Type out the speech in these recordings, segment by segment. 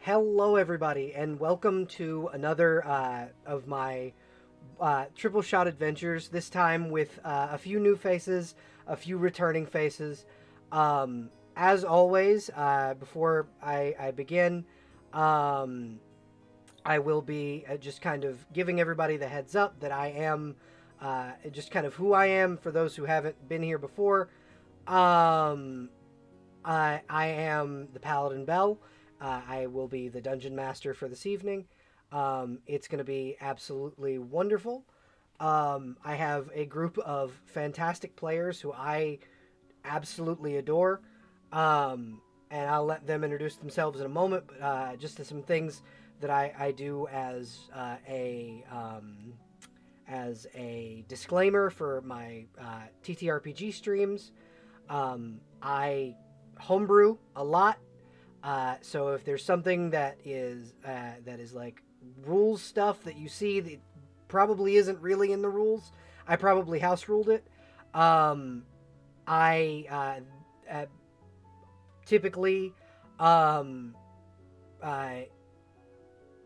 Hello, everybody, and welcome to another of my triple shot adventures. This time with a few new faces, a few returning faces. As always, before I begin, um, I will be just kind of giving everybody the heads up that I am just kind of who I am for those who haven't been here before. Um, I am the ThePaladinBelle. I will be the dungeon master for this evening. It's going to be absolutely wonderful. I have a group of fantastic players who I absolutely adore. And I'll let them introduce themselves in a moment. But just some things that I do as a disclaimer for my TTRPG streams. I homebrew a lot, so if there's something that is like rules stuff that you see that probably isn't really in the rules, I probably house ruled it. Um, I typically um, I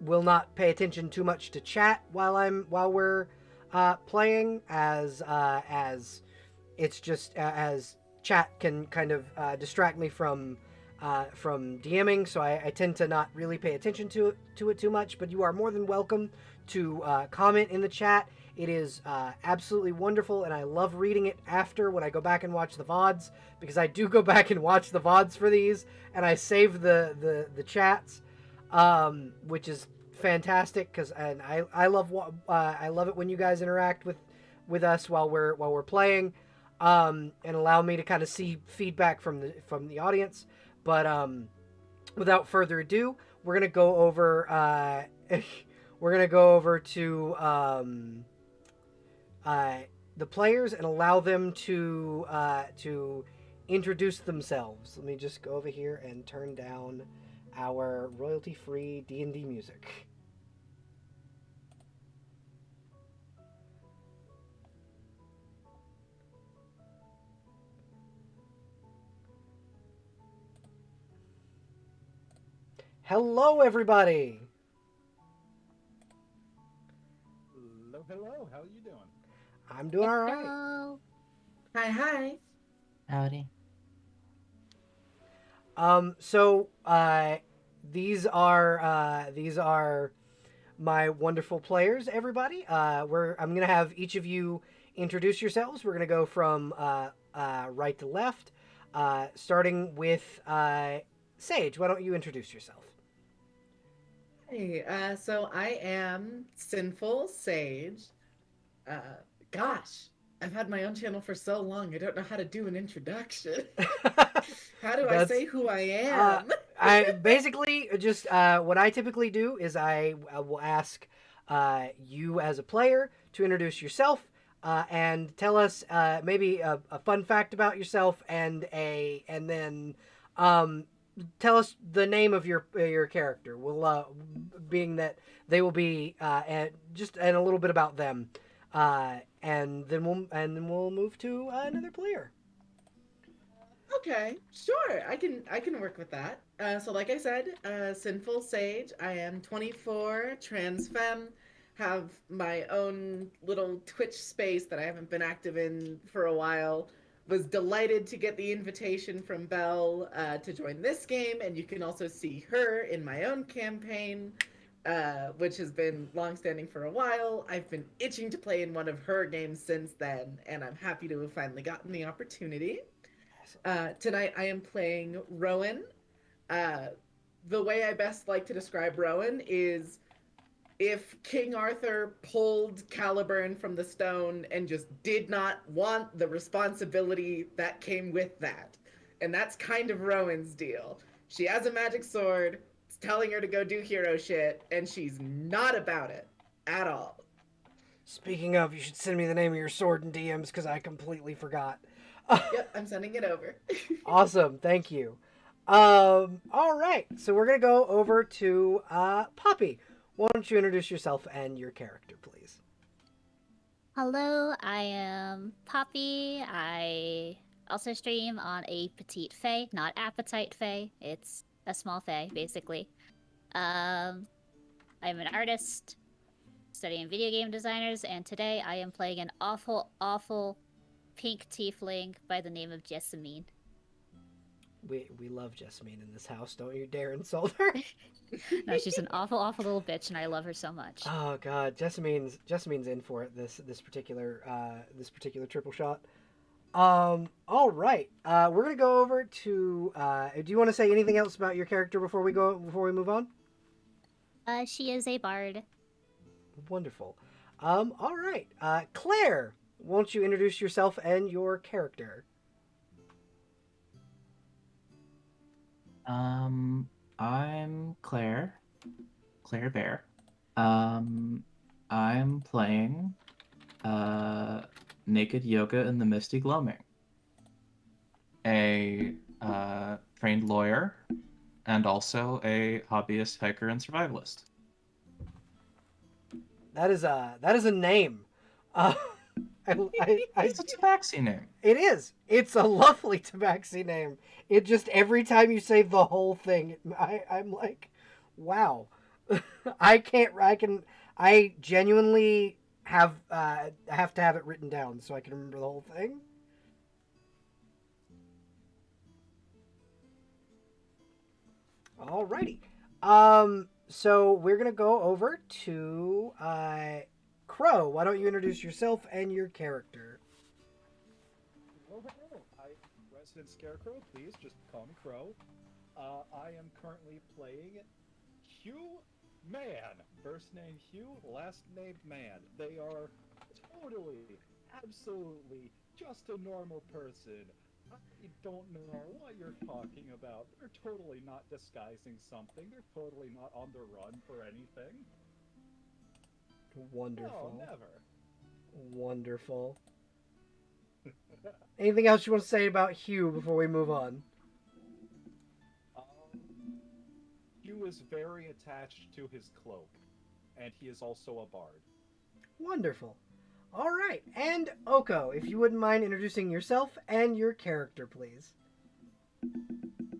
will not pay attention too much to chat while we're playing, as it's just as chat can kind of distract me from DMing, so I tend to not really pay attention to it too much. But you are more than welcome to comment in the chat. It is absolutely wonderful, and I love reading it after when I go back and watch the VODs, because I do go back and watch the VODs for these, and I save the chats, which is fantastic. Because and I love it when you guys interact with us while we're playing, and allow me to kind of see feedback from the audience. But without further ado, we're gonna go over we're gonna go over to the players and allow them to introduce themselves. Let me just go over here and turn down our royalty-free D&D music. Hello, everybody. Hello, hello. How are you doing? I'm doing all right. Hello. Hi, hi. Howdy. So these are my wonderful players. Everybody, I'm gonna have each of you introduce yourselves. We're gonna go from right to left, starting with Sage. Why don't you introduce yourself? Hey, so I am Sinful Sage. Uh, Gosh, I've had my own channel for so long, I don't know how to do an introduction. How do I That's say who I uh, am? I basically just what I typically do is I will ask you as a player to introduce yourself, and tell us maybe a fun fact about yourself, and then um, tell us the name of your character. We'll being that they will be and a little bit about them, and then we'll move to another player. Okay, sure. I can work with that. So like I said, Sinful Sage. I am 24, trans femme, have my own little Twitch space that I haven't been active in for a while. Was delighted to get the invitation from Belle to join this game, and you can also see her in my own campaign, which has been longstanding for a while. I've been itching to play in one of her games since then, and I'm happy to have finally gotten the opportunity. Tonight I am playing Rowan. Uh, the way I best like to describe Rowan is if King Arthur pulled Caliburn from the stone and just did not want the responsibility that came with that. And that's kind of Rowan's deal. She has a magic sword, it's telling her to go do hero shit, and she's not about it at all. Speaking of, you should send me the name of your sword in DMs because I completely forgot. Yep, I'm sending it over. Awesome, thank you. All right, so we're gonna go over to Poppy. Why don't you introduce yourself and your character, please? Hello, I am Poppy. I also stream on a petite fae, not appetite fae. It's a small fae, basically. I'm an artist studying video game designers, and today I am playing an awful, awful pink tiefling by the name of Jessamine. We love Jessamine in this house. Don't you dare insult her. No, she's an awful, awful little bitch, and I love her so much. Oh God, Jessamine's in for it. This particular triple shot. All right. We're gonna go over to. Do you want to say anything else about your character before we move on? She is a bard. Wonderful. All right. Claire, won't you introduce yourself and your character? I'm Claire Bear. I'm playing Naked Yoga in the Misty Gloaming, a trained lawyer, and also a hobbyist hiker and survivalist. That is a name. It's a tabaxi name. It is. It's a lovely tabaxi name. It just every time you say the whole thing, I'm like, wow. I genuinely have to have it written down so I can remember the whole thing. Alrighty. So we're gonna go over to Crow. Why don't you introduce yourself and your character? Hello. Resident Scarecrow, please just call me Crow. I am currently playing Hugh Man. First name Hugh, last name Man. They are totally, absolutely just a normal person. I don't know what you're talking about. They're totally not disguising something. They're totally not on the run for anything. Wonderful. No, never. Wonderful. Anything else you want to say about Hugh before we move on? Hugh is very attached to his cloak, and he is also a bard. Wonderful. All right, and Oko, if you wouldn't mind introducing yourself and your character, please.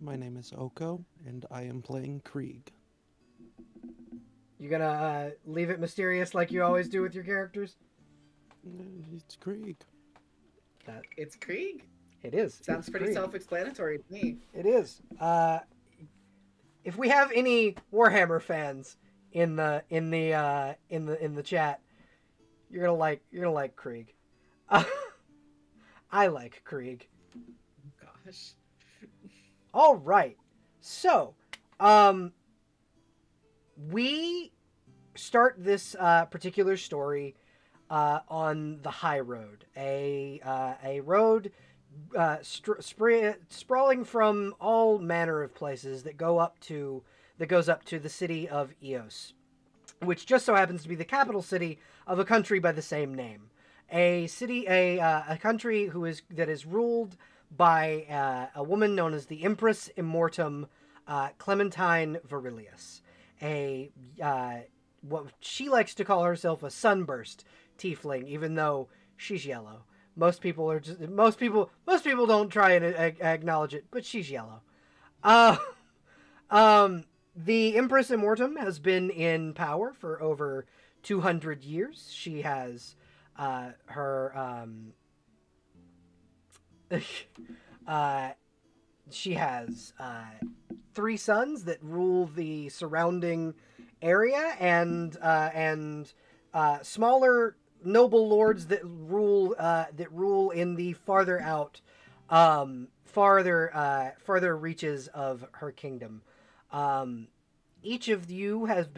My name is Oko, and I am playing Krieg. You gonna leave it mysterious like you always do with your characters? It's Krieg. It's Krieg. It is. Sounds pretty Krieg. self-explanatory to me. It is. If we have any Warhammer fans in the chat, you're gonna like Krieg. I like Krieg. Gosh. All right. So, we start this particular story on the high road, a road sprawling from all manner of places that goes up to the city of Eos, which just so happens to be the capital city of a country by the same name. A country that is ruled by a woman known as the Empress Immortum Clementine Virilius. What she likes to call herself a sunburst tiefling, even though she's yellow. Most people don't try and acknowledge it, but she's yellow. The Empress Immortum has been in power for over 200 years. She has she has 3 sons that rule the surrounding area, and smaller noble lords that rule in the farther out, farther reaches of her kingdom. Each of you have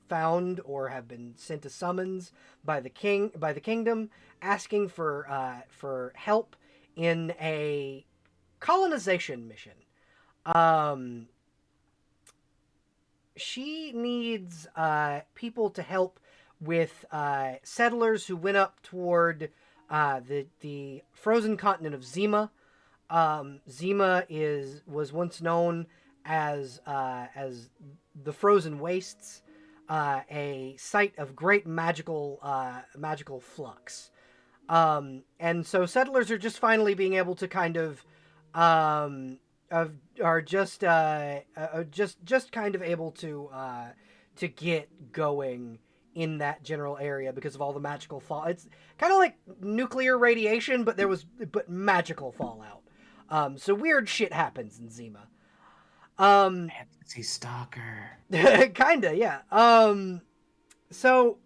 found or have been sent a summons by the kingdom asking for help in a colonization mission. She needs people to help with settlers who went up toward the frozen continent of Zima. Zima was once known as the Frozen Wastes, a site of great magical flux. And so settlers are just finally being able to kind of are just kind of able to get going in that general area because of all the magical fall. It's kind of like nuclear radiation, but magical fallout. So weird shit happens in Zima. Fantasy stalker. Kinda, yeah. So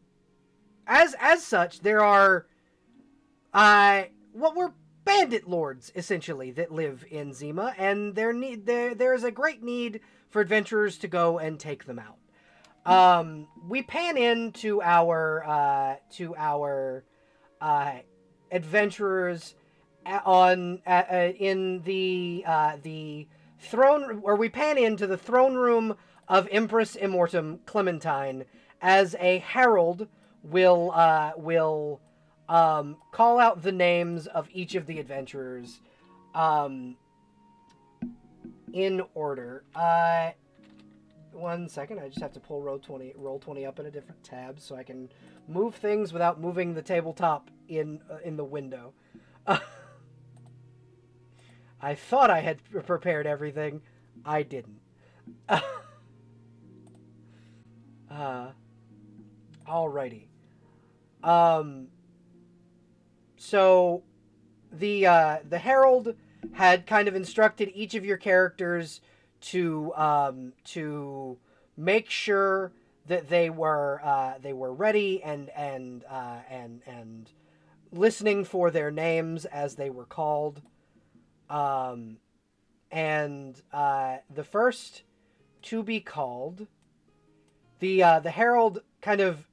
as such, there are what were bandit lords essentially that live in Zima, and there is a great need for adventurers to go and take them out. We pan into our adventurers in the throne, or we pan into the throne room of Empress Immortum Clementine as a herald will call out the names of each of the adventurers in order. 1 second, I just have to pull roll 20 up in a different tab so I can move things without moving the tabletop in the window. I thought I had prepared everything. I didn't. Alrighty. So the herald had kind of instructed each of your characters to make sure that they were ready and listening for their names as they were called. And the first to be called, the herald kind of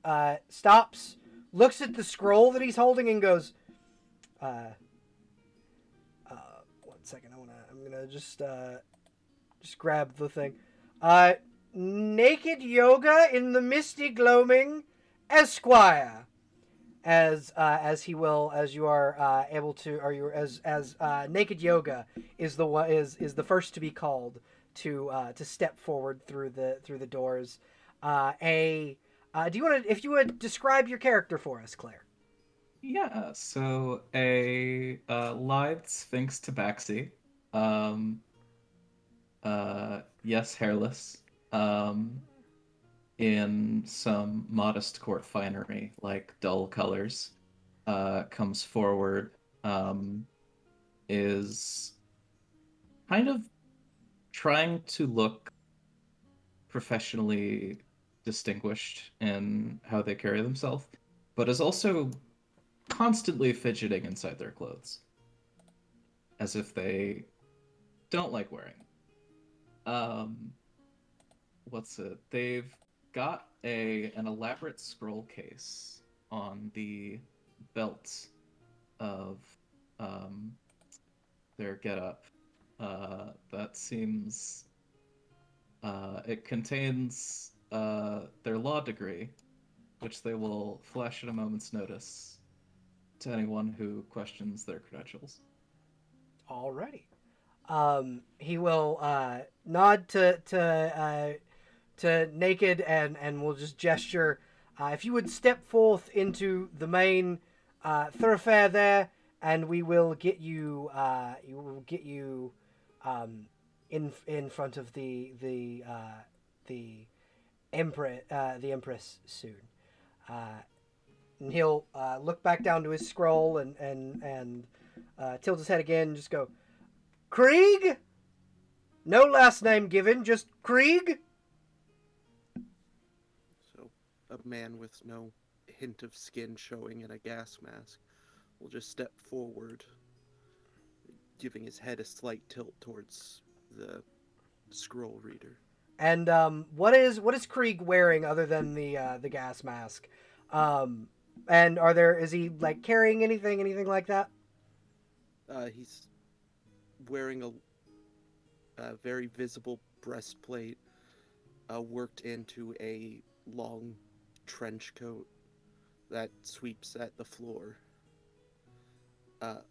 stops, looks at the scroll that he's holding, and goes, 1 second. I'm gonna just grab the thing. Naked Yoga in the Misty Gloaming, Esquire. As you are able to, or you as Naked Yoga is the first to be called to step forward through the doors. Do you want to, if you would describe your character for us, Claire? Yeah, so a lithe Sphinx tabaxi. Yes, hairless. In some modest court finery, like dull colors, comes forward, is kind of trying to look professionally distinguished in how they carry themselves, but is also constantly fidgeting inside their clothes, as if they don't like wearing. They've got an elaborate scroll case on the belt of their getup. That seems it contains their law degree, which they will flash at a moment's notice to anyone who questions their credentials. Alrighty. He will nod to Naked and will just gesture. If you would step forth into the main thoroughfare there, and we will get you. You will get you in front of the Empress soon. And he'll look back down to his scroll and tilt his head again and just go, Krieg? No last name given, just Krieg? So, a man with no hint of skin showing in a gas mask will just step forward, giving his head a slight tilt towards the scroll reader. And what is Krieg wearing other than the gas mask? And is he like carrying anything like that? He's wearing a very visible breastplate, worked into a long trench coat that sweeps at the floor,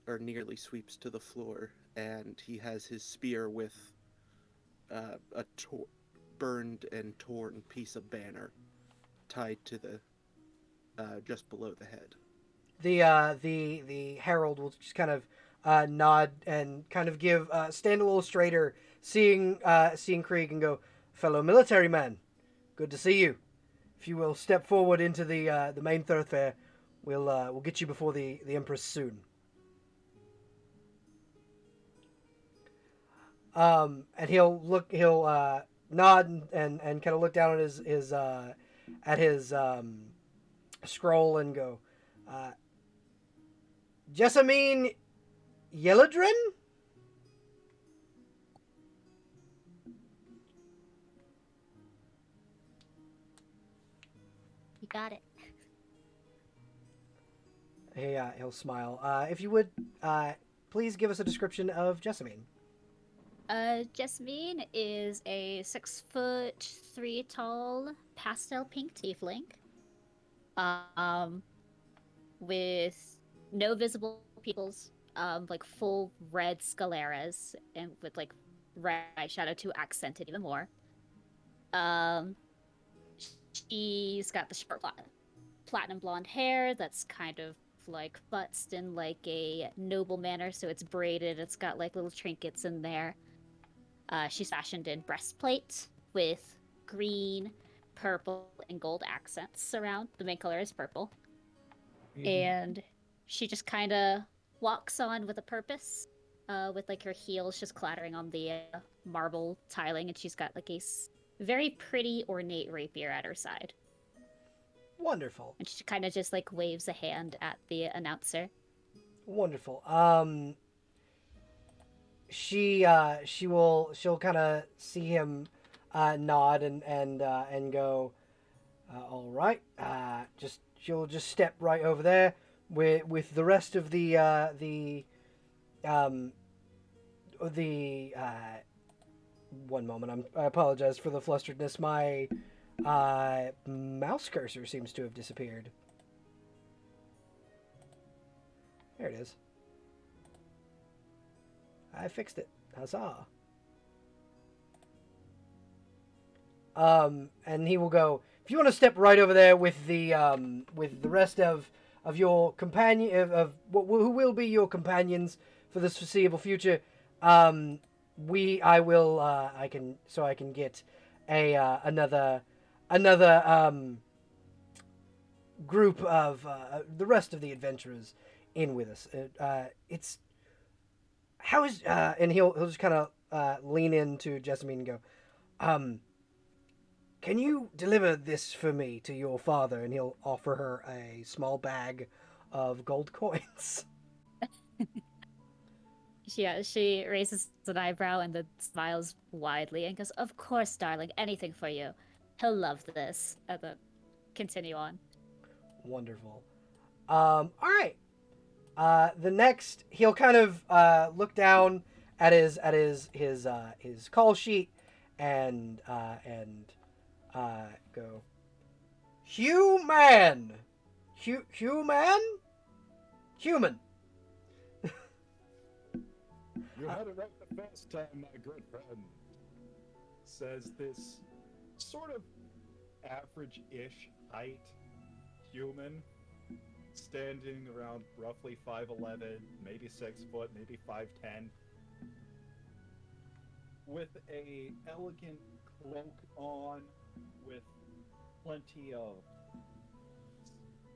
or nearly sweeps to the floor, and he has his spear with a burned and torn piece of banner tied to the just below the head. The herald will just kind of nod and kind of give stand a little straighter, seeing Krieg and go, fellow military man, good to see you. If you will step forward into the main thoroughfare, we'll get you before the Empress soon. And he'll nod and kind of look down at his scroll and go, Jessamine Yelladrin? You got it. He'll smile. If you would, please give us a description of Jessamine. Jessamine is a 6'3" tall pastel pink tiefling. With no visible pupils, like full red scaleras, and with like red eyeshadow to accent it even more. She's got the short platinum blonde hair that's kind of like futzed in like a noble manner, so it's braided. It's got like little trinkets in there. She's fashioned in breastplate with green, purple, and gold accents around. The main color is purple. And she just kind of walks on with a purpose, with like her heels just clattering on the marble tiling, and she's got like a very pretty ornate rapier at her side. Wonderful. And she kind of just like waves a hand at the announcer. Wonderful. She'll kind of see him nod and go, all right. She'll just step right over there with the rest of the one moment. I apologize for the flusteredness. My mouse cursor seems to have disappeared. There it is. I fixed it. Huzzah. And he will go, if you want to step right over there with the rest of your companion who will be your companions for this foreseeable future, I can get another group of the rest of the adventurers in with us. It's how is and he'll just kind of lean into Jessamine and go, can you deliver this for me to your father? And he'll offer her a small bag of gold coins. She raises an eyebrow and then smiles widely and goes, of course, darling, anything for you. He'll love this. And then continue on. Wonderful. All right. The next, he'll kind of look down at his call sheet and go, human. You had it right the first time, my good friend. Says this sort of average-ish height human, standing around roughly 5'11", maybe 6 foot, maybe 5'10", with a elegant cloak on, with plenty of,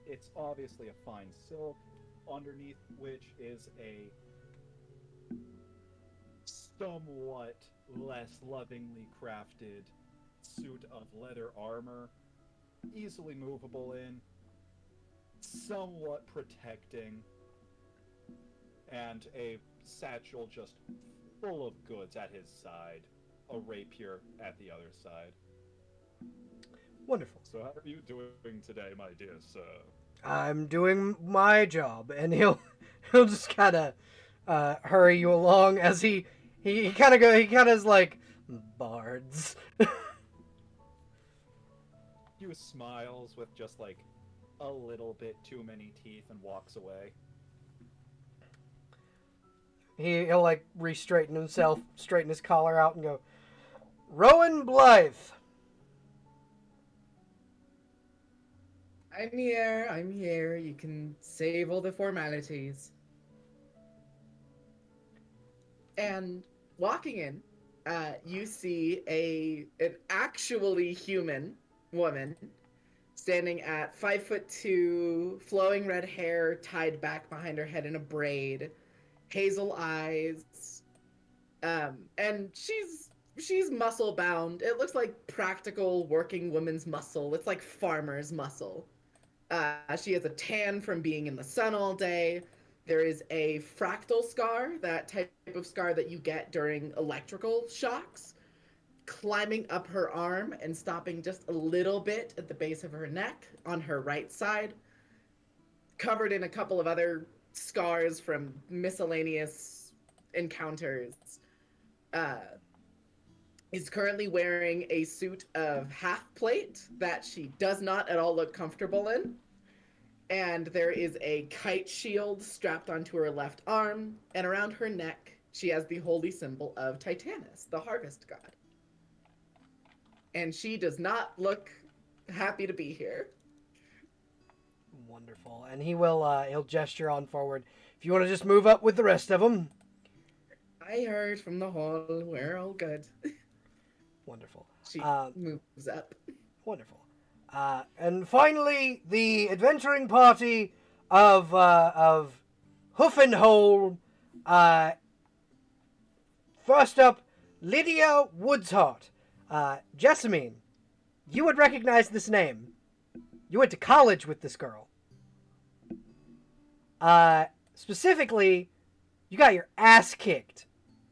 it's obviously a fine silk, underneath which is a somewhat less lovingly crafted suit of leather armor, easily movable in, somewhat protecting, and a satchel just full of goods at his side, a rapier at the other side. Wonderful. So how are you doing today, my dear sir? I'm doing my job, and he'll just kind of hurry you along as he kind of is like, bards. He smiles with just like a little bit too many teeth and walks away. He'll like re-straighten himself, straighten his collar out, and go, Rowan Blythe. I'm here. You can save all the formalities. And walking in, you see an actually human woman standing at 5'2", flowing red hair tied back behind her head in a braid, hazel eyes, and she's muscle bound. It looks like practical working woman's muscle. It's like farmer's muscle. She has a tan from being in the sun all day. There is a fractal scar, that type of scar that you get during electrical shocks, climbing up her arm and stopping just a little bit at the base of her neck on her right side, covered in a couple of other scars from miscellaneous encounters. Uh, is currently wearing a suit of half plate that she does not at all look comfortable in. And there is a kite shield strapped onto her left arm, and around her neck, she has the holy symbol of Titanus, the harvest god. And she does not look happy to be here. Wonderful. And he'll gesture on forward. If you want to just move up with the rest of them. I heard from the hall, we're all good. Wonderful. She moves up. Wonderful. And finally, the adventuring party of Huffenholm. First up, Lydia Woodshart. Jessamine, you would recognize this name. You went to college with this girl. Specifically, you got your ass kicked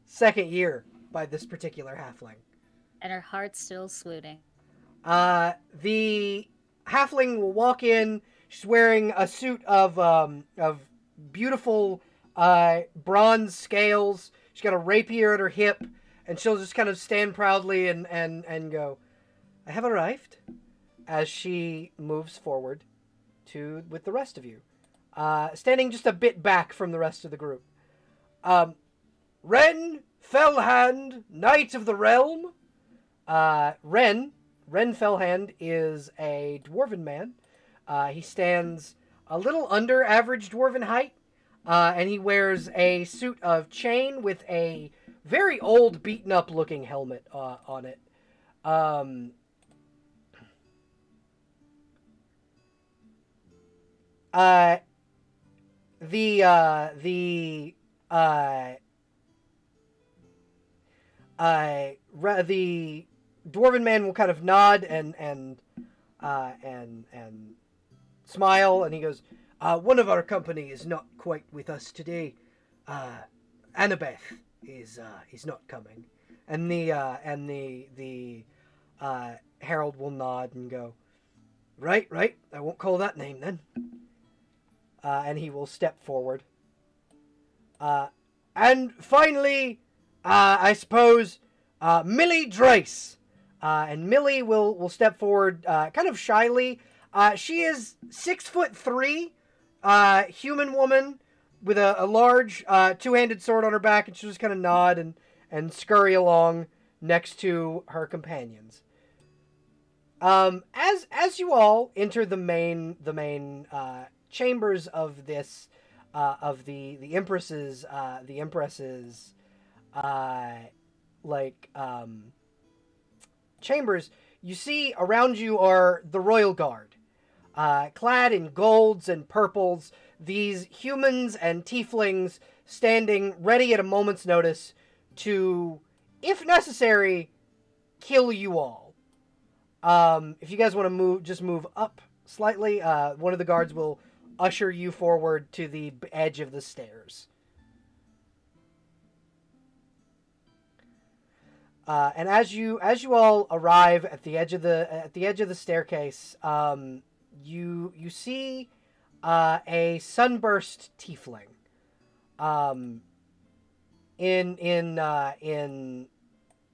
second year by this particular halfling. And her heart's still swooning. The halfling will walk in. She's wearing a suit of beautiful bronze scales. She's got a rapier at her hip, and she'll just kind of stand proudly and go, "I have arrived," as she moves forward with the rest of you, standing just a bit back from the rest of the group. Ren Fellhand, Knight of the Realm. Ren Fellhand is a dwarven man. He stands a little under average dwarven height, and he wears a suit of chain with a very old, beaten-up looking helmet on it. The dwarven man will kind of nod and smile, and he goes, "One of our company is not quite with us today. Annabeth is not coming," and the herald will nod and go, "Right. I won't call that name then." And he will step forward. And finally, I suppose, Millie Drace. And Millie will step forward kind of shyly. She is 6'3", human woman with a large two-handed sword on her back, and she'll just kind of nod and scurry along next to her companions. As you all enter the main chambers of this of the Empress's chambers, you see around you are the Royal Guard, clad in golds and purples. These humans and tieflings standing ready at a moment's notice to, if necessary, kill you all. If you guys want to move up slightly. One of the guards will usher you forward to the edge of the stairs. And as you all arrive at the edge of the staircase, you see a sunburst tiefling, in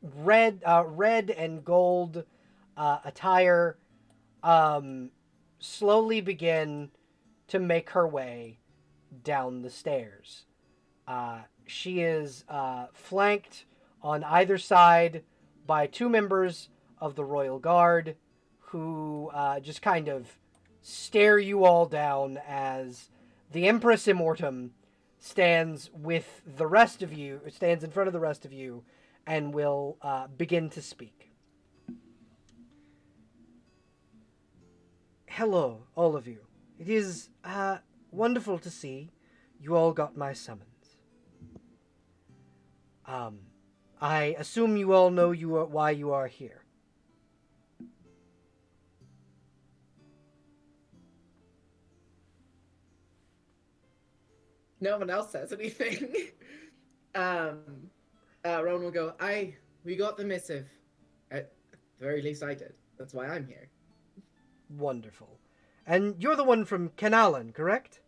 red and gold attire, slowly begin to make her way down the stairs. She is flanked on either side by two members of the Royal Guard who just kind of stare you all down as the Empress Immortum stands with the rest of you, stands in front of the rest of you, and will begin to speak. Hello, all of you. It is wonderful to see you all got my summons. I assume you all know why you are here. No one else says anything. Rowan will go, we got the missive. At the very least I did. That's why I'm here. Wonderful. And you're the one from Canalan, correct?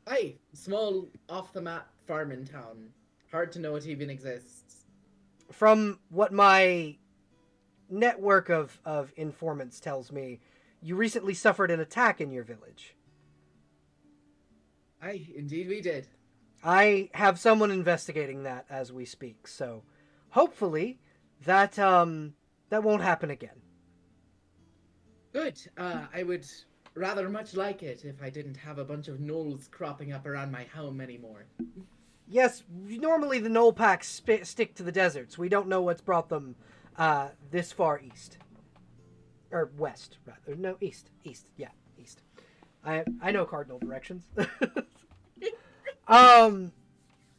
Aye, small off-the-map farming town. Hard to know it even exists. From what my network of informants tells me, you recently suffered an attack in your village. Aye, indeed we did. I have someone investigating that as we speak, so hopefully that won't happen again. Good. I would rather much like it if I didn't have a bunch of gnolls cropping up around my home anymore. Yes, normally the Knoll packs stick to the deserts. We don't know what's brought them this far east. Or west, rather. No, east. East. Yeah, east. I know cardinal directions.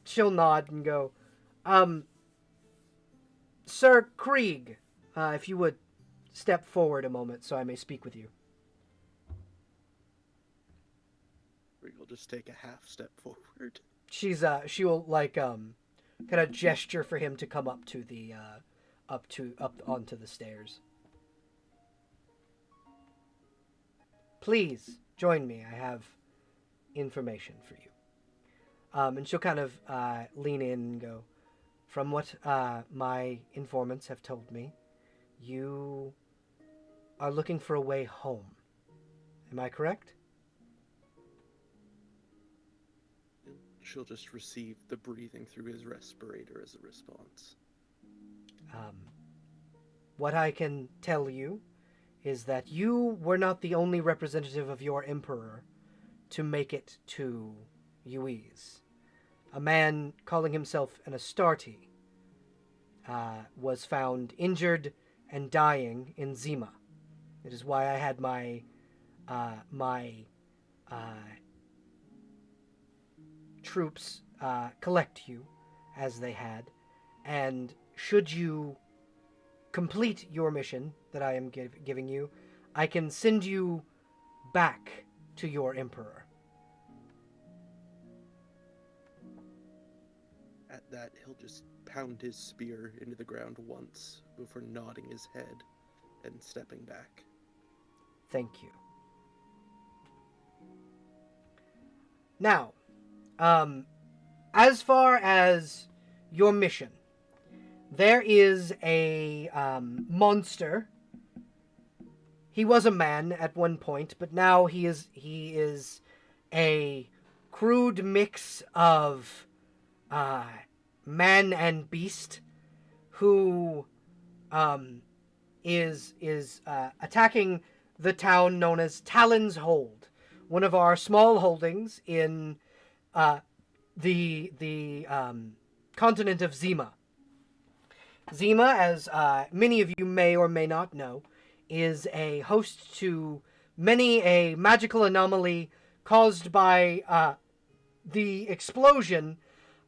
She'll nod and go, Sir Krieg, if you would step forward a moment so I may speak with you. We'll just take a half step forward. She will kind of gesture for him to come up to the up onto the stairs. Please join me. I have information for you. And she'll kind of lean in and go, from what my informants have told me, you are looking for a way home. Am I correct? She'll just receive the breathing through his respirator as a response. What I can tell you is that you were not the only representative of your emperor to make it to Uis. A man calling himself an Astarte was found injured and dying in Zima. It is why I had my troops collect you, as they had, and should you complete your mission that I am giving you, I can send you back to your emperor. At that, he'll just pound his spear into the ground once before nodding his head and stepping back. Thank you. Now, as far as your mission, there is a monster. He was a man at one point, but now he is a crude mix of man and beast, who is attacking the town known as Talon's Hold, one of our small holdings in the continent of Zima. Zima, as many of you may or may not know, is a host to many a magical anomaly caused by the explosion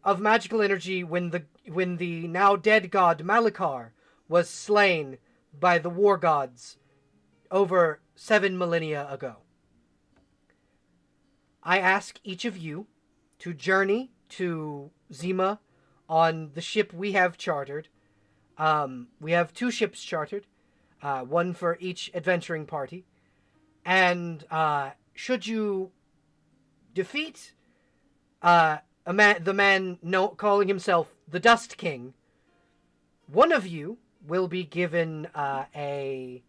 of magical energy when the now dead god Malikar was slain by the war gods over 7 millennia ago. I ask each of you to journey to Zima on the ship we have chartered. We have 2 ships chartered, one for each adventuring party. And should you defeat the man calling himself the Dust King, one of you will be given a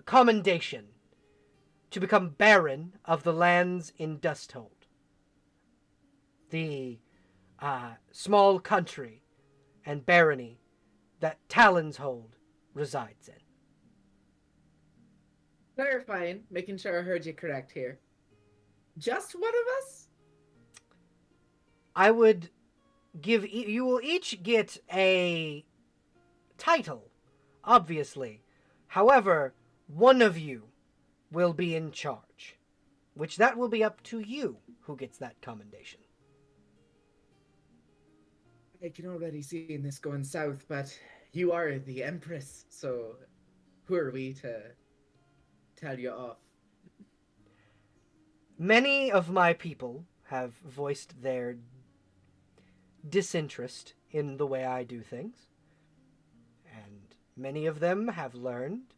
commendation to become Baron of the Lands in Dusthold, the small country and barony that Talon's Hold resides in. Clarifying, making sure I heard you correct here. Just one of us? I would give you will each get a title, obviously. However, one of you will be in charge, which that will be up to you who gets that commendation. I can already see this going south, but you are the Empress, so who are we to tell you off? Many of my people have voiced their disinterest in the way I do things, and many of them have learned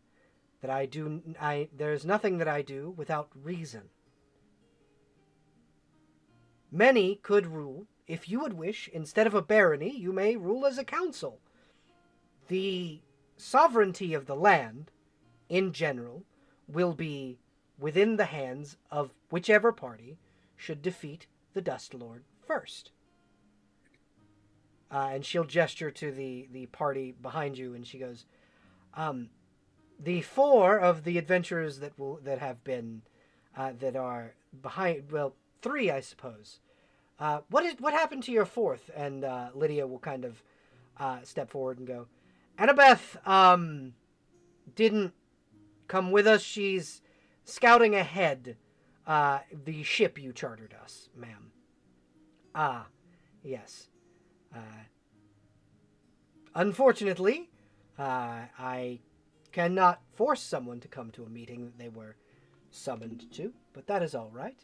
that there's nothing that I do without reason. Many could rule, if you would wish, instead of a barony, you may rule as a council. The sovereignty of the land, in general, will be within the hands of whichever party should defeat the Dust Lord first. And she'll gesture to the party behind you, and she goes, the four of the adventurers that have been that are behind, well, three, I suppose. What happened to your fourth? And Lydia will kind of step forward and go, Annabeth didn't come with us. She's scouting ahead. The ship you chartered us, ma'am. Ah, yes. Unfortunately, I cannot force someone to come to a meeting that they were summoned to, but that is all right.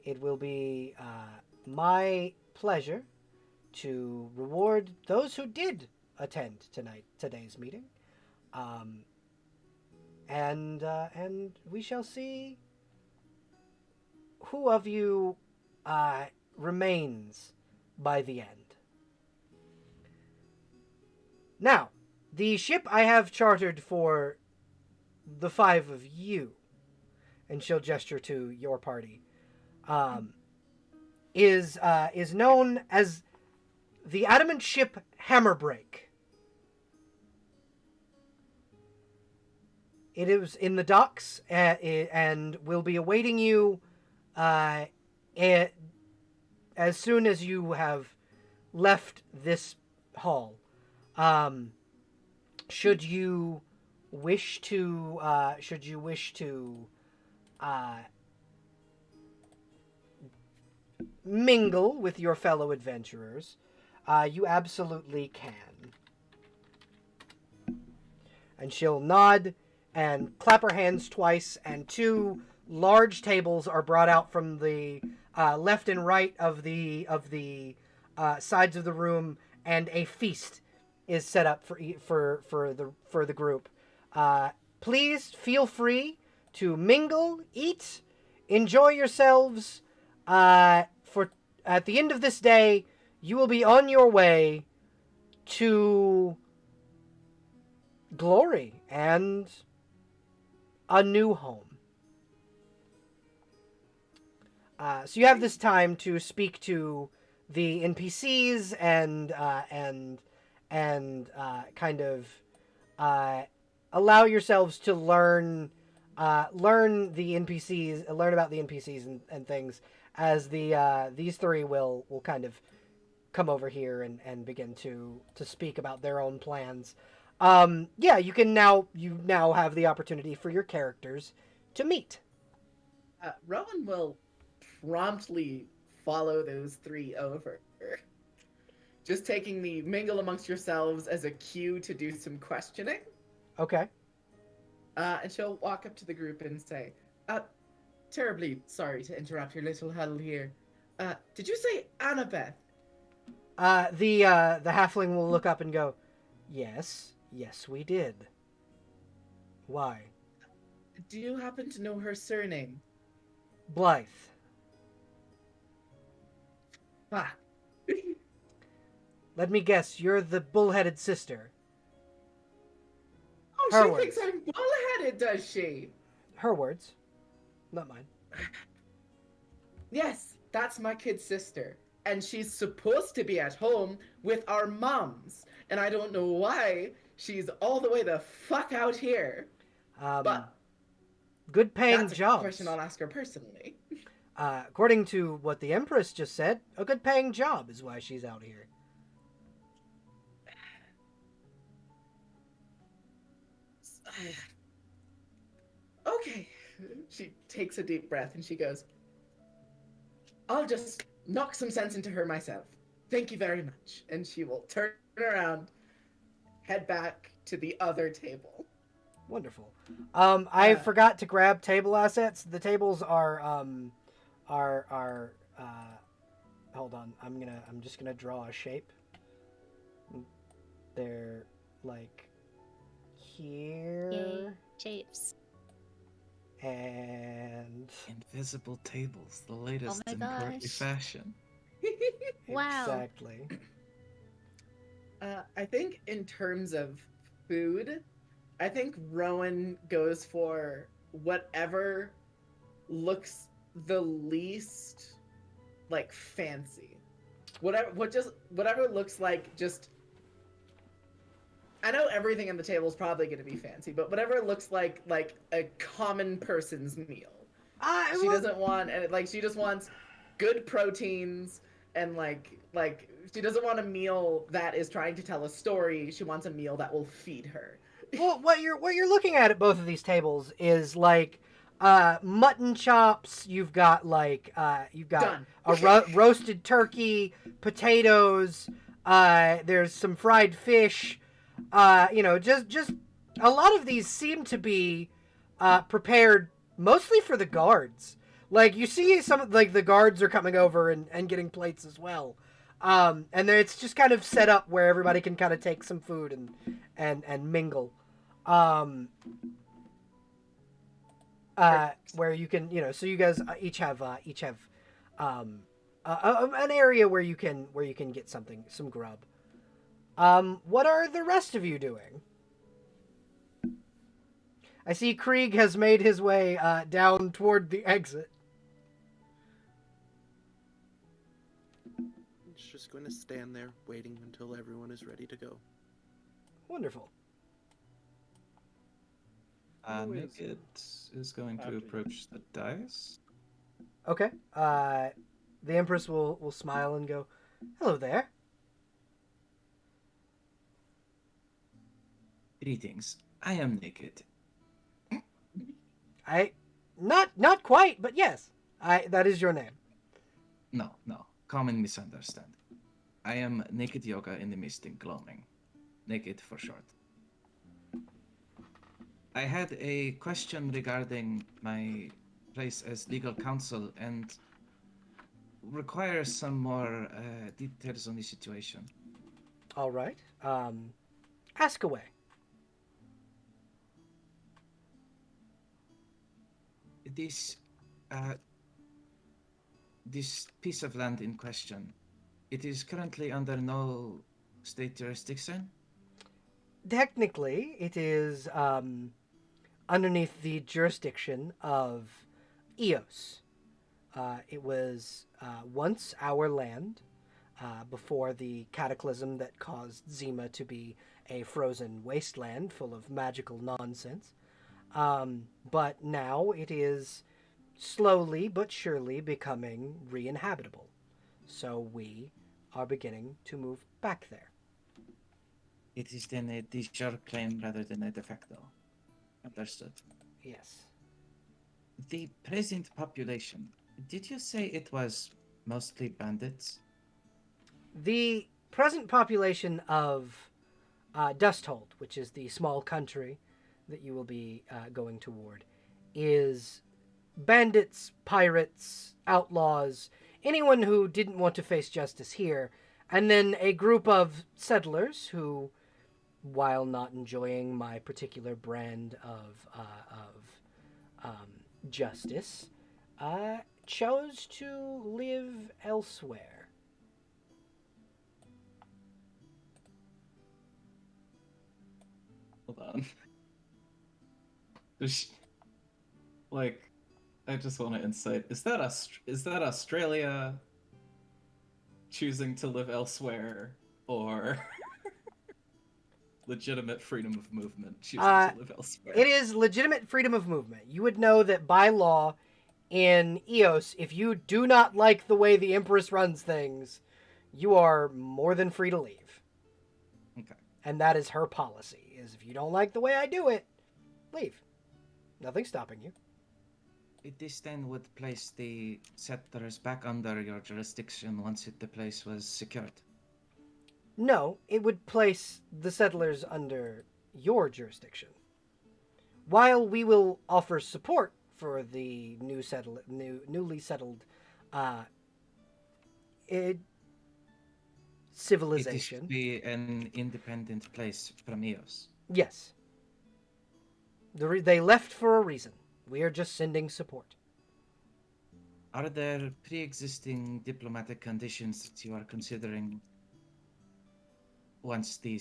It will be my pleasure to reward those who did attend today's meeting, and we shall see who of you remains by the end. Now, the ship I have chartered for the five of you, and she'll gesture to your party, is known as the Adamant Ship Hammerbreak. It is in the docks and will be awaiting you as soon as you have left this hall. Should you wish to mingle with your fellow adventurers, you absolutely can. And she'll nod and clap her hands twice, and two large tables are brought out from the left and right of the sides of the room, and a feast is set up for the group. Please feel free to mingle, eat, enjoy yourselves. For at the end of this day, you will be on your way to glory and a new home. So you have this time to speak to the NPCs and kind of allow yourselves to learn about the NPCs and things, as these three will kind of come over here and begin to speak about their own plans. You now have the opportunity for your characters to meet. Rowan will promptly follow those three over. Just taking the mingle amongst yourselves as a cue to do some questioning. Okay. And she'll walk up to the group and say, terribly sorry to interrupt your little huddle here. Did you say Annabeth? The halfling will look up and go, Yes, we did. Why? Do you happen to know her surname? Blythe. Ah. Let me guess, you're the bull-headed sister. Oh, Her she words. thinks I'm bull-headed, does she? Her words, not mine. Yes, that's my kid's sister. And she's supposed to be at home with our moms. And I don't know why she's all the way the fuck out here. But Good paying that's a jobs. question I'll ask her personally. According to what the Empress just said, a good paying job is why she's out here. Okay. She takes a deep breath and she goes, I'll just knock some sense into her myself. Thank you very much. And she will turn around, head back to the other table. Wonderful. I forgot to grab table assets. The tables are hold on. I'm just gonna draw a shape. They're like here. Yay, shapes. And Invisible tables, the latest my in courtly gosh. fashion. Wow. Exactly. I think in terms of food, I think Rowan goes for whatever looks the least like fancy. Whatever looks like just I know everything on the table is probably going to be fancy, but whatever looks like a common person's meal. She doesn't want and like she just wants good proteins and like she doesn't want a meal that is trying to tell a story. She wants a meal that will feed her. Well, what you're looking at both of these tables is like mutton chops. You've got Done. a roasted turkey, potatoes. There's some fried fish. Just a lot of these seem to be prepared mostly for the guards. Like you see some like the guards are coming over and getting plates as well. And then it's just kind of set up where everybody can kind of take some food and mingle. Where you can, so you guys each have an area where you can get some grub. What are the rest of you doing? I see Krieg has made his way down toward the exit. He's just going to stand there, waiting until everyone is ready to go. Wonderful. Naked is going to approach the dice. Okay. The Empress will smile and go, "Hello there." Greetings. I am Naked. Not quite, but yes. That is your name. No. Common misunderstanding. I am Naked Yoga in the Mist in Gloaming. Naked for short. I had a question regarding my place as legal counsel and requires some more details on the situation. All right. Ask away. This piece of land in question, it is currently under no state jurisdiction? Technically, it is underneath the jurisdiction of Eos. It was once our land before the cataclysm that caused Zima to be a frozen wasteland full of magical nonsense. But now it is slowly but surely becoming re-inhabitable. So we are beginning to move back there. It is then a de jure claim rather than a de facto. Understood. Yes. The present population, did you say it was mostly bandits? The present population of Dusthold, which is the small country that you will be going toward, is bandits, pirates, outlaws, anyone who didn't want to face justice here, and then a group of settlers who, while not enjoying my particular brand of justice, chose to live elsewhere. Hold on. I just want to insight. Is that Australia choosing to live elsewhere, or legitimate freedom of movement choosing Uh, to live elsewhere. It is legitimate freedom of movement. You would know that by law in Eos, if you do not like the way the Empress runs things, you are more than free to leave. Okay. And that is her policy, is if you don't like the way I do it, leave. Nothing's stopping you. This then would place the settlers back under your jurisdiction once the place was secured. No, it would place the settlers under your jurisdiction. While we will offer support for the newly settled uh, civilization. It is to be an independent place from Eos. Yes. They left for a reason. We are just sending support. Are there pre-existing diplomatic conditions that you are considering once the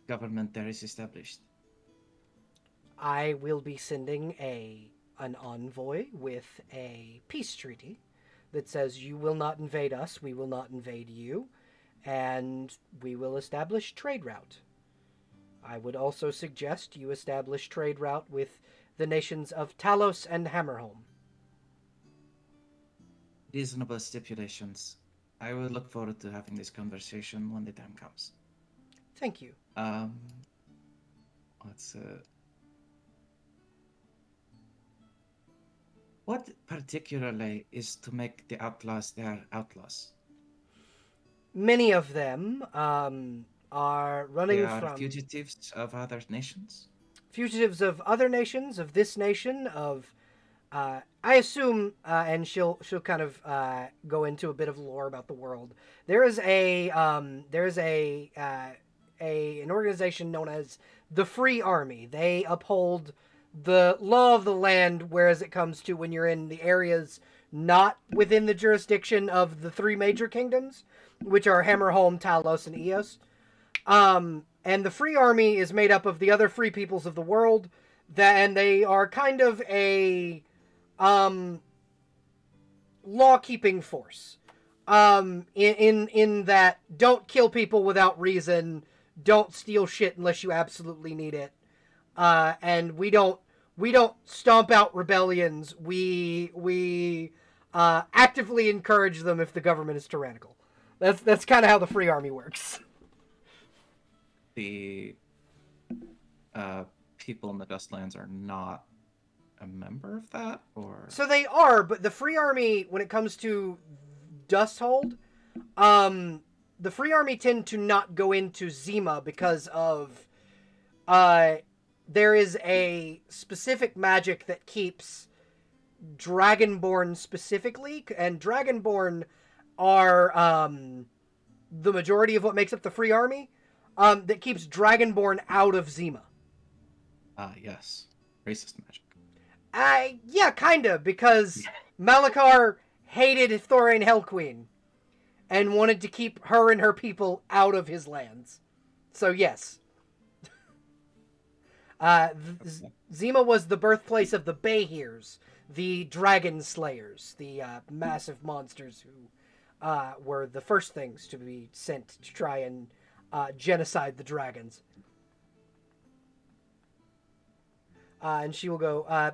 government there is established? I will be sending an envoy with a peace treaty that says you will not invade us, we will not invade you, and we will establish trade route. I would also suggest you establish trade route with the nations of Talos and Hammerholm. Reasonable stipulations. I will look forward to having this conversation when the time comes. Thank you. Let's What particularly is to make the outlaws there outlaws? Many of them are running They are from fugitives of other nations? fugitives of other nations, of this nation, of I assume, and she'll kind of go into a bit of lore about the world. There is an organization known as the Free Army. They uphold the law of the land, whereas it comes to when you're in the areas not within the jurisdiction of the three major kingdoms, which are Hammerholm, Talos, and Eos. And the Free Army is made up of the other free peoples of the world, and they are kind of a law-keeping force. In that, don't kill people without reason, don't steal shit unless you absolutely need it, and we don't stomp out rebellions. We actively encourage them if the government is tyrannical. That's kind of how the Free Army works. The people in the Dustlands are not a member of that, or So they are, but the Free Army, when it comes to Dusthold, the Free Army tend to not go into Zima because of there is a specific magic that keeps Dragonborn specifically, and Dragonborn are the majority of what makes up the Free Army, that keeps Dragonborn out of Zima. yes, racist magic. Yeah, kinda, because Malakar hated Thorain Hellqueen and wanted to keep her and her people out of his lands. So yes. Zima was the birthplace of the Behirs, the Dragon Slayers, the massive monsters who were the first things to be sent to try and genocide the dragons. And she will go,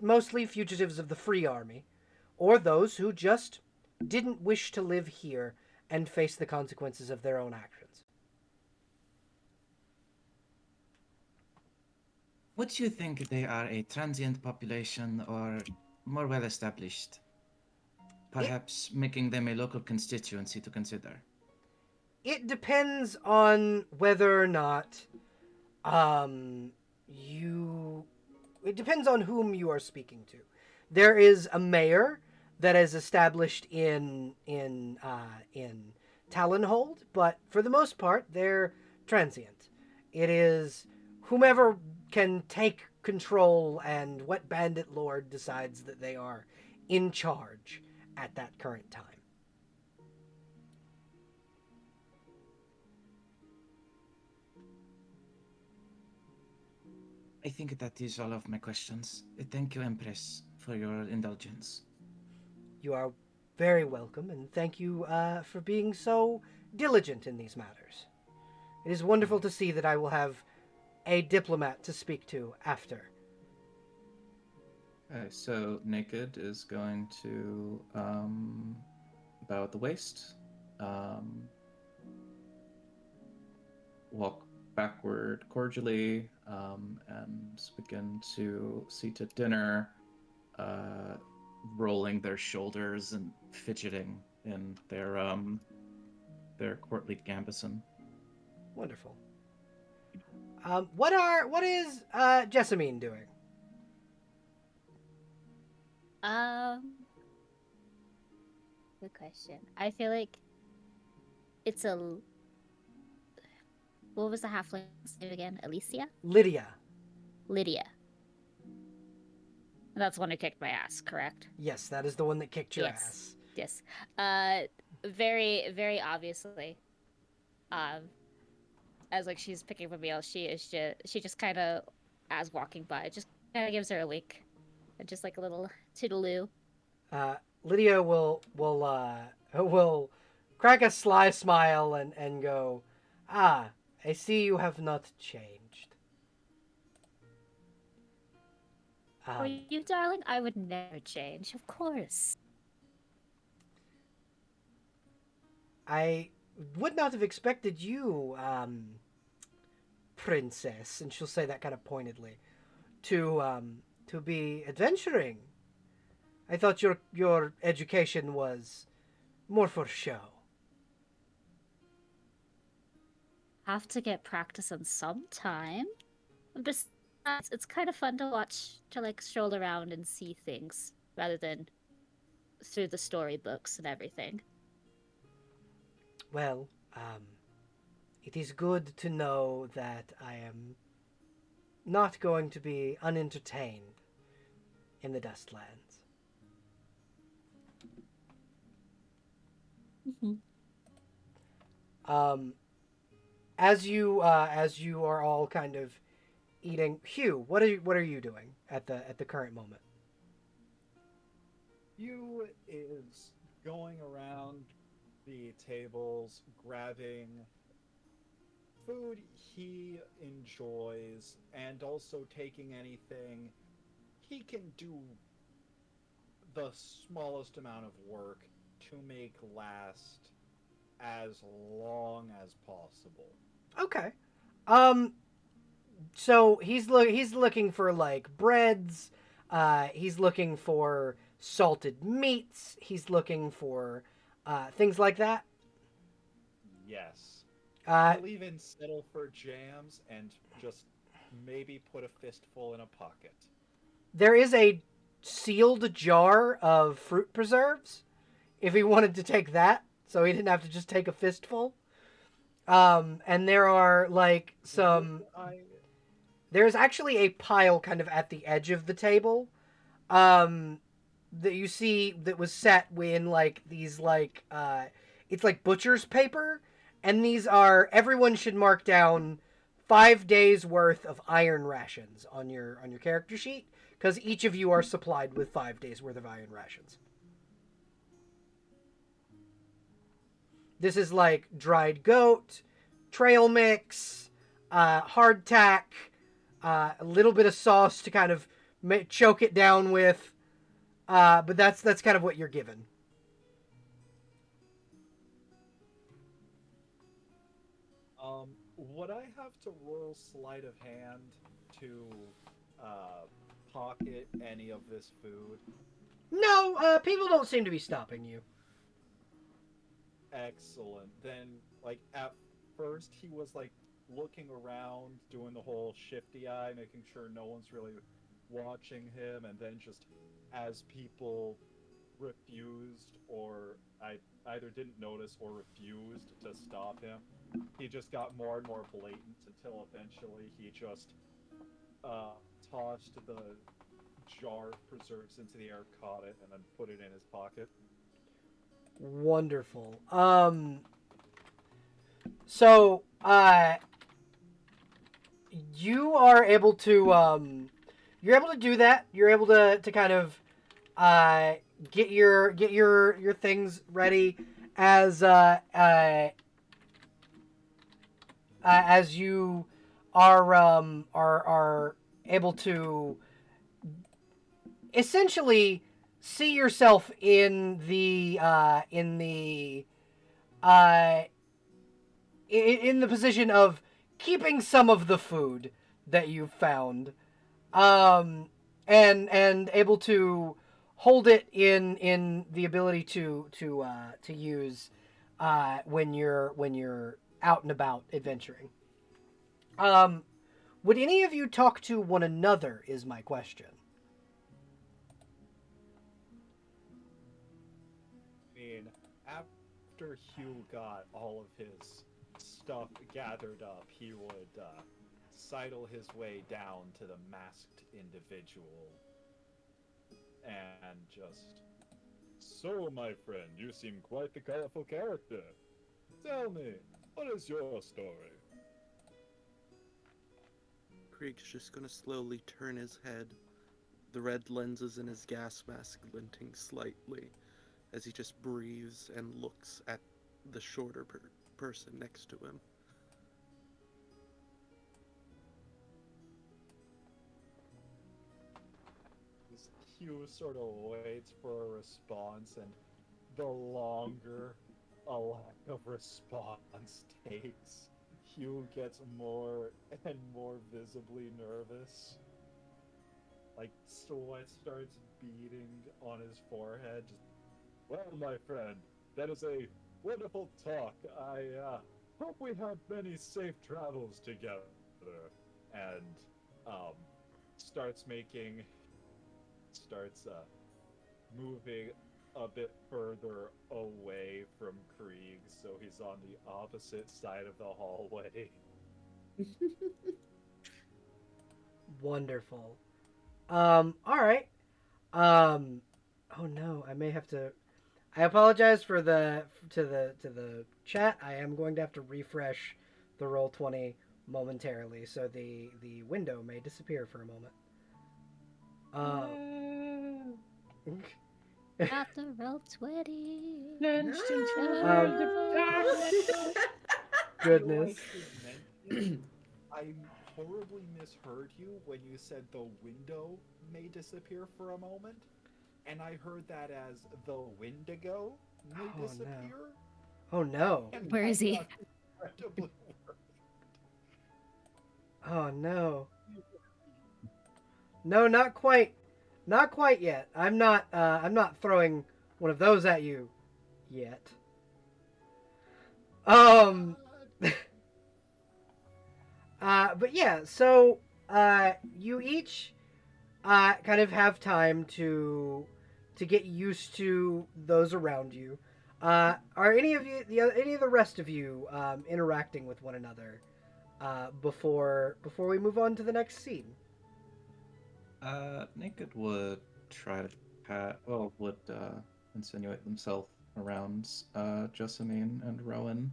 mostly fugitives of the Free Army, or those who just didn't wish to live here and face the consequences of their own actions. Would you think they are a transient population or more well established? Perhaps making them a local constituency to consider. It depends on whether or not it depends on whom you are speaking to. There is a mayor that is established in Talonhold, but for the most part, they're transient. It is whomever can take control and what bandit lord decides that they are in charge at that current time. I think that is all of my questions. Thank you, Empress, for your indulgence. You are very welcome, and thank you for being so diligent in these matters. It is wonderful to see that I will have a diplomat to speak to after. Okay, so Naked is going to bow at the waist, walk backward cordially, and begin to seat at dinner, rolling their shoulders and fidgeting in their courtly gambeson. Wonderful. What is Jessamine doing? Good question. I feel like it's a. What was the halfling's name again? Alicia? Lydia. Lydia. That's the one who kicked my ass, correct? Yes, that is the one that kicked your Yes. ass. Yes. Very, very obviously. As like she's picking up a meal, she just kind of, as walking by, just kind of gives her a wink, and just like a little toodaloo. Lydia will crack a sly smile and go, "Ah, I see you have not changed." For you, darling, I would never change, of course. I would not have expected you, princess, and she'll say that kind of pointedly, to be adventuring. I thought your education was more for show. Have to get practice in some time. Besides, it's kind of fun to watch, to like stroll around and see things rather than through the storybooks and everything. Well, it is good to know that I am not going to be unentertained in the Dustlands. Mm-hmm. As you are all kind of eating, Hugh, what are you doing at the current moment? Hugh is going around the tables, grabbing food he enjoys, and also taking anything he can do the smallest amount of work to make last as long as possible. Okay. So he's looking for like breads. He's looking for salted meats. He's looking for things like that. Yes. Uh, He'll even settle for jams and just maybe put a fistful in a pocket. there is a sealed jar of fruit preserves if he wanted to take that, so he didn't have to just take a fistful. And there are like some. There's actually a pile kind of at the edge of the table, that you see that was set in like these like it's like butcher's paper, and these are everyone should mark down 5 days worth of iron rations on your character sheet because each of you are supplied with 5 days worth of iron rations. This is like dried goat, trail mix, hardtack, a little bit of sauce to kind of choke it down with. But that's kind of what you're given. Would I have to roll sleight of hand to pocket any of this food? No, people don't seem to be stopping you. Excellent. Then, like, at first he was, like, looking around, doing the whole shifty eye, making sure no one's really watching him, and then just as people refused or I either didn't notice or refused to stop him, he just got more and more blatant until eventually he just tossed the jar of preserves into the air, caught it, and then put it in his pocket. Wonderful. So, you are able to, you're able to do that. You're able to kind of, get your things ready as, as you are able to essentially see yourself uh, in the position of keeping some of the food that you've found, um, and able to hold it in the ability to use when you're out and about adventuring. Um, would any of you talk to one another? Is my question. I mean, after Hugh got all of his stuff gathered up, he would sidle his way down to the masked individual and just. So, my friend, you seem quite the colorful character. Tell me, what is your story? Krieg's just gonna slowly turn his head, the red lenses in his gas mask glinting slightly as he just breathes and looks at the shorter person next to him. Hugh sort of waits for a response, and the longer a lack of response takes, Hugh gets more and more visibly nervous. Like, sweat starts beading on his forehead. Just, well, my friend, that is a wonderful talk. I hope we have many safe travels together. And um, starts making, starts moving a bit further away from Krieg, so he's on the opposite side of the hallway. Wonderful. All right. Oh no, I may have to. I apologize for the chat. I am going to have to refresh the Roll20 momentarily, so the window may disappear for a moment. Got the roll 20. No. Goodness. I horribly misheard you when you said the window may disappear for a moment, and I heard that as the Wendigo may Oh, no. disappear. Oh no. And Where is he? I got incredibly worried. Oh no. No, not quite. Not quite yet. I'm not throwing one of those at you yet. But yeah, so you each kind of have time to get used to those around you. Are any of you, any of the rest of you, interacting with one another before we move on to the next scene? Naked would try to would insinuate themselves around Jessamine and Rowan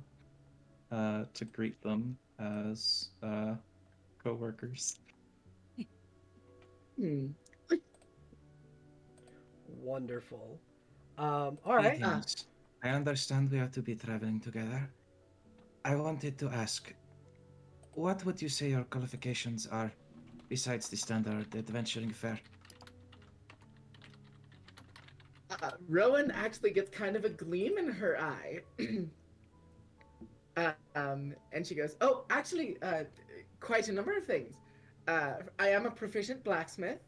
to greet them as co-workers. Wonderful. All right. Greetings. I understand we are to be traveling together. I wanted to ask, what would you say your qualifications are besides the standard adventuring fare? Rowan actually gets kind of a gleam in her eye. And she goes, "Oh, actually, quite a number of things. I am a proficient blacksmith.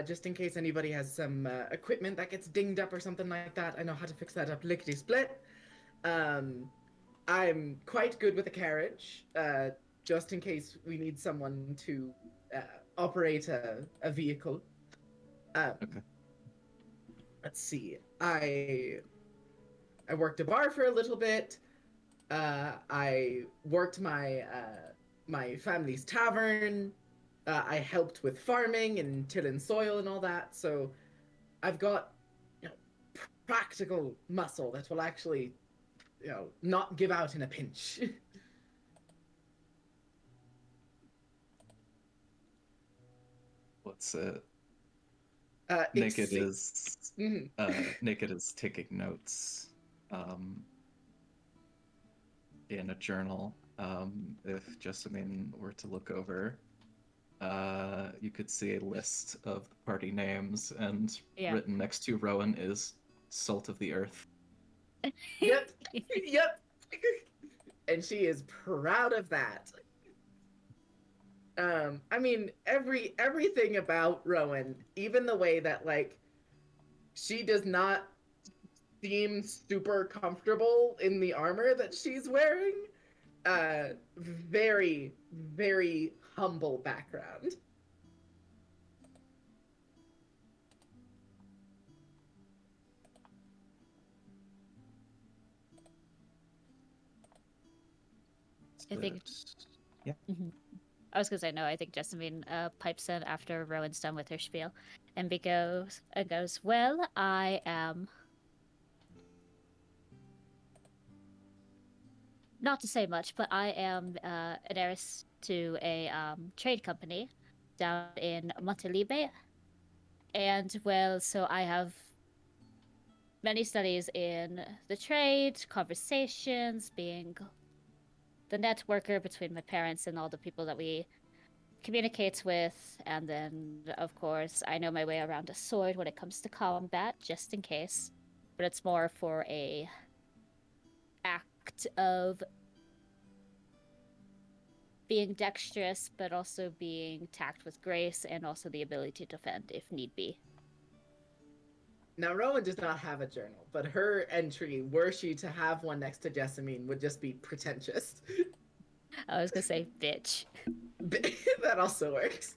Just in case anybody has some equipment that gets dinged up or something like that, I know how to fix that up lickety split. I'm quite good with a carriage. Just in case we need someone to operate a vehicle. Okay. Let's see. I worked a bar for a little bit. I worked my my family's tavern. I helped with farming and tilling soil and all that. So I've got, practical muscle that will actually, not give out in a pinch. What's it? It's- Naked is taking notes. in a journal. If Jessamine were to look over, you could see a list of the party names, and Yeah. written next to Rowan is Salt of the Earth. Yep. Yep. And she is proud of that. I mean, everything about Rowan, even the way that like she does not seem super comfortable in the armor that she's wearing. Very, very humble background. I think. Yeah. Mhm. I was gonna say no. I think Jessamine pipes in after Rowan's done with her spiel, and goes, "Well, I am not to say much, but I am an heiress to a trade company down in Motley, and well, so I have many studies in the trade, conversations, being the networker between my parents and all the people that we communicate with, and then of course I know my way around a sword when it comes to combat, just in case. But it's more for a act of being dexterous, but also being tact with grace, and also the ability to defend if need be. Now, Rowan does not have a journal, but her entry, were she to have one next to Jessamine, would just be pretentious. I was gonna say, bitch. That also works.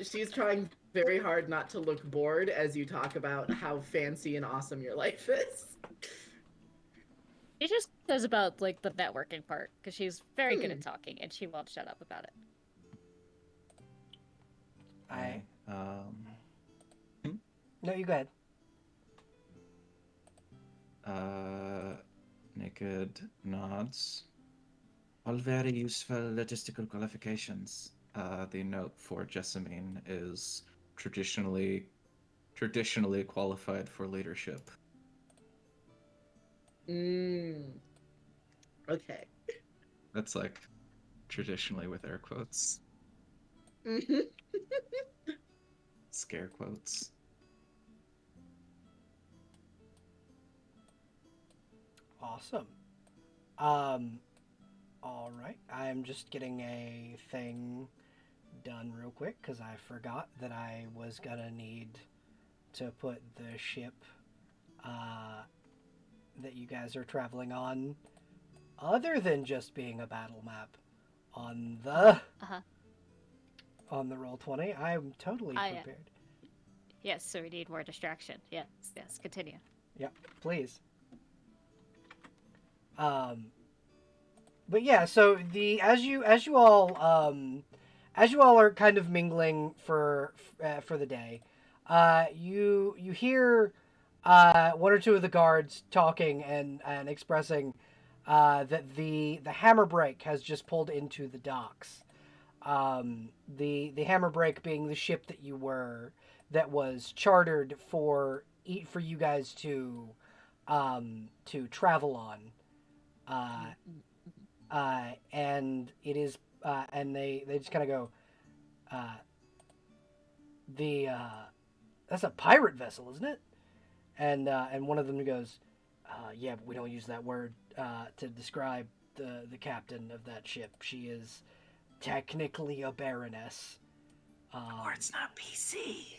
She's trying very hard not to look bored as you talk about how fancy and awesome your life is. She just says about like the networking part because she's very good Hmm. at talking and she won't shut up about it. I Um, no, you go ahead. Naked nods. All very useful logistical qualifications. The note for Jessamine is traditionally qualified for leadership. Okay. That's like traditionally with air quotes, Mhm. scare quotes. Awesome. All right. I'm just getting a thing done real quick because I forgot that I was gonna need to put the ship that you guys are traveling on, other than just being a battle map, on the Uh-huh. on the Roll20. I'm totally Yeah. prepared. Yes, so we need more distraction. Yes, continue. Yep, please. But yeah, so the as you all are kind of mingling for the day, you hear one or two of the guards talking and expressing that the hammer brake has just pulled into the docks. The hammer brake being the ship that was chartered for you guys to travel on. And it is, and they just kind of go, uh, that's a pirate vessel, isn't it? And one of them goes, yeah, but we don't use that word to describe the captain of that ship. She is technically a baroness. Or it's not PC.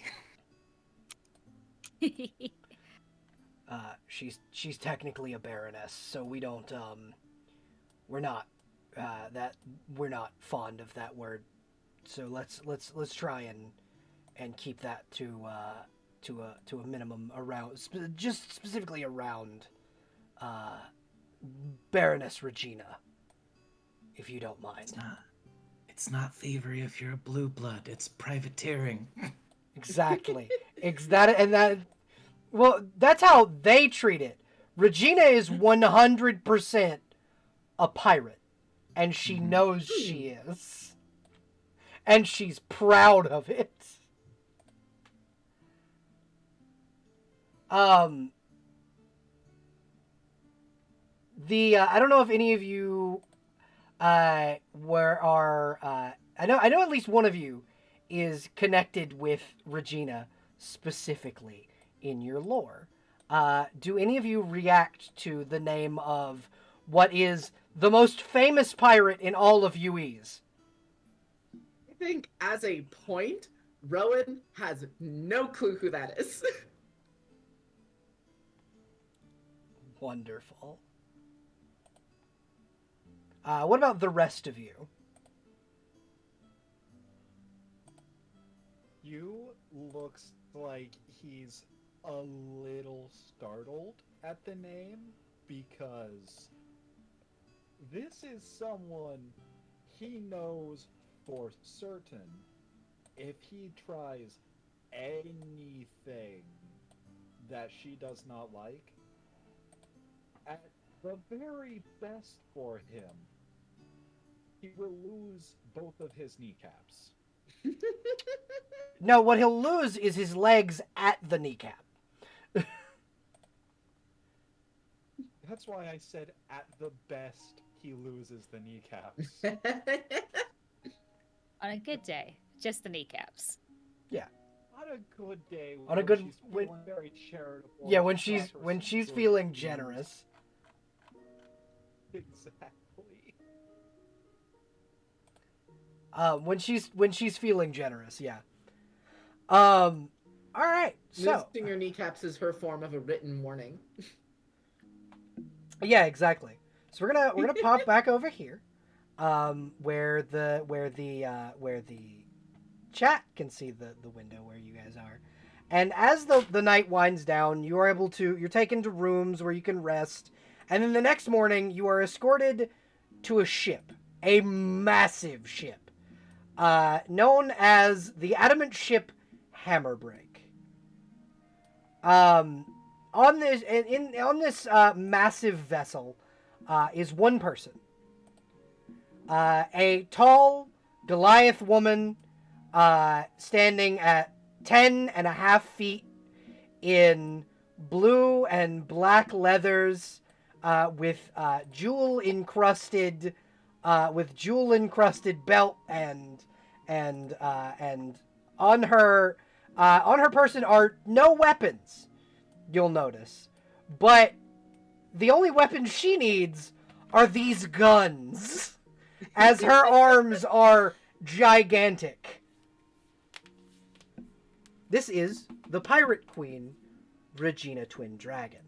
She's technically a baroness, so we don't we're not we're not fond of that word. So let's try and keep that to a minimum around just specifically around Baroness Regina, if you don't mind. It's not thievery if you're a blue blood. It's privateering. Exactly. Well, that's how they treat it. Regina is 100% a pirate, and she knows she is. And she's proud of it. The I don't know if any of you where are I know at least one of you is connected with Regina specifically in your lore. Do any of you react to the name of what is the most famous pirate in all of UEs? I think as a point, Rowan has no clue who that is. Wonderful. What about the rest of you? Hugh looks like he's a little startled at the name because this is someone he knows for certain if he tries anything that she does not like, at the very best for him, he will lose both of his kneecaps. No, what he'll lose is his legs at the kneecap. That's why I said at the best he loses the kneecaps. On a good day, just the kneecaps. Yeah. On a good day, On a when good she's when, feeling very charitable. yeah, and when she's proper feeling food. generous. Exactly. When she's feeling generous, yeah. All right. So Losing your kneecaps is her form of a written warning. yeah, exactly. So we're gonna pop back over here, where the chat can see the window where you guys are, and as the night winds down, you are able to you're taken to rooms where you can rest, and then the next morning you are escorted to a ship, a massive ship, known as the Adamant Ship Hammerbreak. On this massive vessel is one person, a tall Goliath woman, standing at 10.5 feet in blue and black leathers, with jewel encrusted belt and on her person are no weapons, you'll notice, but the only weapons she needs are these guns, as her arms are gigantic. This is the Pirate Queen, Regina Twin Dragon.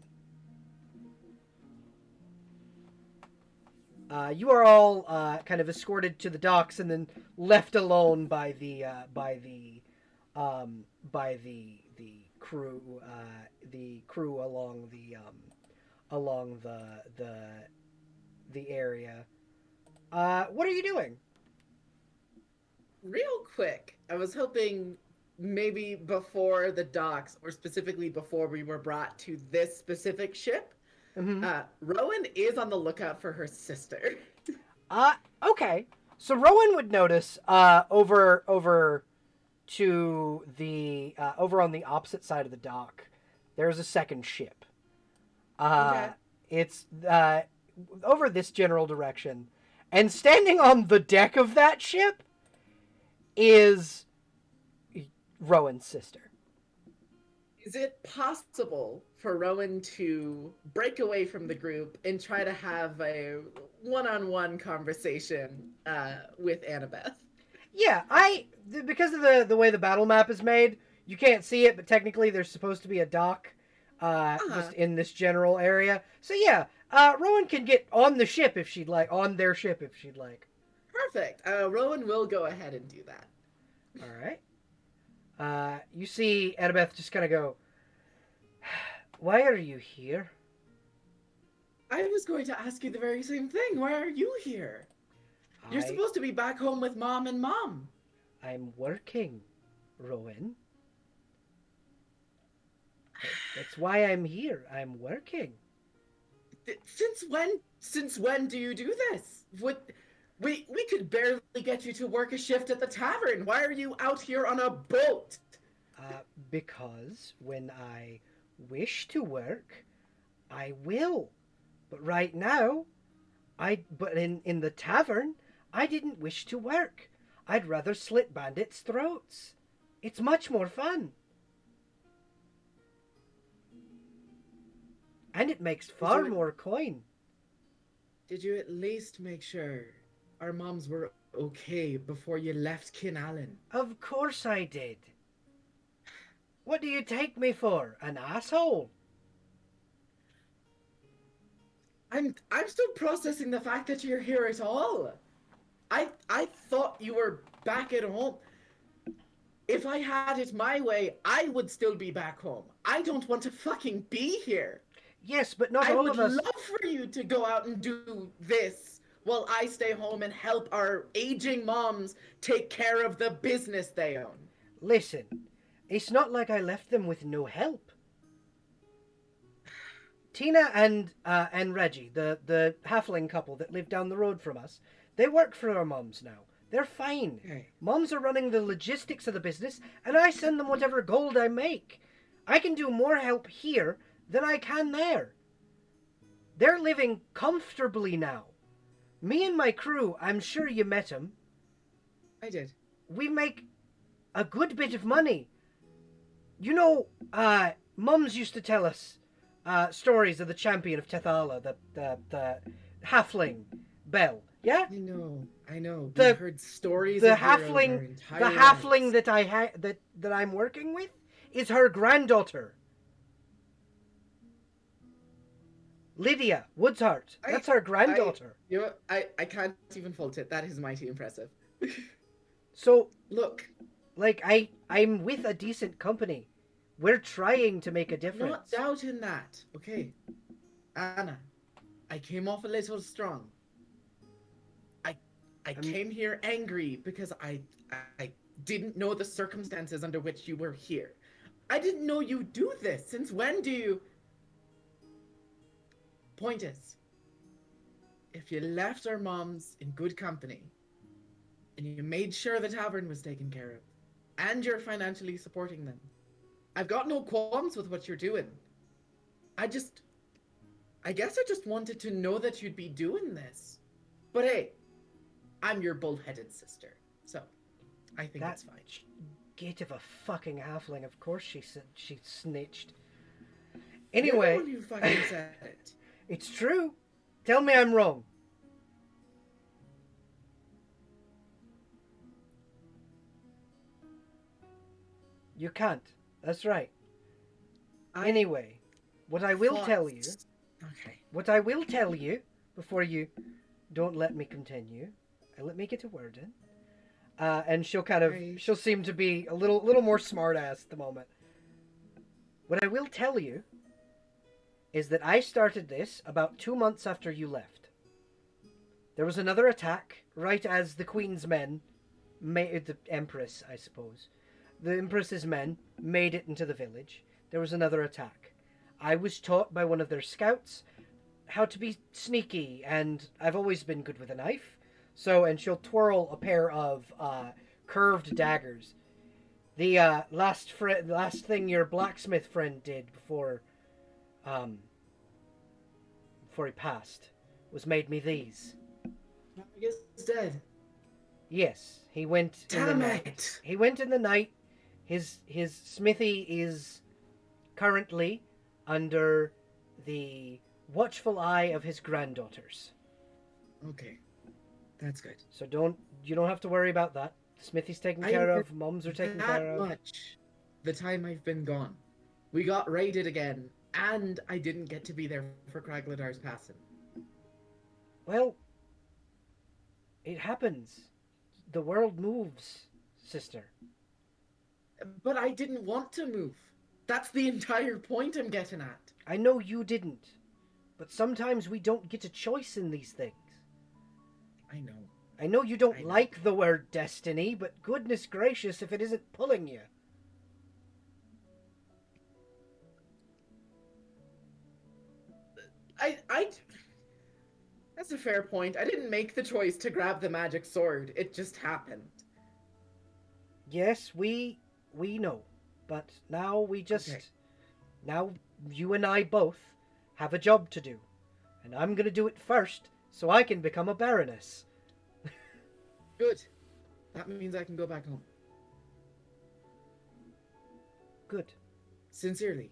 You are all kind of escorted to the docks and then left alone by the crew, along the area. What are you doing? Real quick, I was hoping maybe before the docks, or specifically before we were brought to this specific ship, Mm-hmm. Rowan is on the lookout for her sister. Okay. So Rowan would notice over to the over on the opposite side of the dock, there's a second ship. Okay. It's over this general direction, and standing on the deck of that ship is Rowan's sister. Is it possible for Rowan to break away from the group and try to have a one-on-one conversation with Annabeth? Yeah, because of the way the battle map is made, you can't see it, but technically there's supposed to be a dock just in this general area. So yeah, Rowan can get on the ship if she'd like, on their ship if she'd like. Perfect. Rowan will go ahead and do that. All right. You see Annabeth just kind of go, "Why are you here?" I was going to ask you the very same thing. Why are you here? You're supposed to be back home with Mom and Mom. I'm working, Rowan. That's why I'm here. I'm working. Since when do you do this? We could barely get you to work a shift at the tavern. Why are you out here on a boat? Because when I wish to work, I will. But right now, but in the tavern, I didn't wish to work. I'd rather slit bandits' throats. It's much more fun. And it makes far more coin. Did you at least make sure our moms were okay before you left Kinallen? Of course I did. What do you take me for? An asshole? I'm still processing the fact that you're here at all. I thought you were back at home. If I had it my way, I would still be back home. I don't want to fucking be here. Yes, but not all of us. I would love for you to go out and do this while I stay home and help our aging moms take care of the business they own. Listen, it's not like I left them with no help. Tina and Reggie, the halfling couple that live down the road from us, they work for our moms now. They're fine. Okay. Moms are running the logistics of the business, and I send them whatever gold I make. I can do more help here than I can there. They're living comfortably now. Me and my crew, I'm sure you met them. I did. We make a good bit of money. You know, mums used to tell us stories of the champion of Tethala, the halfling Belle. Yeah, I know. The- We've heard stories the of heroes our halfling, entire the lives. halfling that I'm working with is her granddaughter, Lydia Woodsheart. That's her granddaughter. You know, I can't even fault it. That is mighty impressive. So, Look, like, I'm with a decent company. We're trying to make a difference. not doubting that. Okay, Anna, I came off a little strong. I came here angry because I didn't know the circumstances under which you were here. I didn't know you do this. Since when do you... Point is, if you left our moms in good company, and you made sure the tavern was taken care of, and you're financially supporting them, I've got no qualms with what you're doing. I guess I just wanted to know that you'd be doing this. But hey, I'm your bullheaded sister, so I think it's fine. Gate of a fucking halfling. Of course she snitched. You're the Anyway, one who fucking said it. it's true. Tell me I'm wrong. You can't. That's right. Anyway, what I will tell you... Okay. What I will tell you, before you don't let me continue, let me get a word in. And she'll seem to be a little more smart-ass at the moment. What I will tell you is that I started this about 2 months after you left. There was another attack, right as the Queen's men, the Empress, I suppose. The Empress's men made it into the village. There was another attack. I was taught by one of their scouts how to be sneaky, and I've always been good with a knife. And she'll twirl a pair of curved daggers. The last thing your blacksmith friend did before he passed was made me these. I guess he's dead. Yes, he went in the Damn night. it! He went in the night. His smithy is currently under the watchful eye of his granddaughters. Okay. That's good. So you don't have to worry about that. The smithy's taken care of, mums are taken care of. That much the time I've been gone. We got raided again, and I didn't get to be there for Cragladar's passing. Well, it happens. The world moves, sister. But I didn't want to move. That's the entire point I'm getting at. I know you didn't. But sometimes we don't get a choice in these things. I know. I know you don't like the word destiny, but goodness gracious if it isn't pulling you. That's a fair point. I didn't make the choice to grab the magic sword. It just happened. Yes, we know. But now we just... Okay. Now you and I both have a job to do. and I'm gonna do it first so I can become a baroness. Good. That means I can go back home. Good. Sincerely.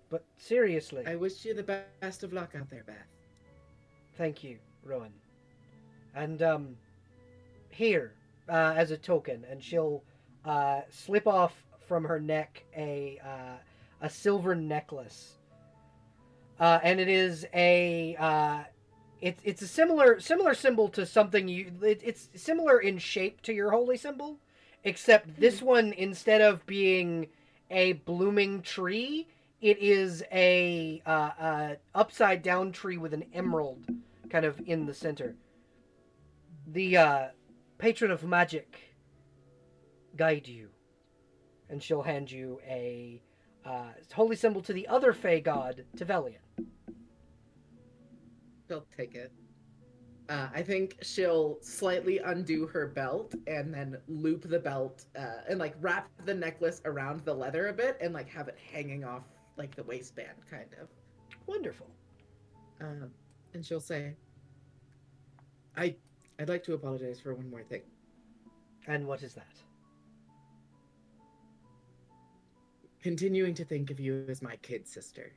But seriously, I wish you the best of luck out there, Beth. thank you, Rowan. And, here, as a token, and she'll, slip off from her neck a silver necklace. And it is it's a similar symbol to something it's similar in shape to your holy symbol, except this one, instead of being a blooming tree, it is a upside down tree with an emerald kind of in the center. The patron of magic guide you, and she'll hand you a holy symbol to the other Fey god, Tevelian. She'll take it. I think she'll slightly undo her belt and then loop the belt and like wrap the necklace around the leather a bit and like have it hanging off like the waistband, kind of. Wonderful. And she'll say, I'd like to apologize for one more thing. And what is that? Continuing to think of you as my kid sister.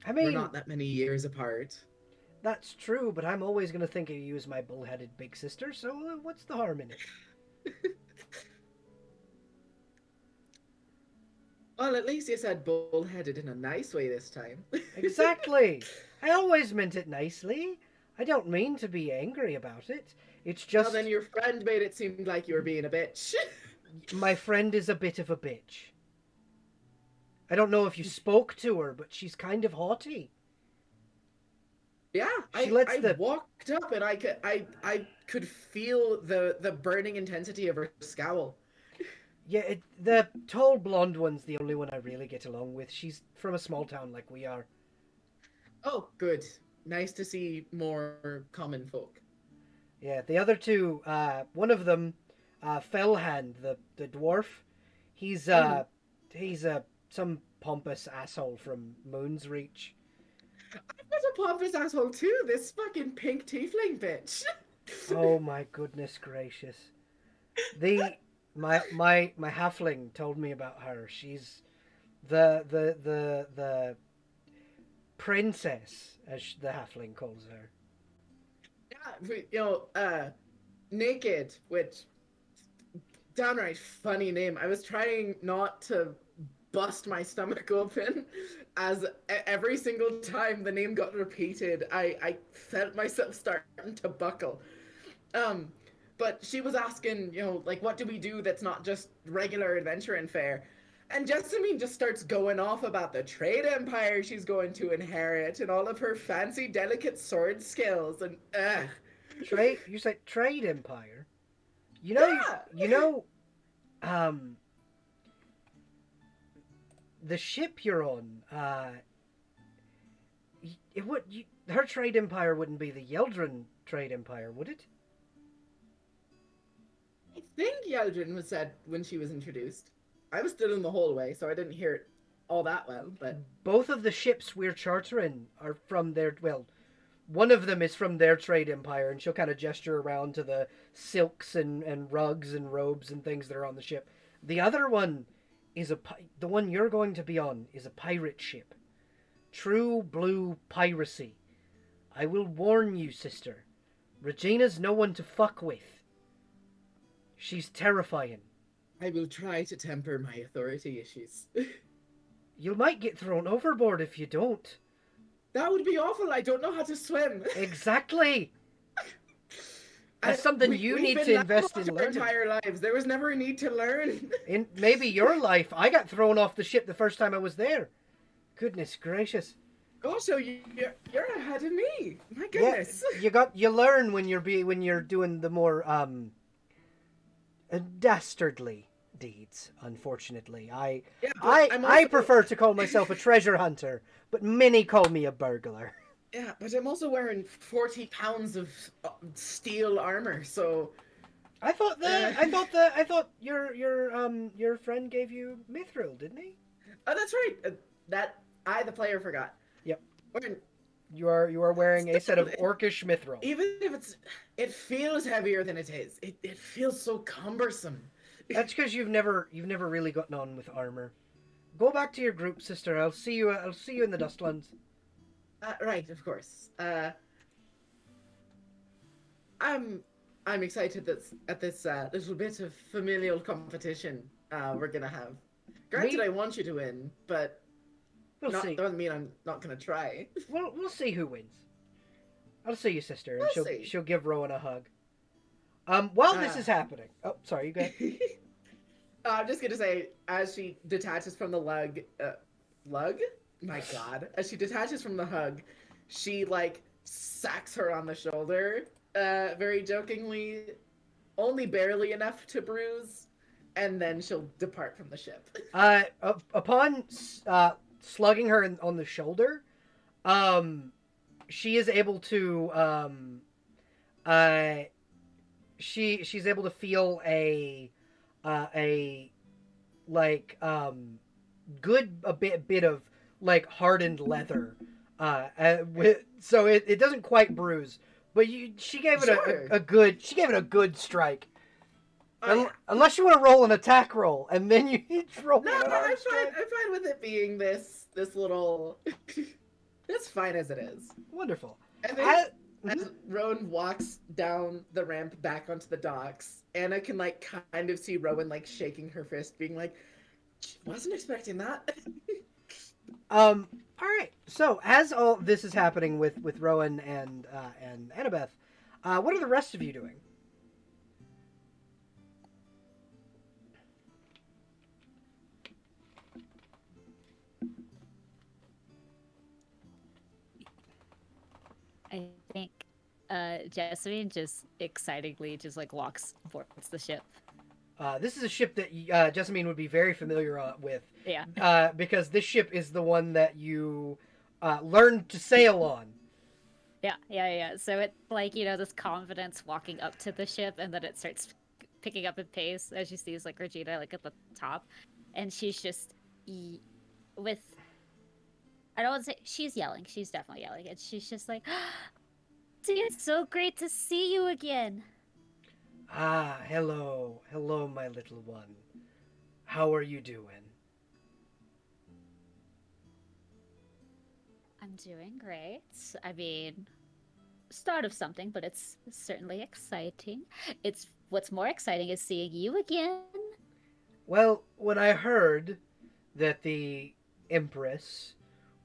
I mean, We're not that many years apart. that's true, but I'm always going to think of you as my bullheaded big sister, so what's the harm in it? Well, at least you said bullheaded in a nice way this time. Exactly. I always meant it nicely. I don't mean to be angry about it. It's just... Well, then your friend made it seem like you were being a bitch. My friend is a bit of a bitch. I don't know if you spoke to her, but she's kind of haughty. Yeah, She I lets the- walked up and I could feel the burning intensity of her scowl. Yeah, the tall blonde one's the only one I really get along with. She's from a small town like we are. Oh, good. Nice to see more common folk. Yeah, the other two, one of them, Fellhand, the dwarf, he's some pompous asshole from Moon's Reach. I've got a pompous asshole too, this fucking pink tiefling bitch. Oh my goodness gracious. My halfling told me about her. She's the princess, as the halfling calls her. Yeah, Naked, which downright funny name. I was trying not to bust my stomach open as every single time the name got repeated, I felt myself starting to buckle. But she was asking, like, what do we do that's not just regular adventuring fare? And Jessamine just starts going off about the trade empire she's going to inherit and all of her fancy, delicate sword skills and Trade? You said trade empire? Yeah. The ship you're on, her trade empire wouldn't be the Yeldrin trade empire, would it? I think Yeldrin was said when she was introduced. I was still in the hallway, so I didn't hear it all that well, but... Both of the ships we're chartering are from their... Well, one of them is from their trade empire, and she'll kind of gesture around to the silks and rugs and robes and things that are on the ship. The other one is the one you're going to be on is a pirate ship. True blue piracy. I will warn you, sister. Regina's no one to fuck with. She's terrifying. I will try to temper my authority issues. You might get thrown overboard if you don't. That would be awful. I don't know how to swim. Exactly. That's something you need to invest in our learning. entire lives. There was never a need to learn. In maybe your life, I got thrown off the ship the first time I was there. Goodness gracious. Oh, so you're ahead of me. My goodness. Yeah, you learn when you're doing the more dastardly deeds. Unfortunately, I prefer to call myself a treasure hunter, but many call me a burglar. Yeah, but I'm also wearing 40 pounds of steel armor, so. I thought your friend gave you mithril, didn't he? Oh, that's right. The player, forgot. Yep. Wearing You are wearing a set of orcish mithril. Even if it feels heavier than it is. It feels so cumbersome. That's because you've never really gotten on with armor. Go back to your group, sister. I'll see you in the Dustlands. Right, of course. I'm I'm excited at this little bit of familial competition we're gonna have. Granted, Me? I want you to win, but We'll see. doesn't mean I'm not gonna try. We'll see who wins. I'll see you, sister, and We'll she'll see. she'll give Rowan a hug. While this Ah. is happening. Oh, sorry, you go ahead. I'm just gonna say, as she detaches from the lug? My God! As she detaches from the hug, she like sacks her on the shoulder, very jokingly, only barely enough to bruise, and then she'll depart from the ship. Upon slugging her on the shoulder, she is able to she's able to feel a like bit of like hardened leather, so it doesn't quite bruise, but she gave it Sure. a good strike. Oh, yeah. Unless you want to roll an attack roll, and then you each roll No, an I'm arm fine. strike. I'm fine with it being this little. It's fine as it is. Wonderful. I think Mhm. as Rowan walks down the ramp back onto the docks, Anna can like kind of see Rowan like shaking her fist, being like, "Wasn't expecting that." All right. So as all this is happening with Rowan and Annabeth, what are the rest of you doing? I think Jessamine just excitingly just like walks towards the ship. This is a ship that Jessamine would be very familiar with, Yeah. because this ship is the one that you learned to sail on. Yeah. So it's like, this confidence walking up to the ship, and then it starts picking up in pace as she sees like Regina like at the top, and she's just with. I don't want to say she's yelling. She's definitely yelling, and she's just like, "It's so great to see you again." Hello, my little one. How are you doing? I'm doing great. I mean, start of something, but it's certainly exciting. It's what's more exciting is seeing you again. Well, when I heard that the Empress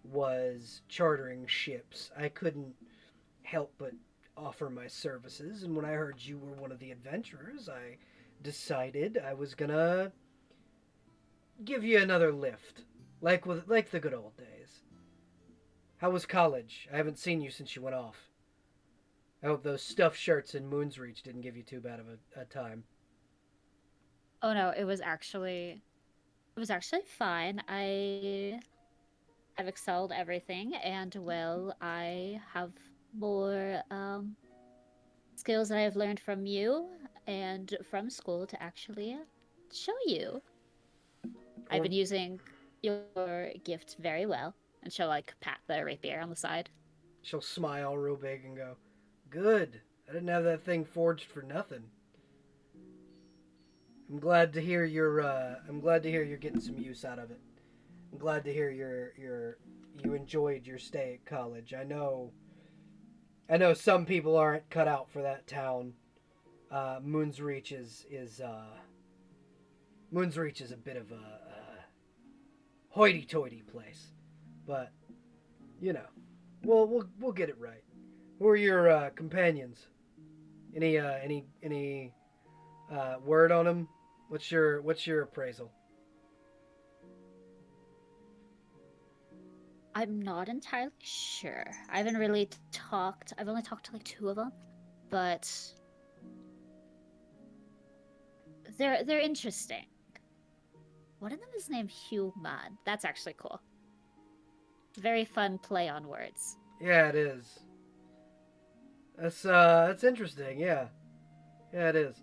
was chartering ships, I couldn't help but offer my services, and when I heard you were one of the adventurers, I decided I was gonna give you another lift, like the good old days. How was college? I haven't seen you since you went off. I hope those stuffed shirts in Moon's Reach didn't give you too bad of a time. Oh no, it was actually fine. I've excelled everything, and well, I have more skills that I've learned from you and from school to actually show you. I've been using your gift very well, and she'll like pat the rapier on the side. She'll smile real big and go, "Good. I didn't have that thing forged for nothing." I'm glad to hear you're getting some use out of it. I'm glad to hear you enjoyed your stay at college. I know some people aren't cut out for that town. Moon's Reach is a bit of a hoity-toity place, but we'll get it right. Who are your companions? Any word on them? What's your appraisal? I'm not entirely sure. I haven't really talked. I've only talked to like two of them, but they're interesting. One of them is named Human. That's actually cool. Very fun play on words. Yeah, it is. That's interesting. Yeah, it is.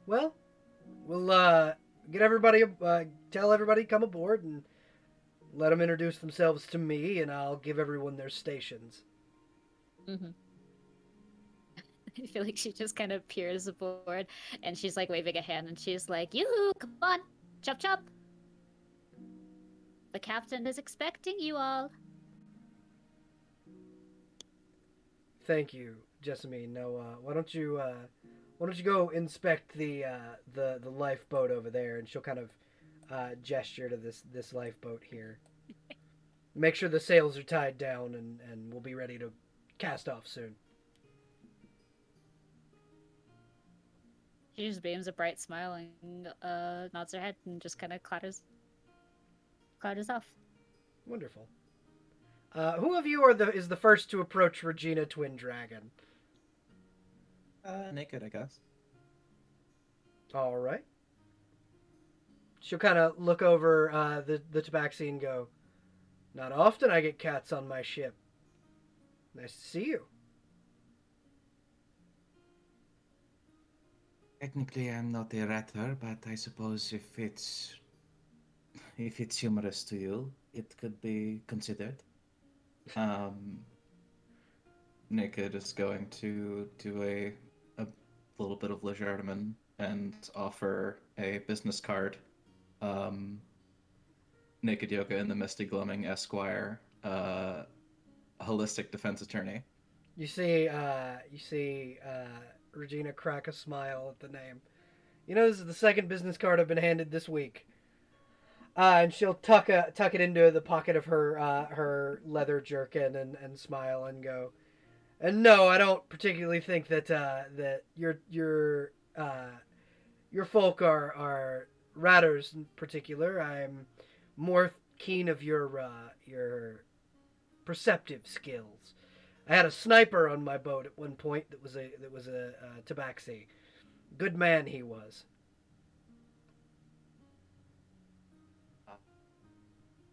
Well, we'll get everybody, tell everybody come aboard, and let them introduce themselves to me, and I'll give everyone their stations. Mm-hmm. I feel like she just kind of peers aboard, and she's like waving a hand, and she's like, "Yoo-hoo, come on, chop chop! The captain is expecting you all." Thank you, Jessamine. No, why don't you go inspect the lifeboat over there, and she'll kind of gesture to this lifeboat here. Make sure the sails are tied down, and we'll be ready to cast off soon. She just beams a bright smile and nods her head and just kind of clatters off. Wonderful. Who of you is the first to approach Regina Twin Dragon? Naked, I guess. All right. She'll kind of look over the tabaxi and go, "Not often I get cats on my ship. Nice to see you." Technically, I'm not a ratter, but I suppose if it's humorous to you, it could be considered. Naked is going to do a little bit of legerdemain and offer a business card. Naked Yoga in the Misty Gloaming Esquire, holistic defense attorney. You see Regina crack a smile at the name. You know, this is the second business card I've been handed this week. And she'll tuck it into the pocket of her leather jerkin and smile and go, "And no, I don't particularly think that that your folk are ratters in particular. I'm more keen of your perceptive skills. I had a sniper on my boat at one point that was a tabaxi. Good man he was."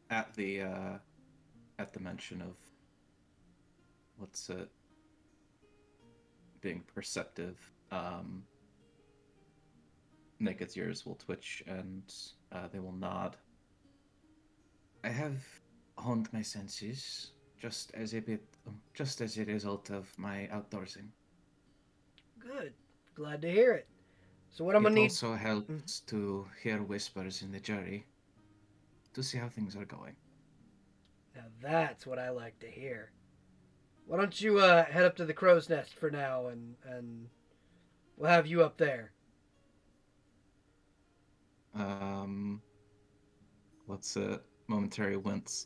At the mention of what's it being perceptive, Naked's ears will twitch and they will nod. I have honed my senses just as a result of my outdoorsing. Good. Glad to hear it. So what I'm It gonna need? also helps to hear whispers in the jury to see how things are going. Now that's what I like to hear. Why don't you head up to the crow's nest for now, and we'll have you up there. What's it? Momentary wince.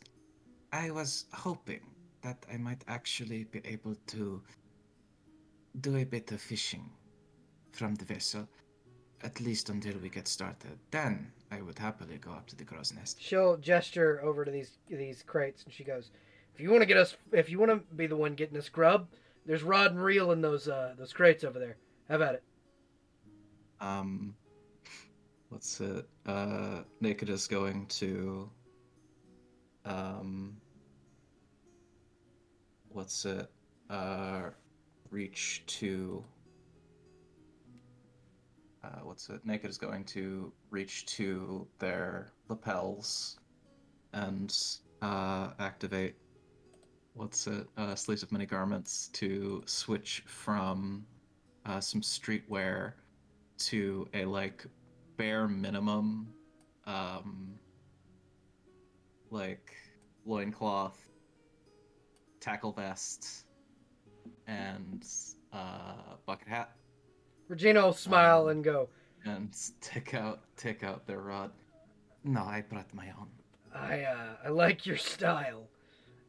I was hoping that I might actually be able to do a bit of fishing from the vessel, at least until we get started. Then I would happily go up to the crow's nest. She'll gesture over to these crates, and she goes, if you want to be the one getting us grub, there's rod and reel in those crates over there. Have at it." What's it? Naked is going to what's it? Reach to what's it? Naked is going to reach to their lapels and activate what's it? Sleeves of many garments to switch from some streetwear to a like bare minimum like loincloth, tackle vest, and bucket hat. Regina will smile and go, And take out their rod. No, I brought my own. I like your style.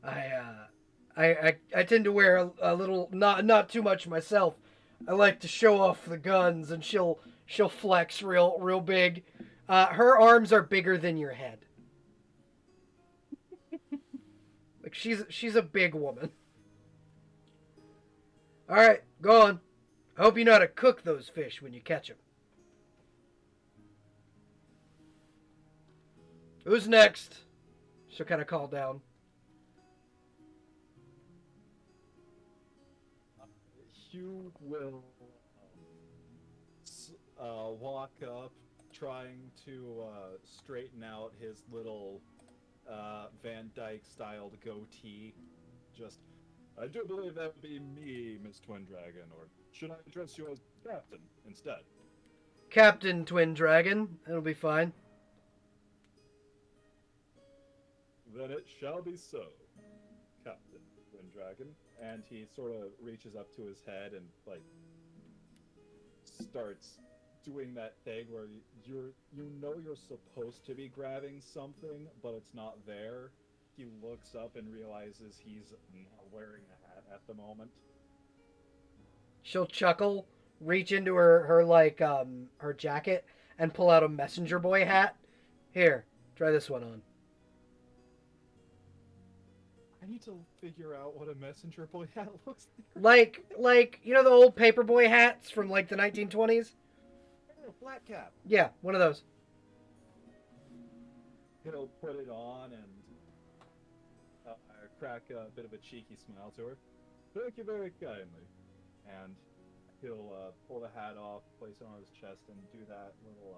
I tend to wear a little, not too much myself. I like to show off the guns," and she'll flex real big. Her arms are bigger than your head. Like she's a big woman. All right, go on. I hope you know how to cook those fish when you catch them. Who's next? She'll kind of call down. Hugh will walk up, trying to straighten out his little Van Dyke styled goatee. Just, I do believe that would be me, Miss Twin Dragon, or should I address you as Captain instead? Captain Twin Dragon. It'll be fine. Then it shall be so, Captain Twin Dragon. And he sort of reaches up to his head and like starts doing that thing where you're supposed to be grabbing something, but it's not there. He looks up and realizes he's not wearing a hat at the moment. She'll chuckle, reach into her jacket, and pull out a messenger boy hat. Here, try this one on. I need to figure out what a messenger boy hat looks like. Like you know the old paperboy hats from like the 1920s? Oh, flat cap. Yeah, one of those. He'll put it on and crack a bit of a cheeky smile to her. Thank you very kindly. And he'll pull the hat off, place it on his chest, and do that little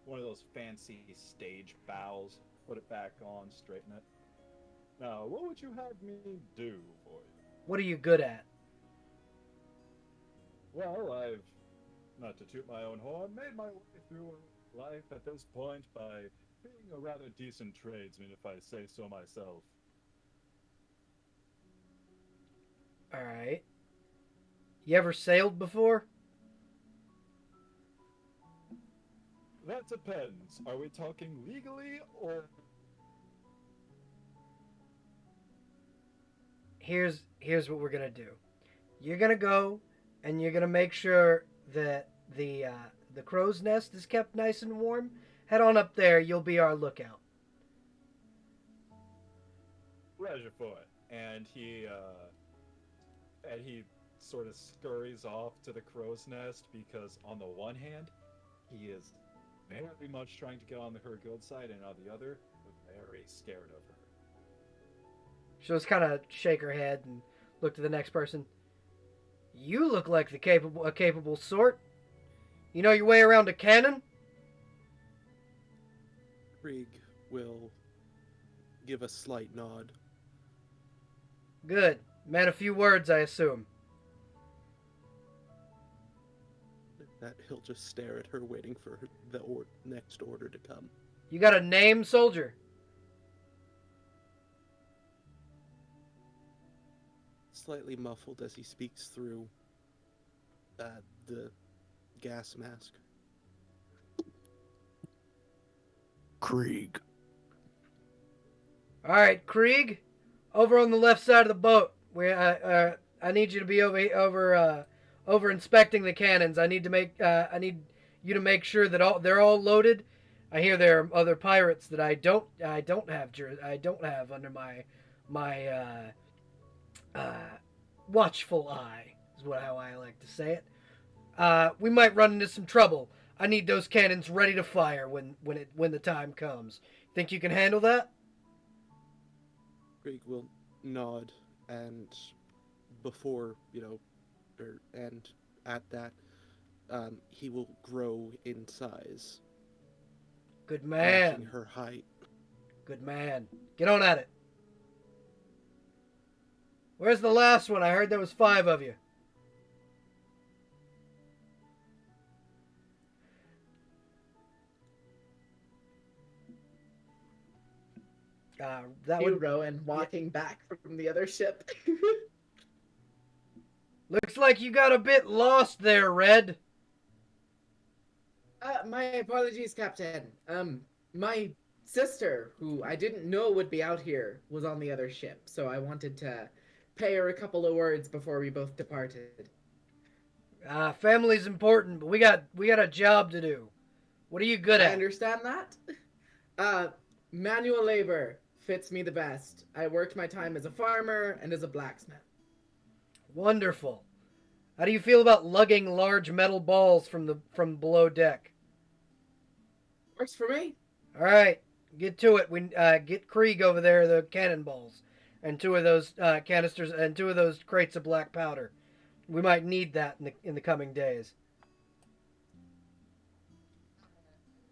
one of those fancy stage bows. Put it back on, straighten it. Now, what would you have me do for you? What are you good at? Well, I've, not to toot my own horn, made my way through life at this point by being a rather decent tradesman, if I say so myself. Alright. You ever sailed before? That depends. Are we talking legally or... Here's what we're gonna do. You're gonna go and you're gonna make sure that the crow's nest is kept nice and warm. Head on up there. You'll be our lookout. Pleasure for it. And he sort of scurries off to the crow's nest because on the one hand, he is very much trying to get on her good side, and on the other, very scared of her. She'll just kind of shake her head and look to the next person. You look like a capable sort. You know your way around a cannon? Krieg will give a slight nod. Good. Man, a few words, I assume. That he'll just stare at her, waiting for the next order to come. You got a name, soldier? Slightly muffled as he speaks through the gas mask. Krieg. All right, Krieg, over on the left side of the boat. Where I need you to be over inspecting the cannons. I need you to make sure that they're all loaded. I hear there are other pirates that I don't have under my watchful eye is how I like to say it. We might run into some trouble. I need those cannons ready to fire when the time comes. Think you can handle that? Krieg will nod, and before, and at that, he will grow in size. Good man. Matching her height. Good man. Get on at it. Where's the last one? I heard there was 5 of you. That You, would Rowan, walking back from the other ship. looks like you got a bit lost there, Red. My apologies, Captain. My sister, who I didn't know would be out here, was on the other ship, so I wanted to pay her a couple of words before we both departed. Family's important, but we got a job to do. What are you good I at? understand that. Manual labor fits me the best. I worked my time as a farmer and as a blacksmith. Wonderful. How do you feel about lugging large metal balls from below deck? Works for me. All right, get to it. We get Krieg over there the cannonballs and 2 of those canisters and 2 of those crates of black powder. We might need that in the coming days.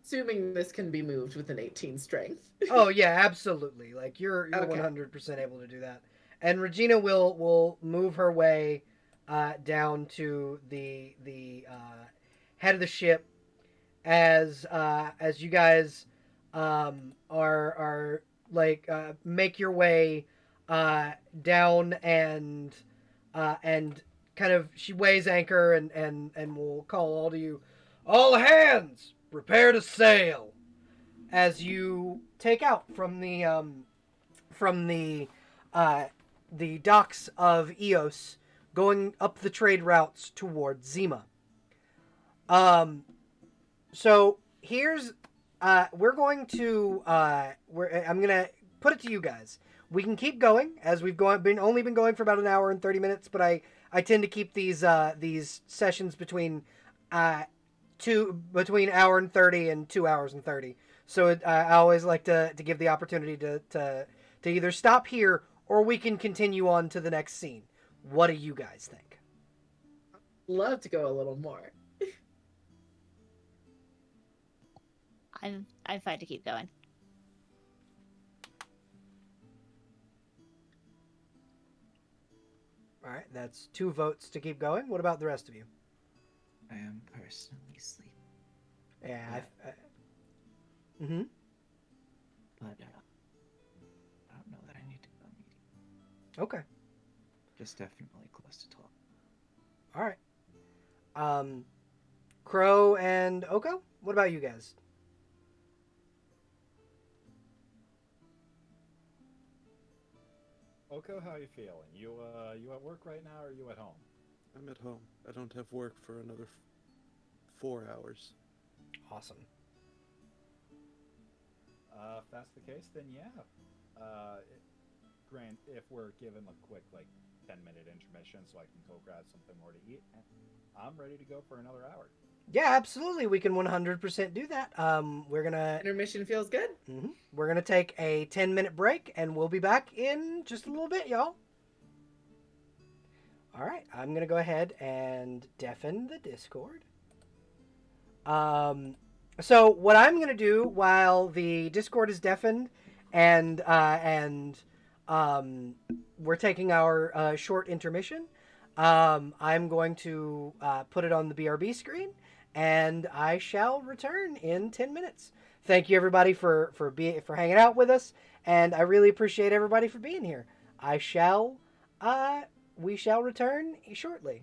assuming this can be moved with an 18 strength. Oh yeah, absolutely. Like you're Okay. 100% able to do that. And Regina will move her way down to the head of the ship as you guys are like make your way down and kind of she weighs anchor and will call all to you, all hands prepare to sail, as you take out from the docks of Eos, going up the trade routes towards Zima. So here's we're going to I'm gonna put it to you guys. We can keep going as we've only been going for about an hour and 30 minutes, but I tend to keep these sessions between between hour and 30 and 2 hours and 30. So I always like to give the opportunity to either stop here or we can continue on to the next scene. What do you guys think? Love to go a little more. I'm fine to keep going. All right, that's 2 votes to keep going. What about the rest of you? I am personally sleeping. Yeah. But I don't know that I need to go immediately. Okay. Just definitely close to talk. All right. Crow and Oko, what about you guys? Oko, how you feeling? You at work right now, or are you at home? I'm at home. I don't have work for another 4 hours. Awesome. If that's the case, then yeah. Grant, if we're given a quick 10-minute intermission, so I can go grab something more to eat, I'm ready to go for another hour. Yeah, absolutely. We can 100% do that. We're gonna Intermission feels good. we're gonna take a 10-minute break, and we'll be back in just a little bit, y'all. All right, I'm gonna go ahead and deafen the Discord. So what I'm gonna do while the Discord is deafened, and we're taking our short intermission, I'm going to put it on the BRB screen, and I shall return in 10 minutes. Thank you everybody for hanging out with us, and I really appreciate everybody for being here. We shall return shortly.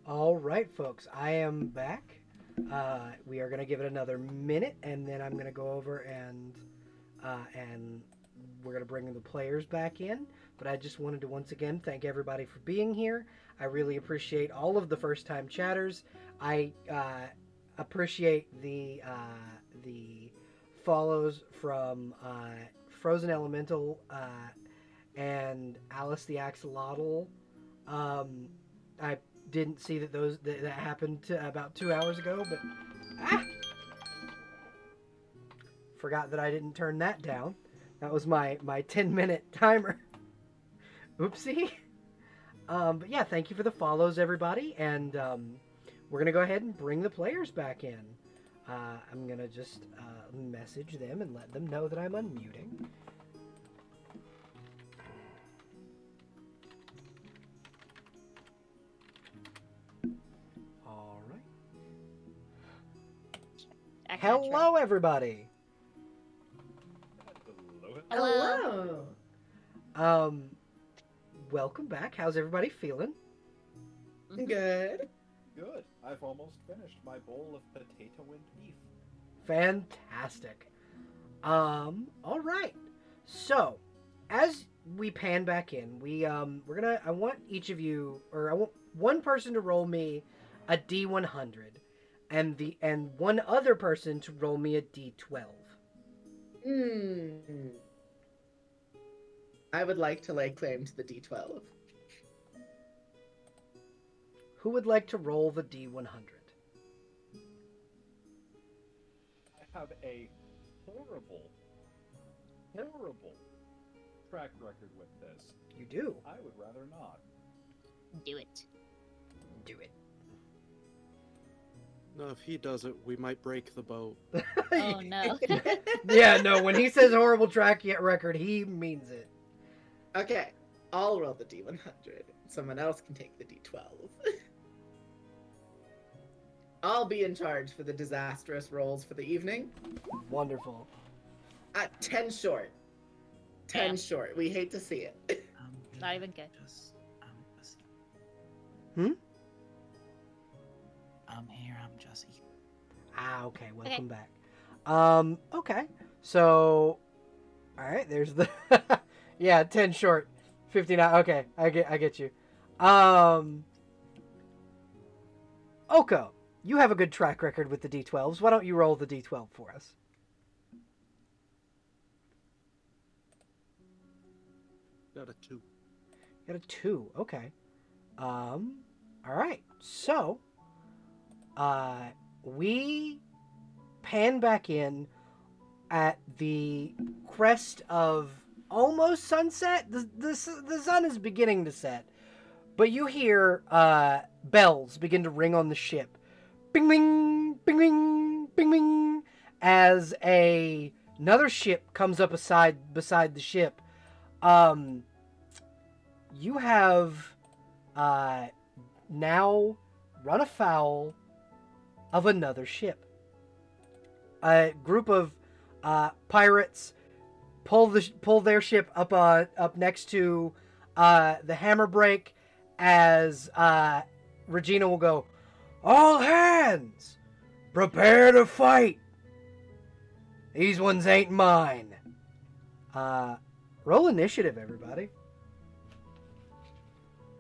All right, folks, I am back. We are gonna give it another minute, and then I'm gonna go over and we're gonna bring the players back in. But I just wanted to once again thank everybody for being here. I really appreciate all of the first-time chatters. I appreciate the follows from Frozen Elemental and Alice the Axolotl. I didn't see that happened about 2 hours ago, but forgot that I didn't turn that down. That was my 10-minute timer. Oopsie. But yeah, thank you for the follows, everybody, and we're gonna go ahead and bring the players back in. I'm gonna just message them and let them know that I'm unmuting. All right. Hello, everybody. Hello. Hello. Welcome back. How's everybody feeling? Good. Good. I've almost finished my bowl of potato and beef. Fantastic. All right. So, as we pan back in, I want each of you, or I want one person to roll me a D100, and one other person to roll me a D12. I would like to lay claim to the D12. Who would like to roll the D100? I have a horrible track record with this. You do. I would rather not. Do it. Do it. No, if he does it, we might break the boat. Oh no. Yeah, no, when he says horrible track record, he means it. Okay, I'll roll the D100. Someone else can take the D12. I'll be in charge for the disastrous rolls for the evening. Wonderful. 10 short. 10 Damn. short. We hate to see it. Not even good. I'm here. I'm just. Okay, welcome back. Okay, so, all right, there's the, yeah, 10 short, 59. Okay, I get you. Oko, you have a good track record with the D12s. Why don't you roll the D12 for us? Got a 2. Got a 2. Okay. All right. So, we pan back in at the crest of almost sunset. The sun is beginning to set, but you hear bells begin to ring on the ship. Bing, bing, bing, bing, bing, bing, as another ship comes up beside the ship. You have now run afoul of another ship. A group of pirates pull their ship up next to the hammer break, as Regina will go, "All hands, prepare to fight. These ones ain't mine." Roll initiative, everybody.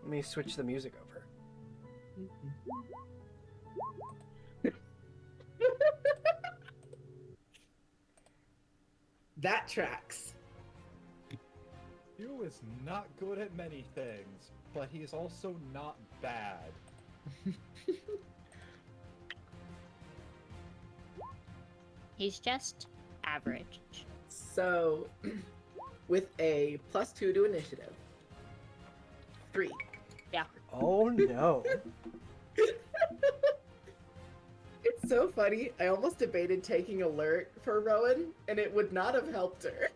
Let me switch the music over. That tracks. Hugh is not good at many things, but he is also not bad. He's just average. So, with a +2 to initiative. 3. Yeah. Oh no. It's so funny. I almost debated taking alert for Rowan, and it would not have helped her.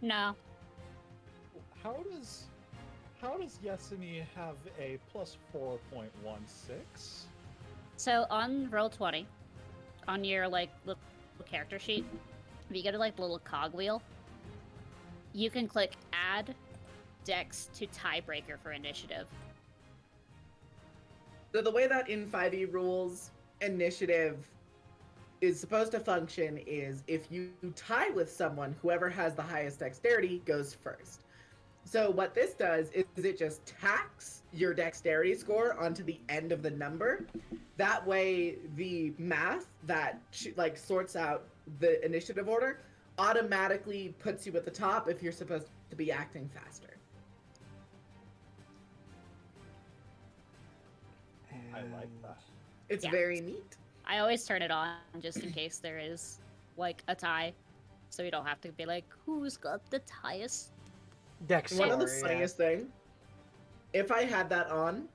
No. How does Yesenia have a +4.16? So on Roll20, on your like little character sheet, if you go to like the little cogwheel, you can click add Dex to tiebreaker for initiative. So the way that in 5e rules initiative is supposed to function is if you tie with someone, whoever has the highest dexterity goes first. So what this does is it just tacks your dexterity score onto the end of the number. That way, the math that like sorts out the initiative order automatically puts you at the top if you're supposed to be acting faster. I like that. It's Yeah. very neat. I always turn it on just in case there is like a tie, so you don't have to be like, who's got the highest? Dex One of the score, yeah. funniest thing, if I had that on,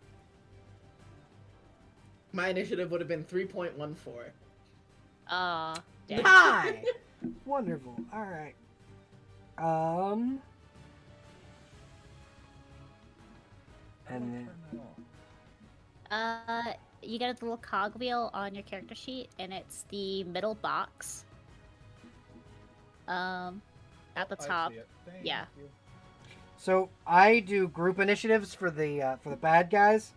my initiative would have been 3.14. Damn. Hi! Wonderful. All right. And then Turn that on. You get a little cogwheel on your character sheet, and it's the middle box. At the I top. see it. Thank yeah. you. so I do group initiatives for the bad guys.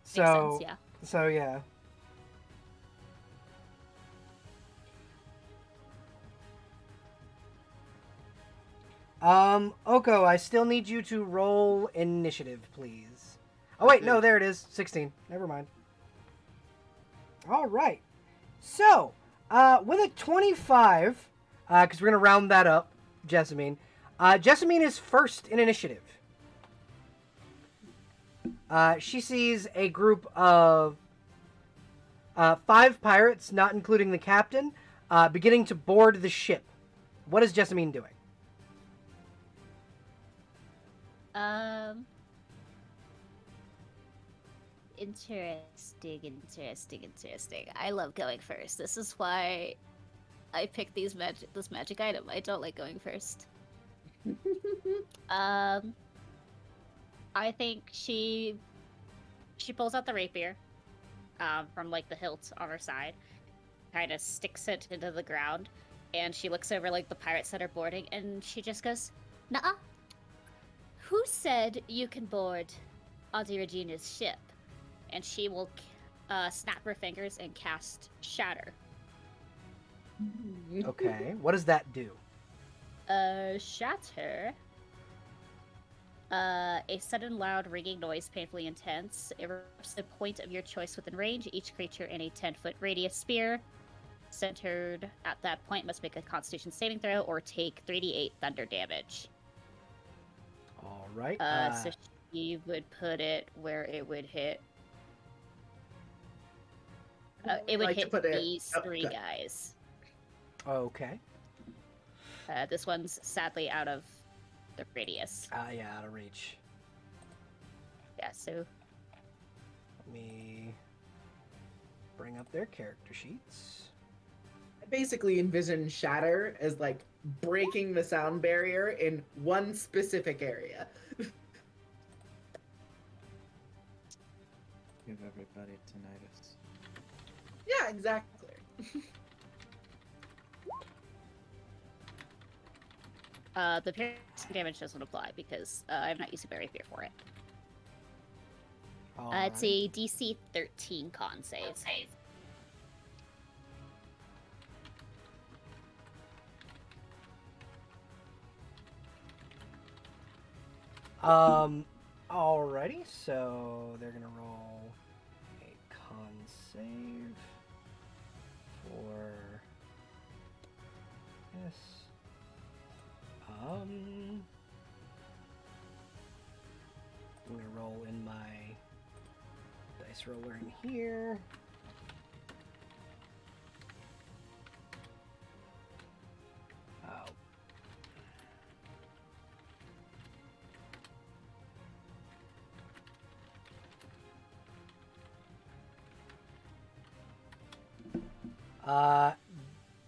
So Makes sense, yeah. so yeah. Oko, I still need you to roll initiative, please. Oh wait, no, there it is. 16. Never mind. All right. So, with a 25, because we're gonna round that up, Jessamine. Jessamine is first in initiative. She sees a group of 5 pirates, not including the captain, beginning to board the ship. What is Jessamine doing? Interesting. I love going first. This is why I picked this magic item. I don't like going first. I think she pulls out the rapier from like the hilt on her side, kind of sticks it into the ground, and she looks over like the pirates that are boarding, and she just goes, "Nuh-uh. Who said you can board Auntie Regina's ship?" And she will snap her fingers and cast Shatter. Okay. What does that do? Shatter. A sudden loud ringing noise, painfully intense, erupts the point of your choice within range. Each creature in a 10-foot radius sphere centered at that point must make a Constitution saving throw or take 3d8 thunder damage. All right. So she would put it where it would hit. It would hit these 3 guys. Okay. This one's sadly out of the radius. Yeah, out of reach. Yeah, so Let me bring up their character sheets. I basically envision Shatter as like breaking the sound barrier in one specific area. Give everybody tinnitus. Yeah, exactly. the piercing damage doesn't apply because I'm not using my rapier for it. It's a DC 13 con save. Alrighty, so they're gonna roll a con save for this. I'm gonna roll in my dice roller in here. Oh.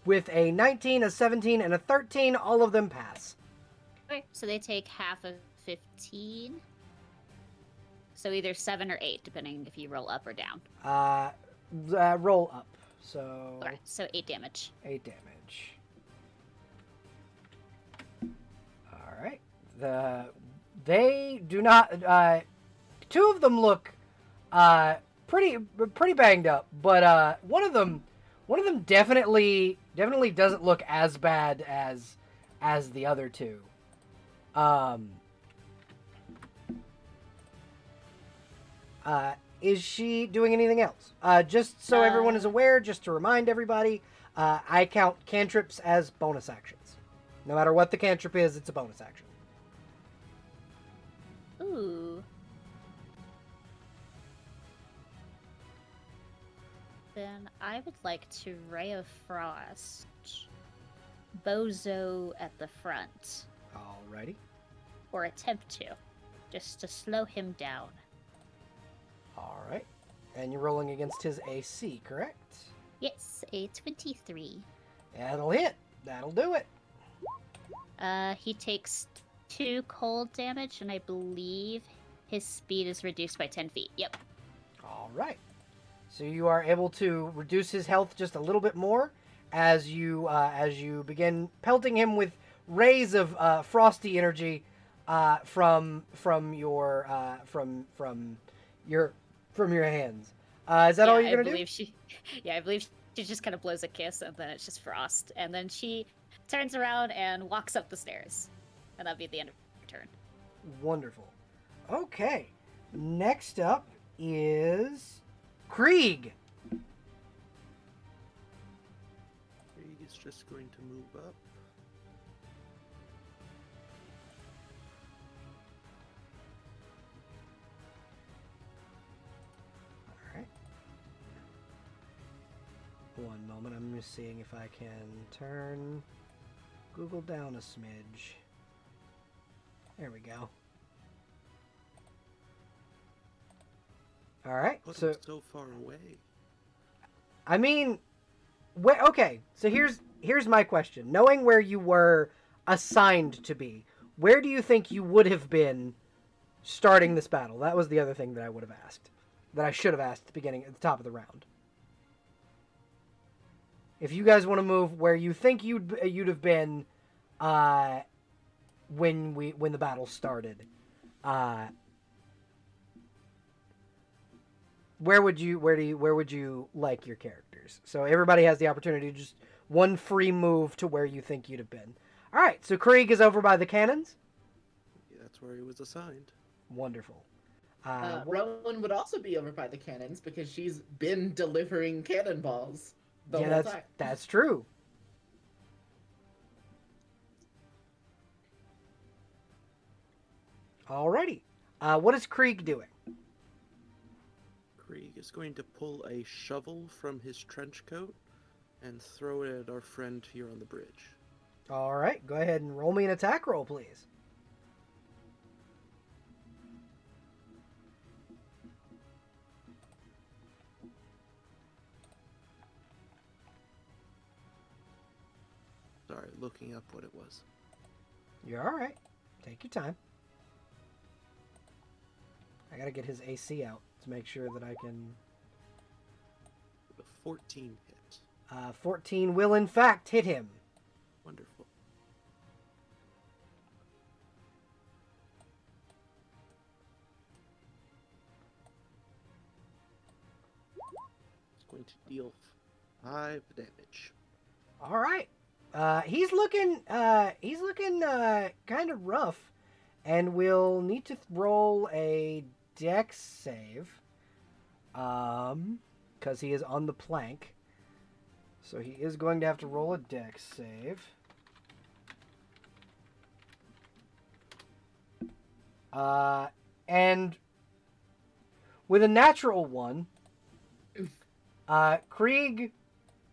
With a 19, a 17, and a 13, all of them pass. Okay, so they take half of 15. So either 7 or 8, depending if you roll up or down. Roll up. So. Alright, so 8 damage. 8 damage. Alright. They do not. 2 of them look pretty banged up, but one of them definitely doesn't look as bad as the other two. Is she doing anything else? Just so everyone is aware, just to remind everybody, I count cantrips as bonus actions. No matter what the cantrip is, it's a bonus action. Ooh. Then I would like to Ray of Frost Bozo at the front. Alrighty. Or attempt to. Just to slow him down. Alright. And you're rolling against his AC, correct? Yes, a 23. That'll hit. That'll do it. He takes 2 cold damage, and I believe his speed is reduced by 10 feet. Yep. Alright. So you are able to reduce his health just a little bit more as you begin pelting him with rays of frosty energy from your hands. Is that all you're gonna do? I believe she just kind of blows a kiss, and then it's just frost, and then she turns around and walks up the stairs, and that'll be the end of her turn. Wonderful. Okay. Next up is Krieg. Krieg is just going to move up. Alright. One moment, I'm just seeing if I can turn Google down a smidge. There we go. Alright, so far away. I mean, okay, so here's my question. Knowing where you were assigned to be, where do you think you would have been starting this battle? That was the other thing that I would have asked. That I should have asked at the top of the round. If you guys want to move where you think you'd have been when the battle started. Where would you like your characters? So everybody has the opportunity to just one free move to where you think you'd have been. All right, so Krieg is over by the cannons. Yeah, that's where he was assigned. Wonderful. Rowan would also be over by the cannons because she's been delivering cannonballs the whole time. That's true. Alrighty. What is Krieg doing? Krieg is going to pull a shovel from his trench coat and throw it at our friend here on the bridge. Alright, go ahead and roll me an attack roll, please. Sorry, looking up what it was. You're alright. Take your time. I gotta get his AC out to make sure that I can... A 14 hit. 14 will in fact hit him. Wonderful. It's going to deal 5 damage. All right. He's looking kind of rough, and we'll need to roll a dex save, because he is on the plank. So he is going to have to roll a dex save. And with a natural one, Krieg,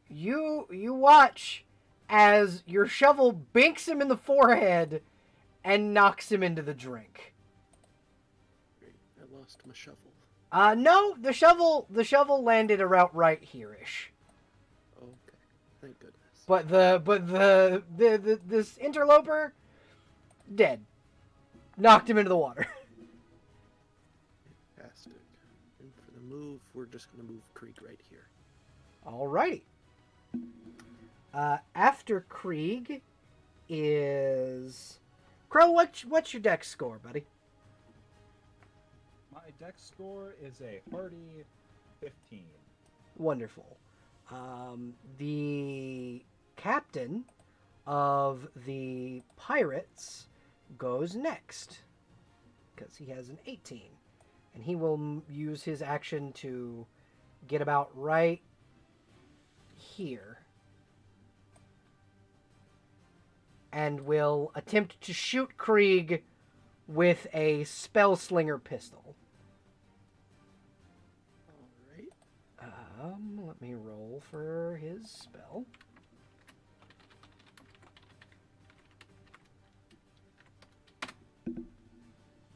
you watch as your shovel binks him in the forehead and knocks him into the drink. Great, I lost my shovel. No, the shovel landed about right here-ish. Okay, thank goodness. But this interloper, dead. Knocked him into the water. Fantastic. And for the move, we're just going to move Krieg right here. Alrighty. After Krieg is... Crow, what's your dex score, buddy? My dex score is a hearty 15. Wonderful. The captain of the pirates goes next because he has an 18. And he will use his action to get about right here. And will attempt to shoot Krieg with a spell slinger pistol. Alright. Let me roll for his spell.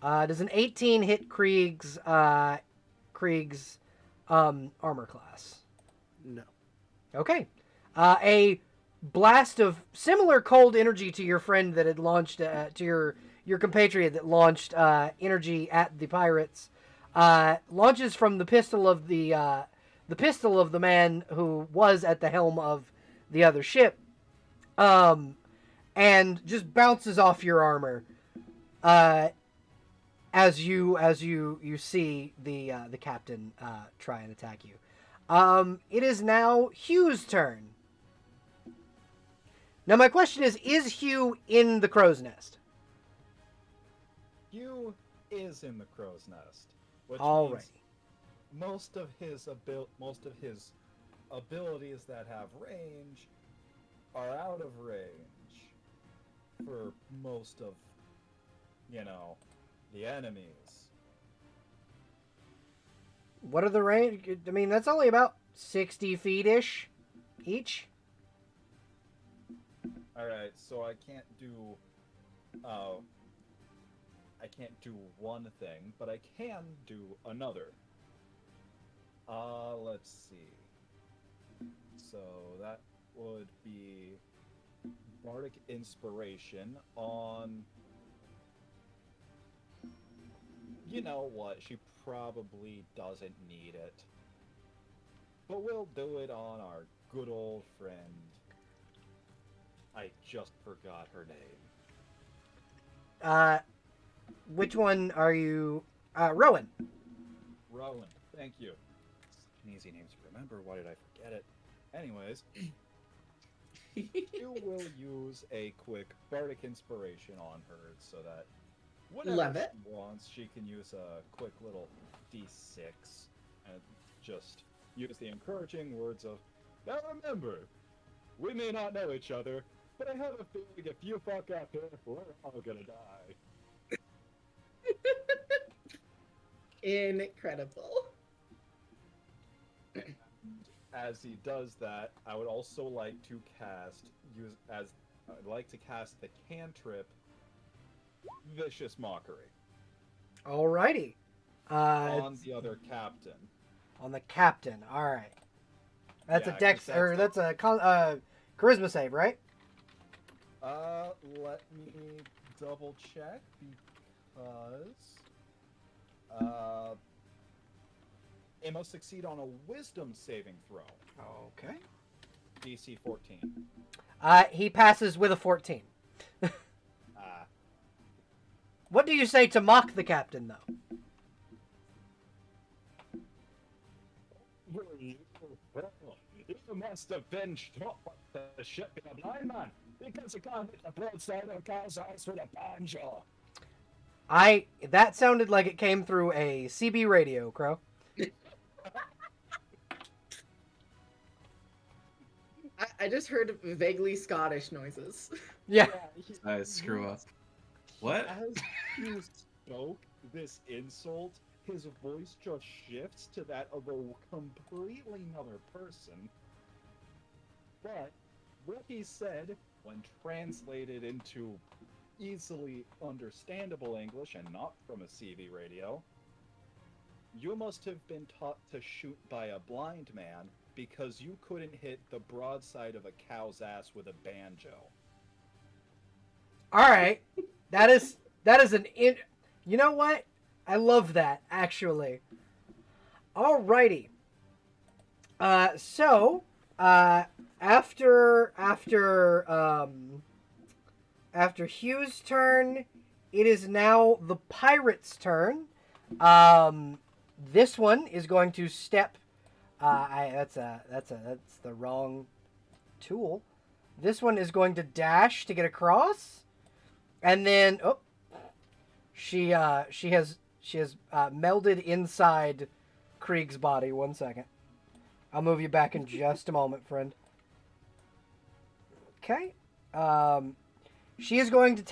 Does an 18 hit Krieg's armor class? No. Okay. A blast of similar cold energy to your friend that had launched to your compatriot that launched energy at the pirates launches from the pistol of the pistol of the man who was at the helm of the other ship, and just bounces off your armor. As you see the captain try and attack you. It is now Hugh's turn. Now my question is Hugh in the crow's nest? Hugh is in the crow's nest, which All means right. most of his abilities that have range are out of range for most of, the enemies. What are the range? I mean, that's only about 60 feet-ish each. Alright, so I can't do one thing, but I can do another. Let's see. So that would be Bardic Inspiration on... You know what, she probably doesn't need it. But we'll do it on our good old friend. I just forgot her name. Which one are you? Rowan. Rowan, thank you. It's an easy name to remember, why did I forget it? Anyways, you will use a quick Bardic Inspiration on her so that whenever Love it. she wants, she can use a quick little D6 and just use the encouraging words of, now remember, we may not know each other, but I have a feeling if you fuck up here, we're all gonna die. Incredible. As he does that, I would also like to cast the cantrip Vicious Mockery Alrighty. on the other captain. On the captain. All right. That's Yeah, a dex 'cause or that's a charisma save, right? Let me double check because it must succeed on a Wisdom saving throw. Okay. DC 14. He passes with a 14. Ah. What do you say to mock the captain, though? You must have been shot by the ship in a blind man because you can't hit the broadside of Carl's house with a banjo. That sounded like it came through a CB radio, Crow. I just heard vaguely Scottish noises. Yeah. I screw up. What? As you spoke this insult, his voice just shifts to that of a completely another person. But what he said, when translated into easily understandable English and not from a CV radio, you must have been taught to shoot by a blind man because you couldn't hit the broadside of a cow's ass with a banjo. All right. That is You know what? I love that, actually. Alrighty. After Hugh's turn, it is now the pirate's turn. This one is going to step That's the wrong tool. This one is going to dash to get across, and then she has melded inside Krieg's body. 1 second. I'll move you back in just a moment, friend. Okay. She is going to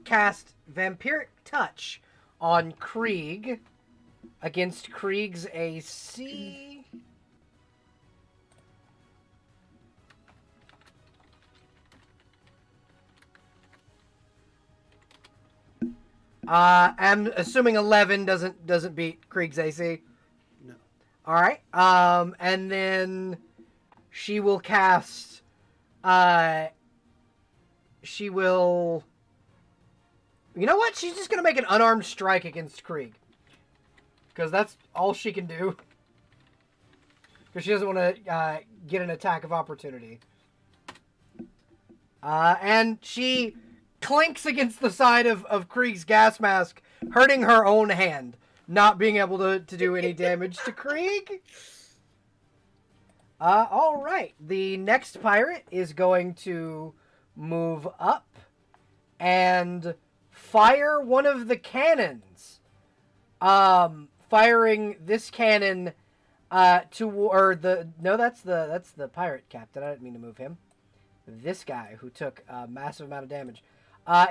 cast Vampiric Touch on Krieg against Krieg's AC. I'm assuming 11 doesn't beat Krieg's AC. No. All right. And then she will cast. She will. You know what? She's just gonna make an unarmed strike against Krieg, because that's all she can do. Because she doesn't want to get an attack of opportunity. And she clinks against the side of Krieg's gas mask, hurting her own hand, not being able to do any damage to Krieg. All right. The next pirate is going to move up and fire one of the cannons. Firing this cannon that's the pirate captain. I didn't mean to move him. This guy who took a massive amount of damage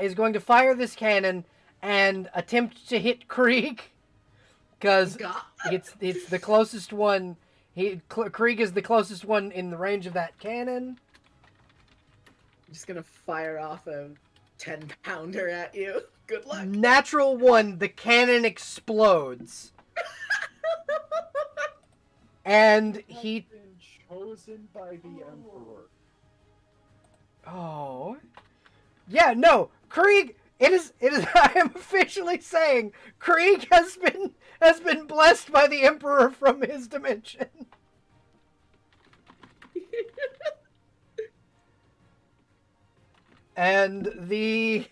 is going to fire this cannon and attempt to hit Krieg, because it's the closest one. Krieg is the closest one in the range of that cannon. I'm just gonna fire off a 10-pounder at you. Good luck. Natural 1, the cannon explodes. And he Been chosen by the Emperor. Oh. Yeah, no. Krieg, it is I am officially saying Krieg has been blessed by the Emperor from his dimension. And the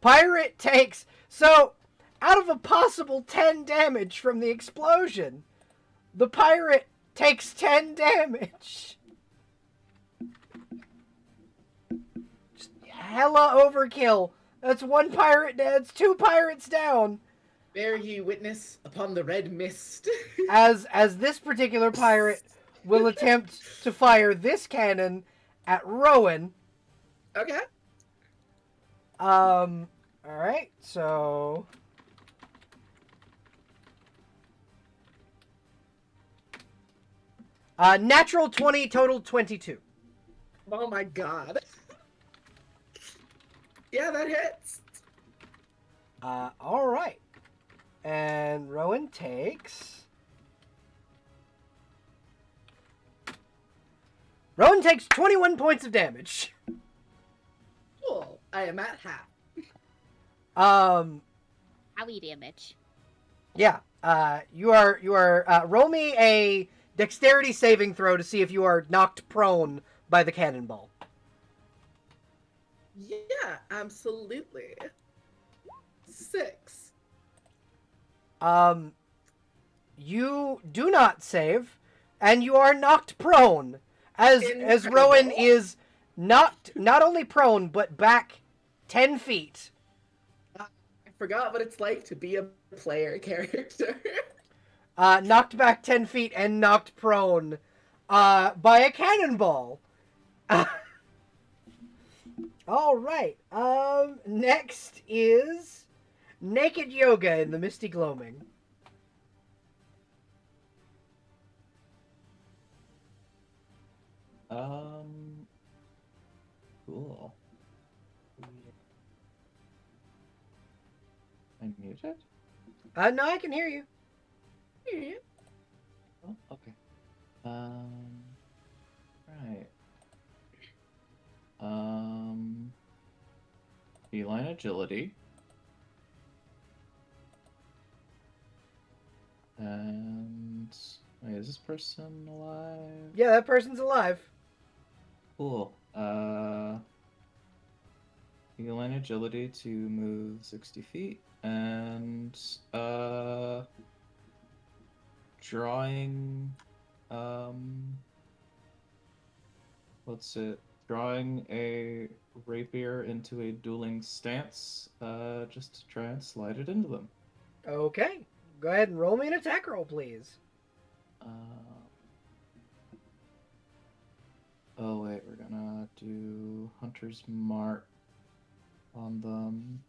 pirate takes, so out of a possible 10 damage from the explosion, the pirate takes 10 damage. Just hella overkill. That's one pirate dead. That's 2 pirates down. Bear ye witness upon the red mist. As this particular pirate will attempt to fire this cannon at Rowan. Okay. Alright, so natural 20, total 22. Oh my god. Yeah, that hits. Alright. And Rowan takes 21 points of damage. Cool. I am at half. Howie damage. Yeah. You are roll me a dexterity saving throw to see if you are knocked prone by the cannonball. Yeah, absolutely. 6. You do not save, and you are knocked prone as Rowan is knocked not only prone but back 10 feet. I forgot what it's like to be a player character. Knocked back 10 feet and knocked prone by a cannonball. All right. Next is Naked Yoga in the Misty Gloaming. Cool. I'm muted? No, I can hear you. Oh, okay. Right. Feline agility. And wait, is this person alive? Yeah, that person's alive. Cool. Feline agility to move 60 feet and drawing What's it? Drawing a rapier into a dueling stance, just to try and slide it into them. Okay. Go ahead and roll me an attack roll, please. Oh wait, we're gonna do Hunter's Mark on them.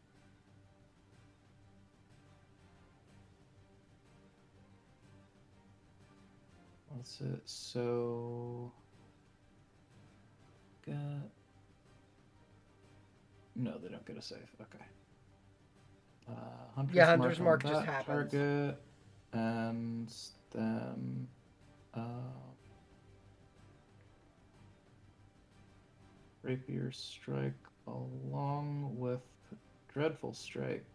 What's it? So got no, they don't get a save. Okay. Hunter's Mark Mark on just that happens. target, and then Rapier Strike along with Dreadful Strike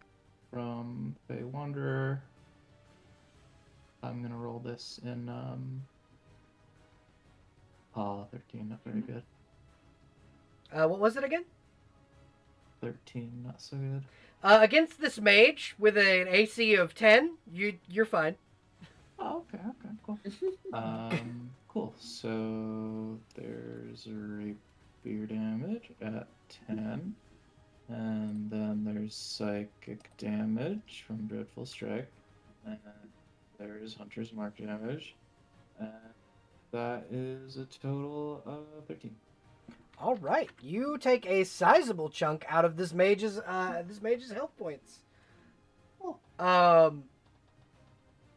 from Fey Wanderer. I'm gonna roll this in 13, not very good. What was it again? 13, not so good. Against this mage with an AC of 10, you're fine. Oh, okay, cool. Cool. So there's rapier damage at 10. And then there's psychic damage from Dreadful Strike. And there's Hunter's Mark damage. And that is a total of 13. All right, you take a sizable chunk out of this mage's health points. Oh.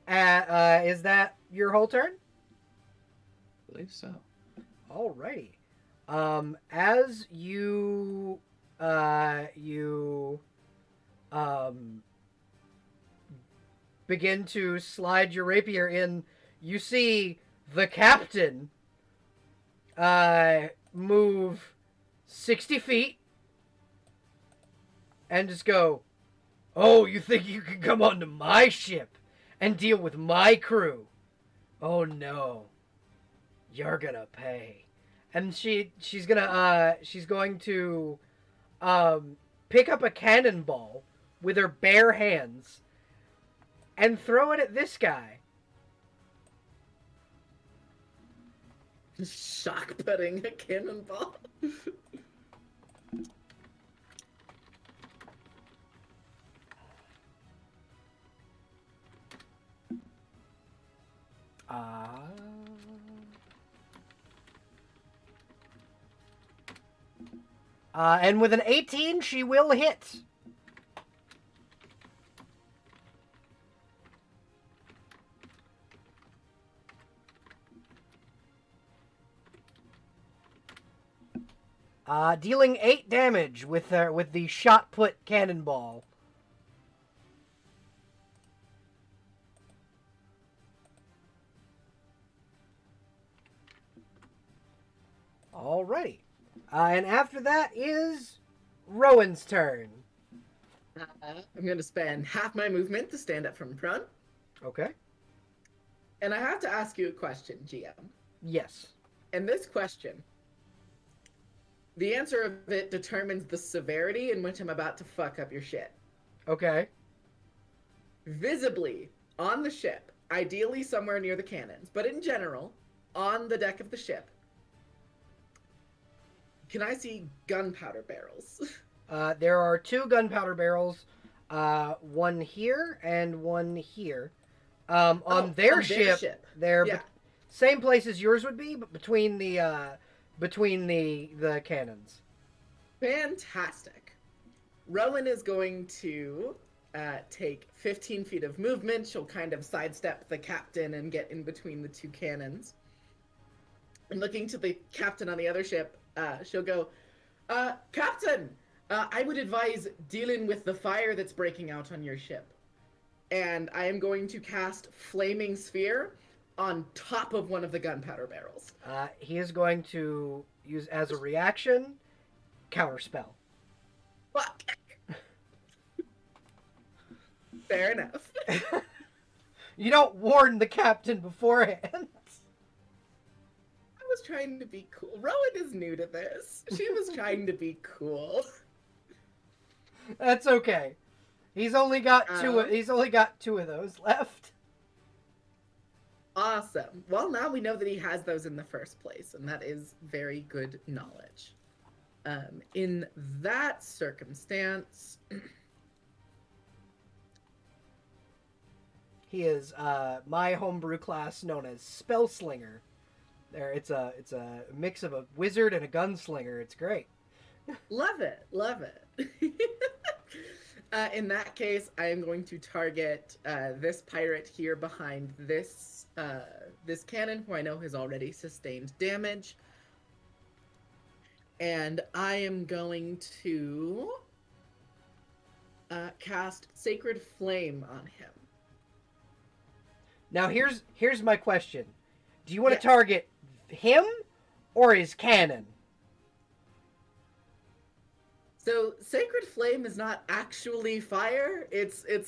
Is that your whole turn? I believe so. Alrighty. As you begin to slide your rapier in, you see the captain move 60 feet and just go, "Oh, you think you can come onto my ship and deal with my crew? Oh no, you're gonna pay." And she's going to pick up a cannonball with her bare hands and throw it at this guy. Shock putting a cannonball. And with an 18, she will hit. Dealing 8 damage with the shot put cannonball. Alrighty. And after that is Rowan's turn. I'm going to spend half my movement to stand up from front. Okay. And I have to ask you a question, GM. Yes. And this question, the answer of it determines the severity in which I'm about to fuck up your shit. Okay. Visibly on the ship, ideally somewhere near the cannons, but in general, on the deck of the ship, can I see gunpowder barrels? There are 2 gunpowder barrels, one here and one here. On their ship, they're same place as yours would be, but between the cannons. Fantastic. Rowan is going to take 15 feet of movement. She'll kind of sidestep the captain and get in between the 2 cannons. And looking to the captain on the other ship, she'll go, Captain, I would advise dealing with the fire that's breaking out on your ship. And I am going to cast Flaming Sphere on top of one of the gunpowder barrels. He is going to use as a reaction, counterspell. Fuck. Fair enough. You don't warn the captain beforehand. I was trying to be cool. Rowan is new to this. She was trying to be cool. That's okay. He's only got 2. He's only got 2 of those left. Awesome. Well, now we know that he has those in the first place, and that is very good knowledge. In that circumstance, He is my homebrew class known as Spellslinger. It's a mix of a wizard and a gunslinger. It's great. love it, love it. In that case, I am going to target this pirate here behind this this cannon, who I know has already sustained damage, and I am going to cast Sacred Flame on him. Now here's my question: do you want Yes. to target him or his cannon? So Sacred Flame is not actually fire. It's Oh,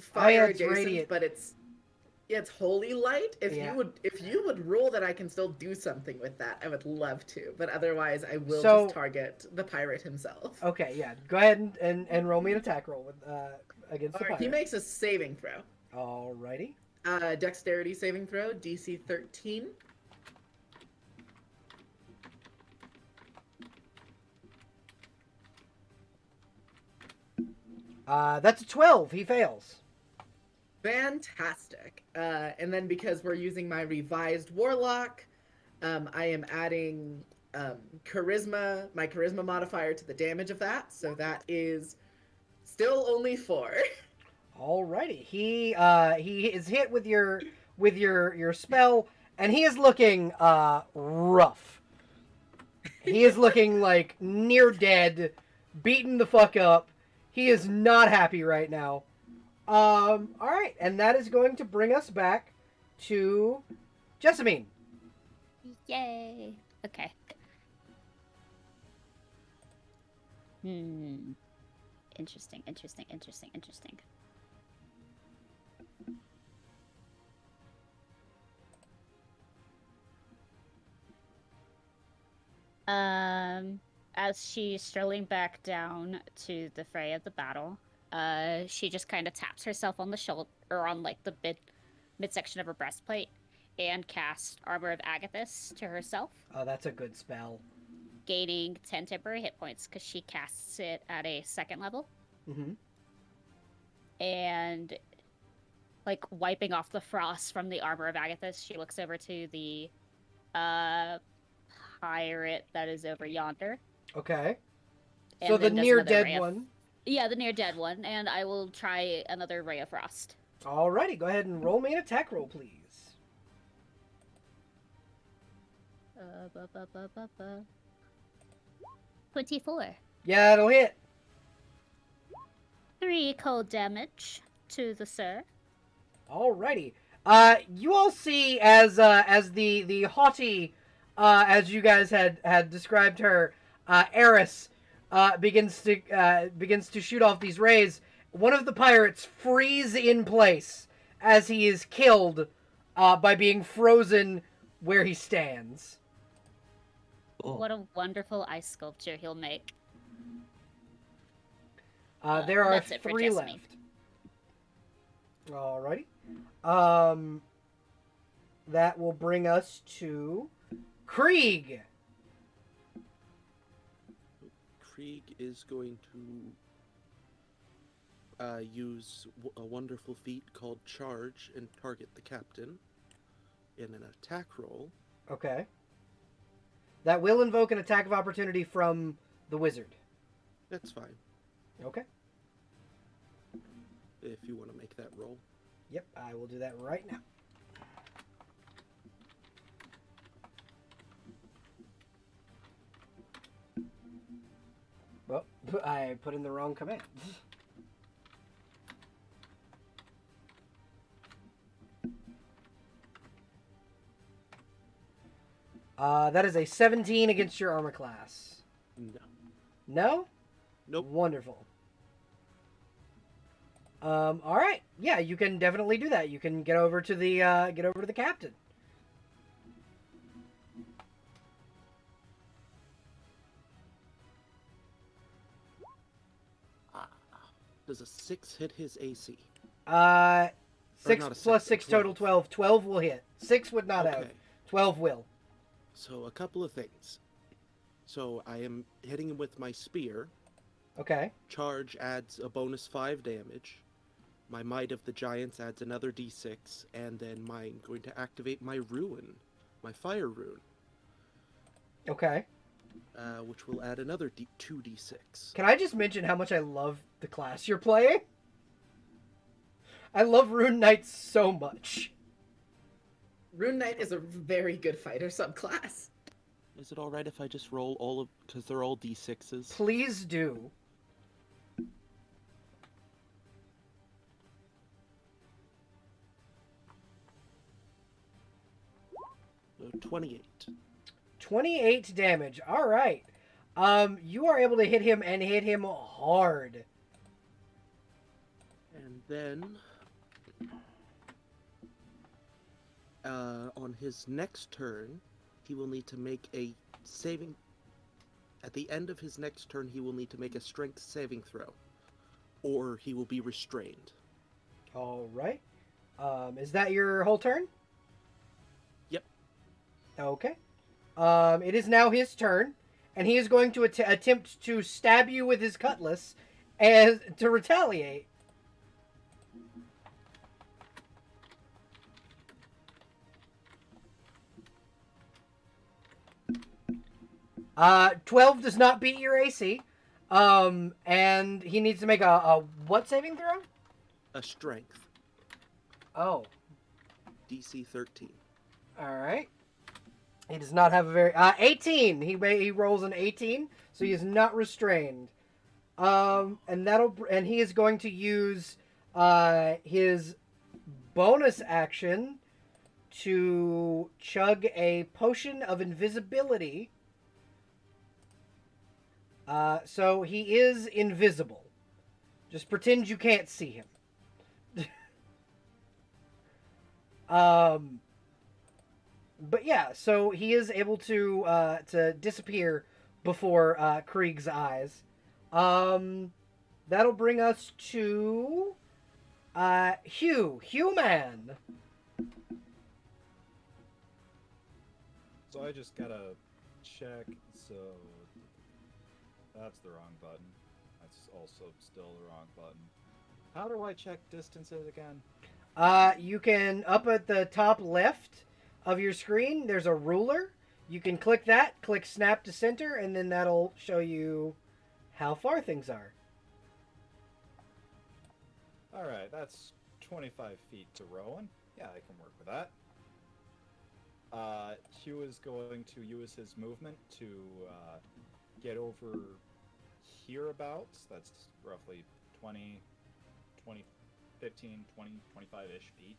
fire yeah, it's adjacent, radiant. but it's holy light. Yeah. If you would rule that I can still do something with that, I would love to. But otherwise, I will So- just target the pirate himself. Okay, yeah. Go ahead and roll me an attack roll with against the Alright, he pirate. makes a saving throw. Alrighty. Dexterity saving throw, DC 13. That's a 12. He fails. Fantastic. And then because we're using my revised warlock, I am adding charisma, my charisma modifier to the damage of that. So that is still only 4. Alrighty. He is hit with your spell, and he is looking rough. He is looking like near dead, beaten the fuck up. He is not happy right now. Alright, and that is going to bring us back to Jessamine. Yay. Okay. Interesting. As she's strolling back down to the fray of the battle, she just kind of taps herself on the shoulder, or on like the midsection of her breastplate, and casts Armor of Agathis to herself, Oh, that's a good spell. gaining 10 temporary hit points because she casts it at a 2nd level. Mm-hmm. And like wiping off the frost from the Armor of Agathis, she looks over to the pirate that is over yonder. Okay. And So the then does near another ray dead of- one. Yeah, the near dead one, and I will try another Ray of Frost. Alrighty, go ahead and roll me an attack roll, please. 24. Yeah, it'll hit. 3 cold damage to the sir. Alrighty. You all see as the haughty, as you guys had described her, Eris, begins to shoot off these rays. One of the pirates freeze in place as he is killed by being frozen where he stands. Cool. What a wonderful ice sculpture he'll make. There are that's it for 3 Jessamine. left. Alrighty. That will bring us to Krieg. Krieg is going to use a wonderful feat called Charge and target the captain in an attack roll. Okay. That will invoke an attack of opportunity from the wizard. That's fine, Okay. if you want to make that roll. Yep, I will do that right now. Well, I put in the wrong command. That is a 17 against your armor class. No. No? Nope. Wonderful. All right. Yeah, you can definitely do that. You can get over to the captain. Does a 6 hit his AC? 6 not a plus 6, 6 total 12. 12 will hit. 6 would not have. Okay. 12 will. So a couple of things. So I am hitting him with my spear. Okay. Charge adds a bonus 5 damage. My Might of the Giants adds another d6, and then I'm going to activate my Ruin, my Fire Rune, Okay. which will add another 2d6. Can I just mention how much I love the class you're playing? I love Rune Knights so much. Rune Knight is a very good fighter subclass. Is it alright if I just roll all of, because they're all d6s? Please do. 28. 28 damage. All right. You are able to hit him and hit him hard. And then, on his next turn, he will need to make a saving... At the end of his next turn, he will need to make a strength saving throw, or he will be restrained. All right. Is that your whole turn? Yep. Okay. It is now his turn, and he is going to attempt to stab you with his cutlass and to retaliate. 12 does not beat your AC. And he needs to make a what saving throw? A strength. Oh. DC 13. All right. He does not have a very 18. He rolls an 18, so he is not restrained. And he is going to use his bonus action to chug a potion of invisibility. So he is invisible. Just pretend you can't see him. But yeah, so he is able to disappear before Krieg's eyes. That'll bring us to Human. So I just gotta check. So that's the wrong button. That's also still the wrong button. How do I check distances again? You can, up at the top left of your screen, there's a ruler. You can click that, click snap to center, and then that'll show you how far things are. Alright, that's 25 feet to Rowan. Yeah, I can work with that. Hugh is going to use his movement to get over hereabouts. That's roughly 15, 20, 25-ish feet.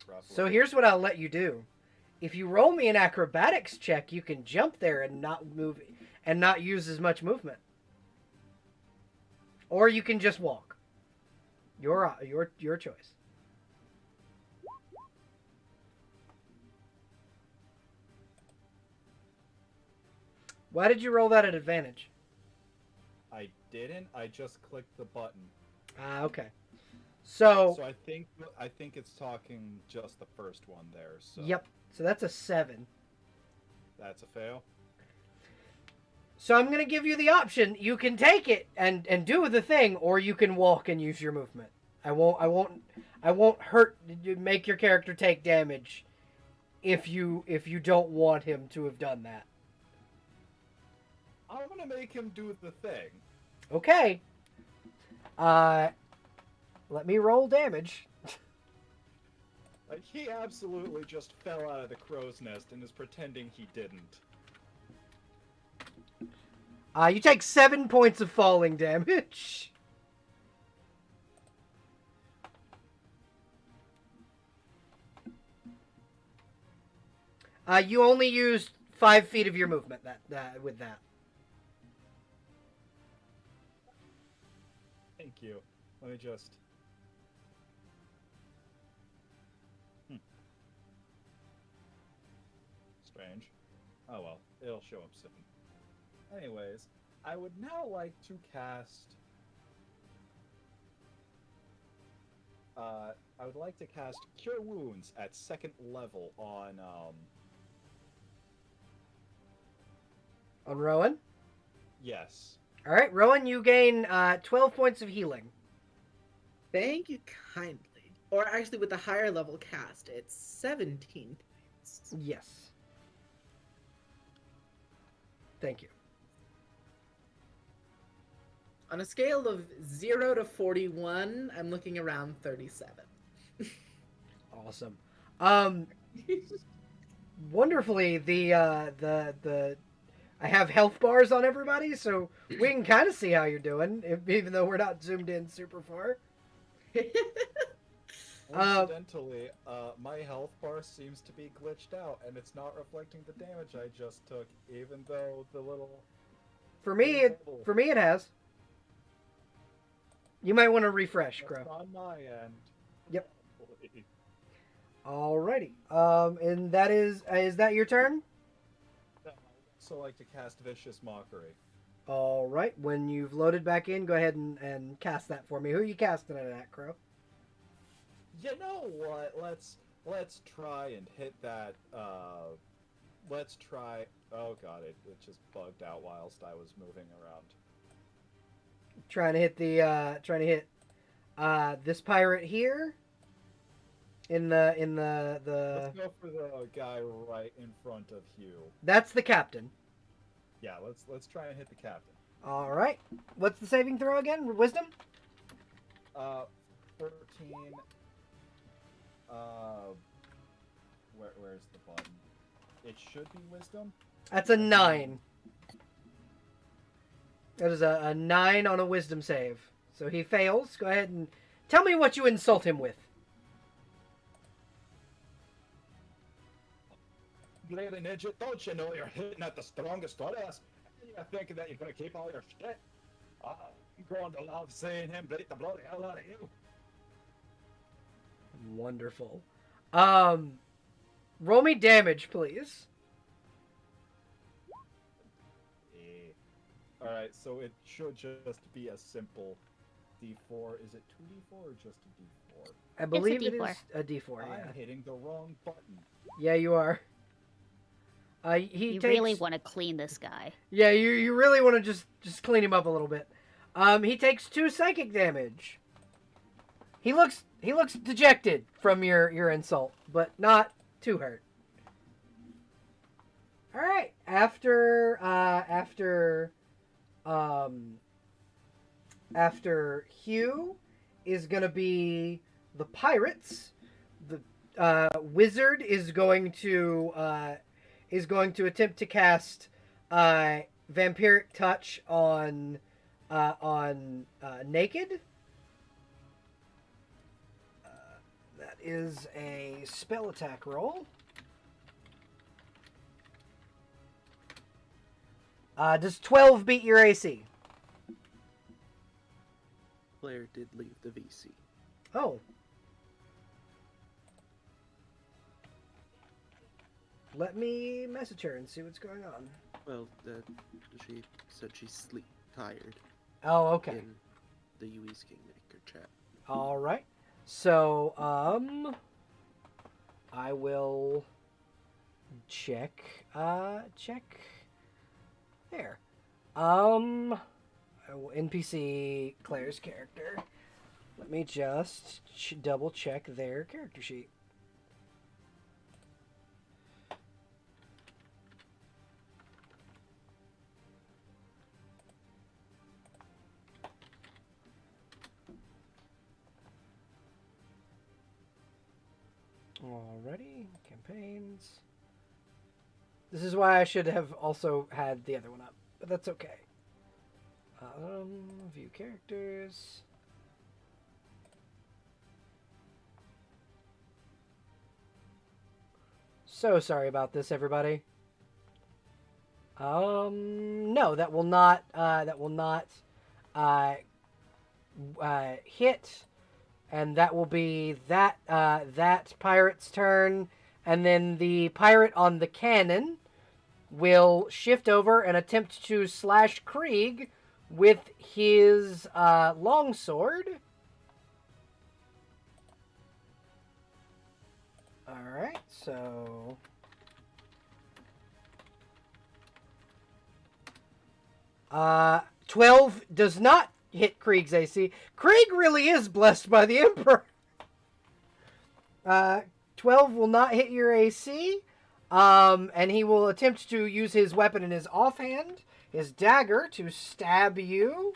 Roughly. So here's what I'll let you do. If you roll me an acrobatics check, you can jump there and not move and not use as much movement. Or you can just walk. Your choice. Why did you roll that at advantage? I didn't. I just clicked the button. Okay. So I think it's talking just the first one there. So yep. So that's a 7. That's a fail. So I'm gonna give you the option. You can take it and do the thing, or you can walk and use your movement. I won't make your character take damage if you don't want him to have done that. I'm gonna make him do the thing. Okay. Let me roll damage. Like, he absolutely just fell out of the crow's nest and is pretending he didn't. You take 7 points of falling damage. You only used 5 feet of your movement with that. Thank you. Let me just... Strange. Oh well, it'll show up soon. Anyways, I would now like to cast I would like to cast Cure Wounds at 2nd level on On Rowan. yes. All right, Rowan, you gain 12 points of healing. Thank you kindly. Or actually, with the higher level cast, it's 17 points. Yes. Thank you. On a scale of 0 to 41, I'm looking around 37. Awesome. Wonderfully, the I have health bars on everybody, so we can kind of see how you're doing, even though we're not zoomed in super far. Incidentally, my health bar seems to be glitched out, and it's not reflecting the damage I just took, even though the little... For me, it has. You might want to refresh, Crow. That's on my end. Yep. Alrighty. And that is that your turn? I also like to cast Vicious Mockery. All right. When you've loaded back in, go ahead and cast that for me. Who are you casting it at, Crow? You know what? Let's try and hit that. Let's try. Oh god, it just bugged out whilst I was moving around. Trying to hit this pirate here. In the Let's go for the guy right in front of Hugh. That's the captain. Yeah, let's try and hit the captain. All right. What's the saving throw again? Wisdom? 13. Where's the button? It should be wisdom. That's a 9. That is a 9 on a wisdom save. So he fails. Go ahead and tell me what you insult him with. Bloody idiot, don't you know you're hitting at the strongest on us? You're thinking that you're gonna keep all your shit? I'm going to love seeing him beat the bloody hell out of you. Wonderful. Roll me damage, please. Alright, so it should just be a simple D4. Is it 2D4 or just a D4? I believe It's it a is a D4, yeah. I'm hitting the wrong button. Yeah, you are. You really want to clean this guy. Yeah, you really want to just clean him up a little bit. He takes 2 psychic damage. He looks dejected from your insult, but not too hurt. All right. After Hugh is gonna be the pirates. The wizard is going to attempt to cast vampiric touch on naked. That is a spell attack roll. Does 12 beat your AC? Player did leave the VC. Oh. Let me message her and see what's going on. Well, she said she's tired Oh, okay. in the UE's Kingmaker chat. All right. So, I will check there. NPC Claire's character. Let me just double check their character sheet. Alrighty, campaigns. This is why I should have also had the other one up, but that's okay. View characters. So sorry about this, everybody. No, that will not hit. And that will be that pirate's turn. And then the pirate on the cannon will shift over and attempt to slash Krieg with his longsword. Alright, so... 12 does not hit Krieg's AC. Krieg really is blessed by the Emperor. 12 will not hit your AC. And he will attempt to use his weapon in his offhand, his dagger, to stab you.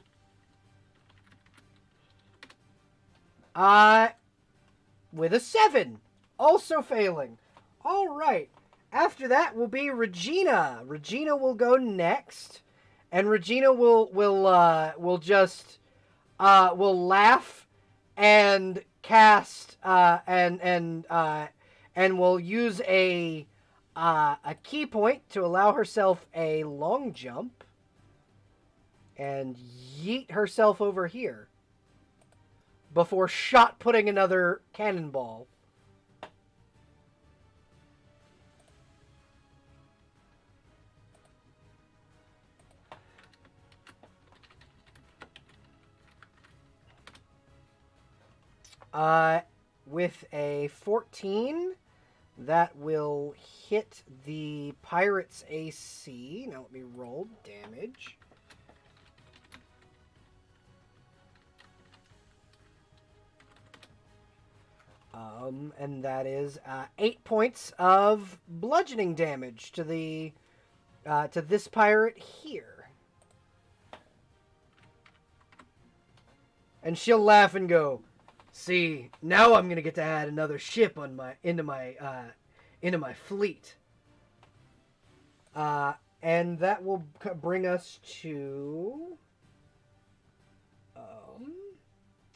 With a 7. Also failing. Alright. After that will be Regina. Regina will go next. And Regina will just will laugh and cast and will use a key point to allow herself a long jump and yeet herself over here before shot putting another cannonball. With a 14, that will hit the pirate's AC. Now let me roll damage. And that is 8 points of bludgeoning damage to the to this pirate here. And she'll laugh and go, "See, now I'm gonna get to add another ship on into my fleet." And that will bring us to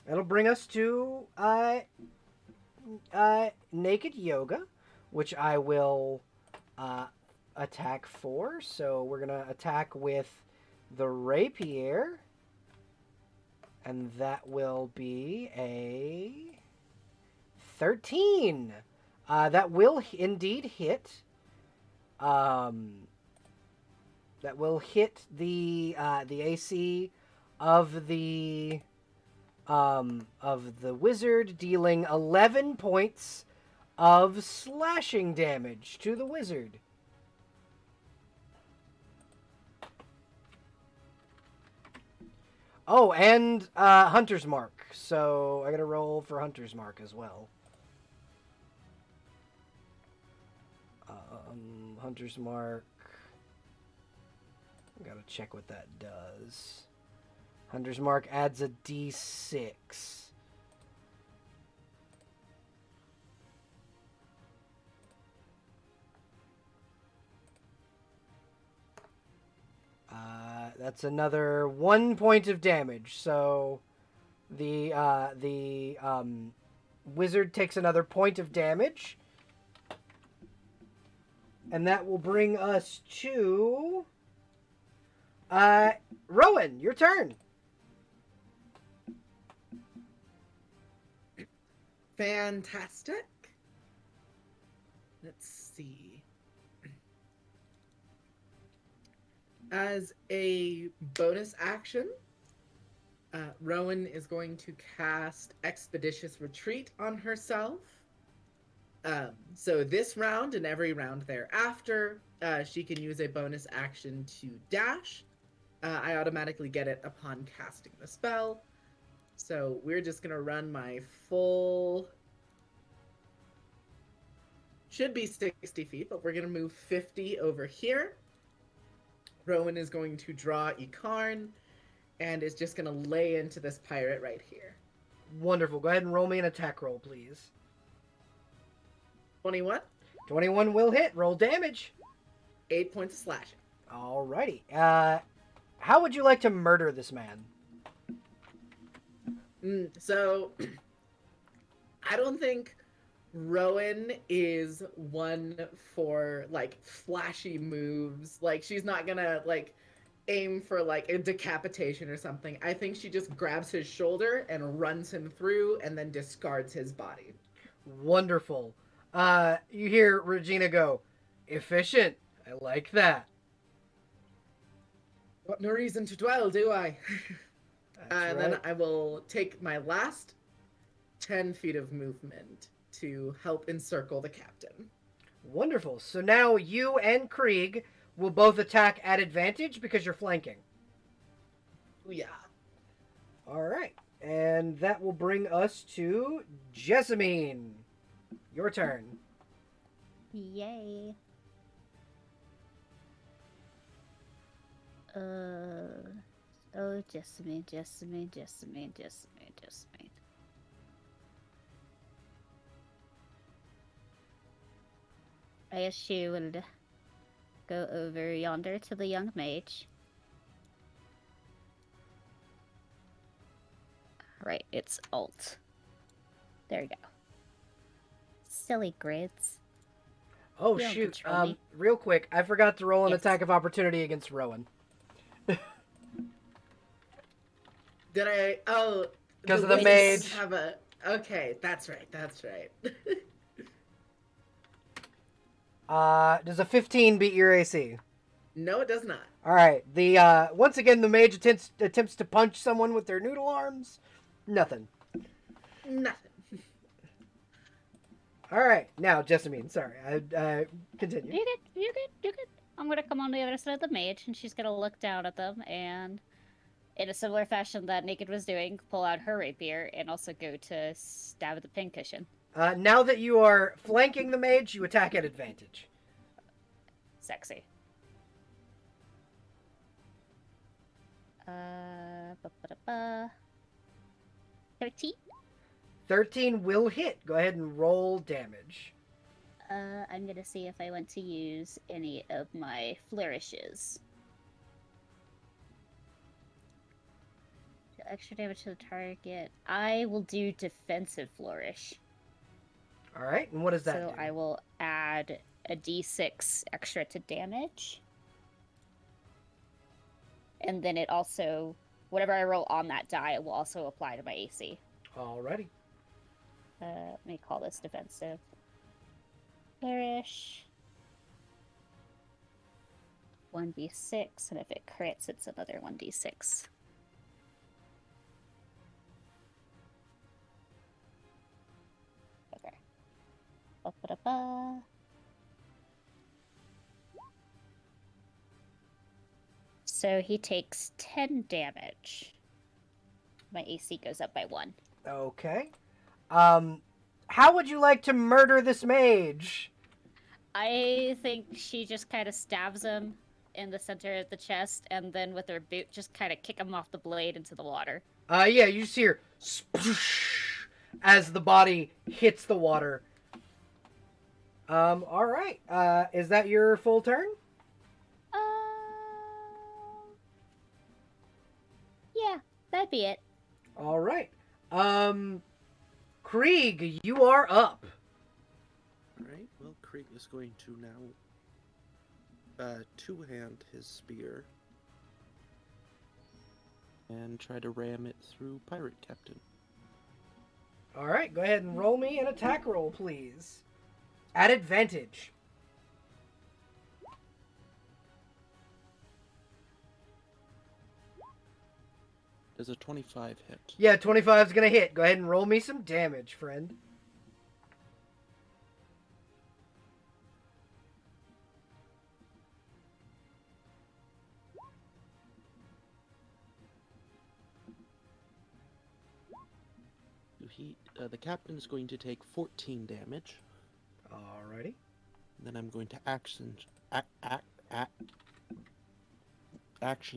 that'll bring us to naked yoga, which I will attack for. So we're gonna attack with the rapier. And that will be a 13. That will indeed hit. That will hit the AC of the wizard, dealing 11 points of slashing damage to the wizard. Oh, and Hunter's Mark. So I gotta roll for Hunter's Mark as well. Hunter's Mark. Gotta check what that does. Hunter's Mark adds a D6. That's another 1 point of damage. So the wizard takes another point of damage. And that will bring us to Rowan, your turn. Fantastic. Let's see. As a bonus action, Rowan is going to cast Expeditious Retreat on herself. So this round and every round thereafter, she can use a bonus action to dash. I automatically get it upon casting the spell. So we're just going to run my full... Should be 60 feet, but we're going to move 50 over here. Rowan is going to draw Ikarn and is just going to lay into this pirate right here. Wonderful. Go ahead and roll me an attack roll, please. 21. 21 will hit. Roll damage. 8 points of slashing. Alrighty. How would you like to murder this man? So, I don't think Rowan is one for, like, flashy moves. Like, she's not gonna, like, aim for, like, a decapitation or something. I think she just grabs his shoulder and runs him through and then discards his body. Wonderful. You hear Regina go, "Efficient. I like that." Got no reason to dwell, do I? That's Then right. I will take my last 10 feet of movement to help encircle the captain. Wonderful. So now you and Krieg will both attack at advantage because you're flanking. Yeah. All right. And that will bring us to Jessamine. Your turn. Yay. Oh, Jessamine. I guess she will go over yonder to the young mage. Right, it's alt. There you go. Silly grids. Oh, You don't shoot. control me. Real quick, I forgot to roll an Yes. attack of opportunity against Rowan. Did I? Oh, 'Cause of the witch mage. Have a. Okay, that's right. That's right. Does a 15 beat your AC? No, it does not. All right. Once again, the mage attempts to punch someone with their noodle arms. Nothing. Nothing. All right. Now, Jessamine, sorry. Continue. You're good. I'm gonna come on the other side of the mage, and she's gonna look down at them, and in a similar fashion that Naked was doing, pull out her rapier, and also go to stab at the pincushion. Now that you are flanking the mage, you attack at advantage. Sexy. 13? 13 will hit. Go ahead and roll damage. I'm gonna see if I want to use any of my flourishes. Extra damage to the target. I will do defensive flourish. All right. And what does that So do? I will add a d6 extra to damage. And then it also, whatever I roll on that die, it will also apply to my AC. Alrighty. Let me call this defensive. Flourish. 1d6, and if it crits, it's another 1d6. Okay. Ba-ba-da-ba. So he takes 10 damage. My AC goes up by 1. Okay. How would you like to murder this mage? I think she just kind of stabs him in the center of the chest, and then with her boot, just kind of kick him off the blade into the water. Yeah, you just hear sploosh as the body hits the water. All right. Is that your full turn? Yeah, that'd be it. All right. Krieg, you are up. Alright, well, Krieg is going to now two-hand his spear and try to ram it through Pirate Captain. All right, go ahead and roll me an attack roll, please. At advantage. Does a 25 hit? Yeah, 25 is going to hit. Go ahead and roll me some damage, friend. The captain is going to take 14 damage. Alrighty. Then I'm going to action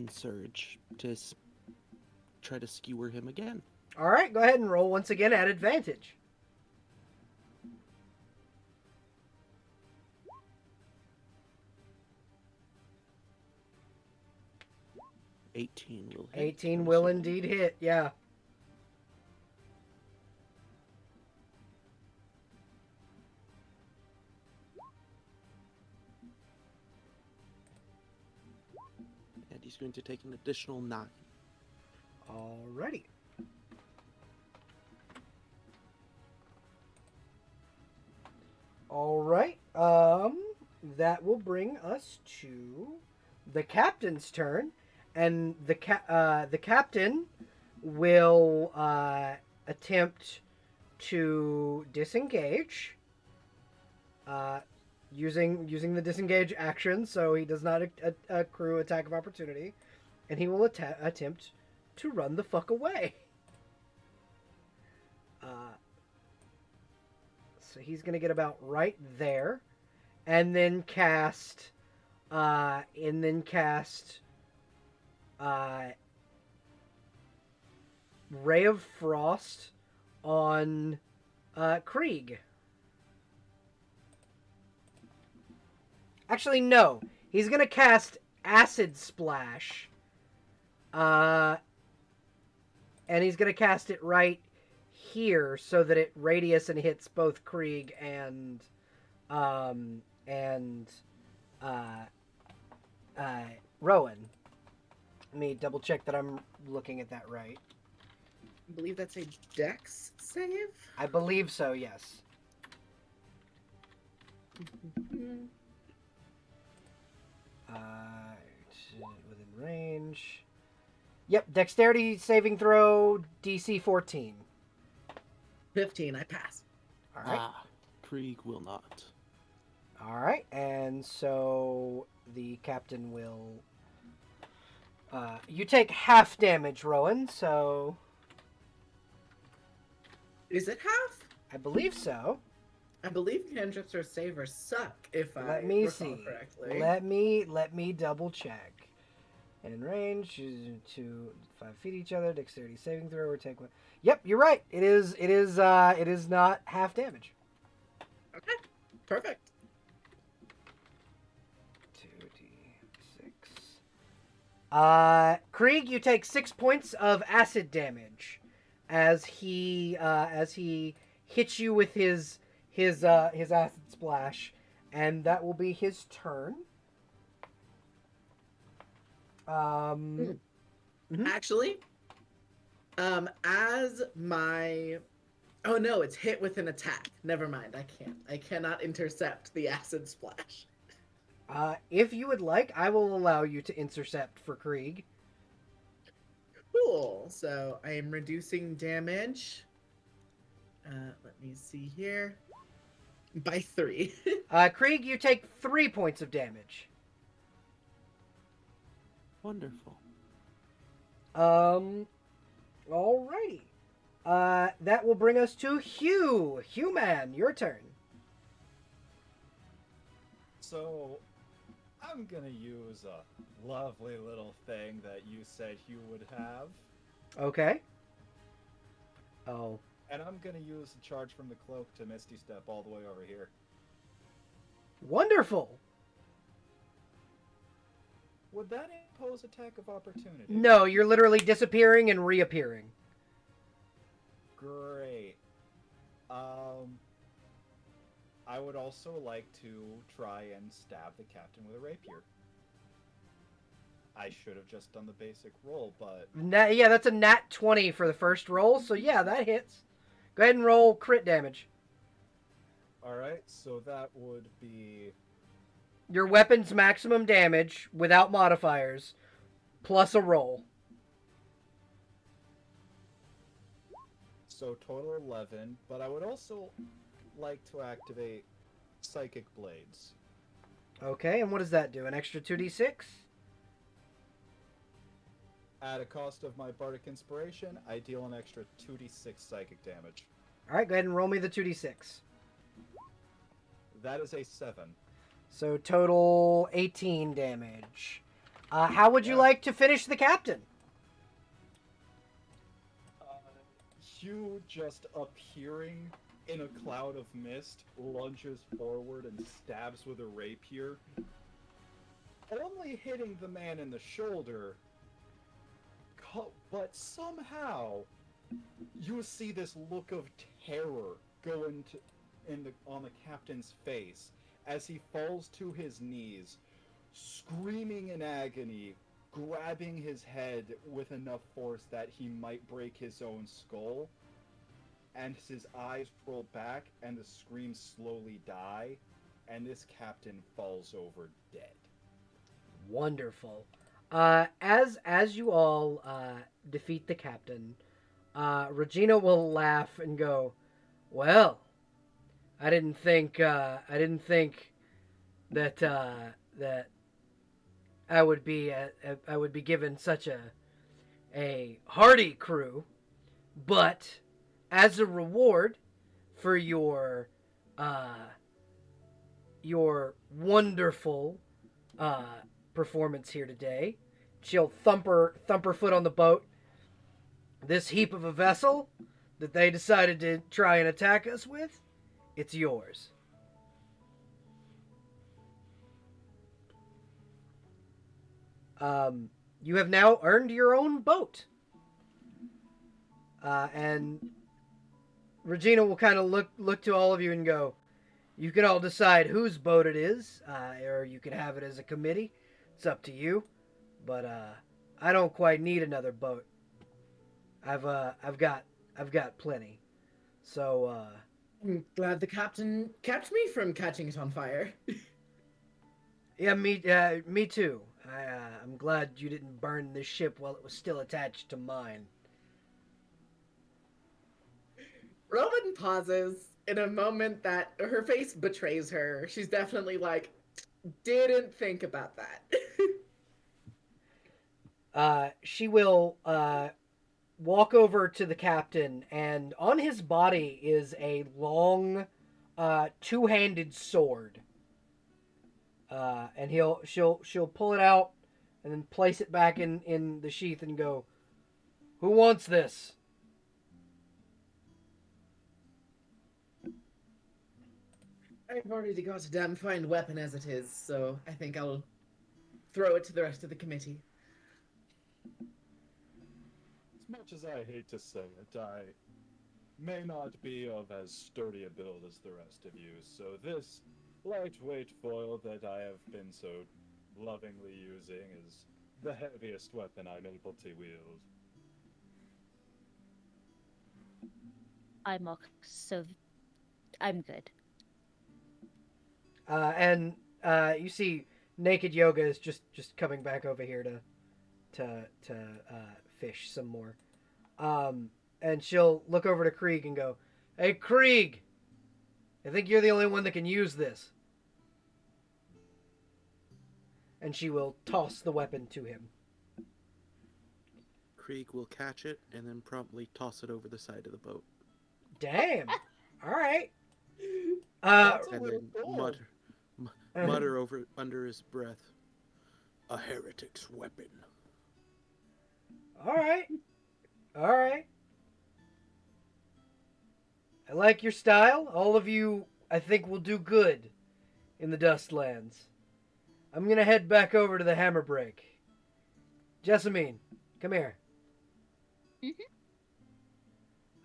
surge to try to skewer him again. All right, go ahead and roll once again at advantage. $18 will hit. 18 will indeed hit, yeah. And he's going to take an additional 9. Alrighty. Alright, that will bring us to the captain's turn. And the captain will attempt to disengage. Using the disengage action, so he does not accrue attack of opportunity, and he will attempt to run the fuck away. So he's gonna get about right there, and then cast, Ray of Frost on Krieg. Actually, no. He's gonna cast Acid Splash. And he's gonna cast it right here so that it radius and hits both Krieg and Rowan. Let me double check that I'm looking at that right. I believe that's a Dex save. I believe so, yes. Within range. Yep, dexterity saving throw, DC 14. 15, I pass. All right. Krieg will not. All right, and so the captain will... you take half damage, Rowan, so... Is it half? I believe so. I believe cantrips or savers suck, if I Let me recall see. correctly. Let me double check. In range, 2 5 feet each other. Dexterity saving throw or take one. Yep, you're right. It is not half damage. Okay, perfect. 2d6. Krieg, you take 6 points of acid damage as he hits you with his acid splash, and that will be his turn. Actually, as my... Oh no, it's hit with an attack. Never mind, I cannot intercept the acid splash. If you would like, I will allow you to intercept for Krieg. Cool, so I am reducing damage. Let me see here. By 3. Krieg, you take 3 points of damage. Wonderful. Alrighty. That will bring us to Hugh. Hugh man, your turn. So, I'm gonna use a lovely little thing that you said you would have. Okay. Oh. And I'm gonna use the charge from the cloak to Misty Step all the way over here. Wonderful. Would that impose attack of opportunity? No, you're literally disappearing and reappearing. Great. I would also like to try and stab the captain with a rapier. I should have just done the basic roll, but... Yeah, that's a nat 20 for the first roll, so yeah, that hits. Go ahead and roll crit damage. Alright, so that would be... Your weapon's maximum damage, without modifiers, plus a roll. So total 11, but I would also like to activate Psychic Blades. Okay, and what does that do? An extra 2d6? At a cost of my Bardic Inspiration, I deal an extra 2d6 psychic damage. Alright, go ahead and roll me the 2d6. That is a 7. So total 18 damage. How would you like to finish the captain? Hugh, just appearing in a cloud of mist, lunges forward and stabs with a rapier, only hitting the man in the shoulder, but somehow you see this look of terror go on the captain's face as he falls to his knees, screaming in agony, grabbing his head with enough force that he might break his own skull, and his eyes roll back and the screams slowly die, and this captain falls over dead. Wonderful. As you all defeat the captain, Regina will laugh and go, Well, I didn't think that that I would be given such a hardy crew, but as a reward for uh, your wonderful uh, performance here today, she'll thump her foot on the boat. This heap of a vessel that they decided to try and attack us with, it's yours. You have now earned your own boat. And Regina will kind of look to all of you and go, you can all decide whose boat it is, or you can have it as a committee. It's up to you. But I don't quite need another boat. I've got plenty. So I'm glad the captain kept me from catching it on fire. yeah, me too. I'm glad you didn't burn this ship while it was still attached to mine. Rowan pauses in a moment that her face betrays her. She's definitely like, didn't think about that. She will walk over to the captain, and on his body is a long, two-handed sword. And she'll pull it out, and then place it back in the sheath and go, "Who wants this?" I've already got a damn fine weapon as it is, so I think I'll throw it to the rest of the committee. As much as I hate to say it, I may not be of as sturdy a build as the rest of you, so this lightweight foil that I have been so lovingly using is the heaviest weapon I'm able to wield. I'm good. And you see, Naked Yoga is just coming back over here to fish some more. And she'll look over to Krieg and go, "Hey, Krieg, I think you're the only one that can use this." And she will toss the weapon to him. Krieg will catch it and then promptly toss it over the side of the boat. Damn. All right. That's a And little then bold. mutter over under his breath, "A heretic's weapon." All right. All right. I like your style. All of you, I think, will do good in the Dustlands. I'm gonna head back over to the Hammer Break. Jessamine, come here. Mhm.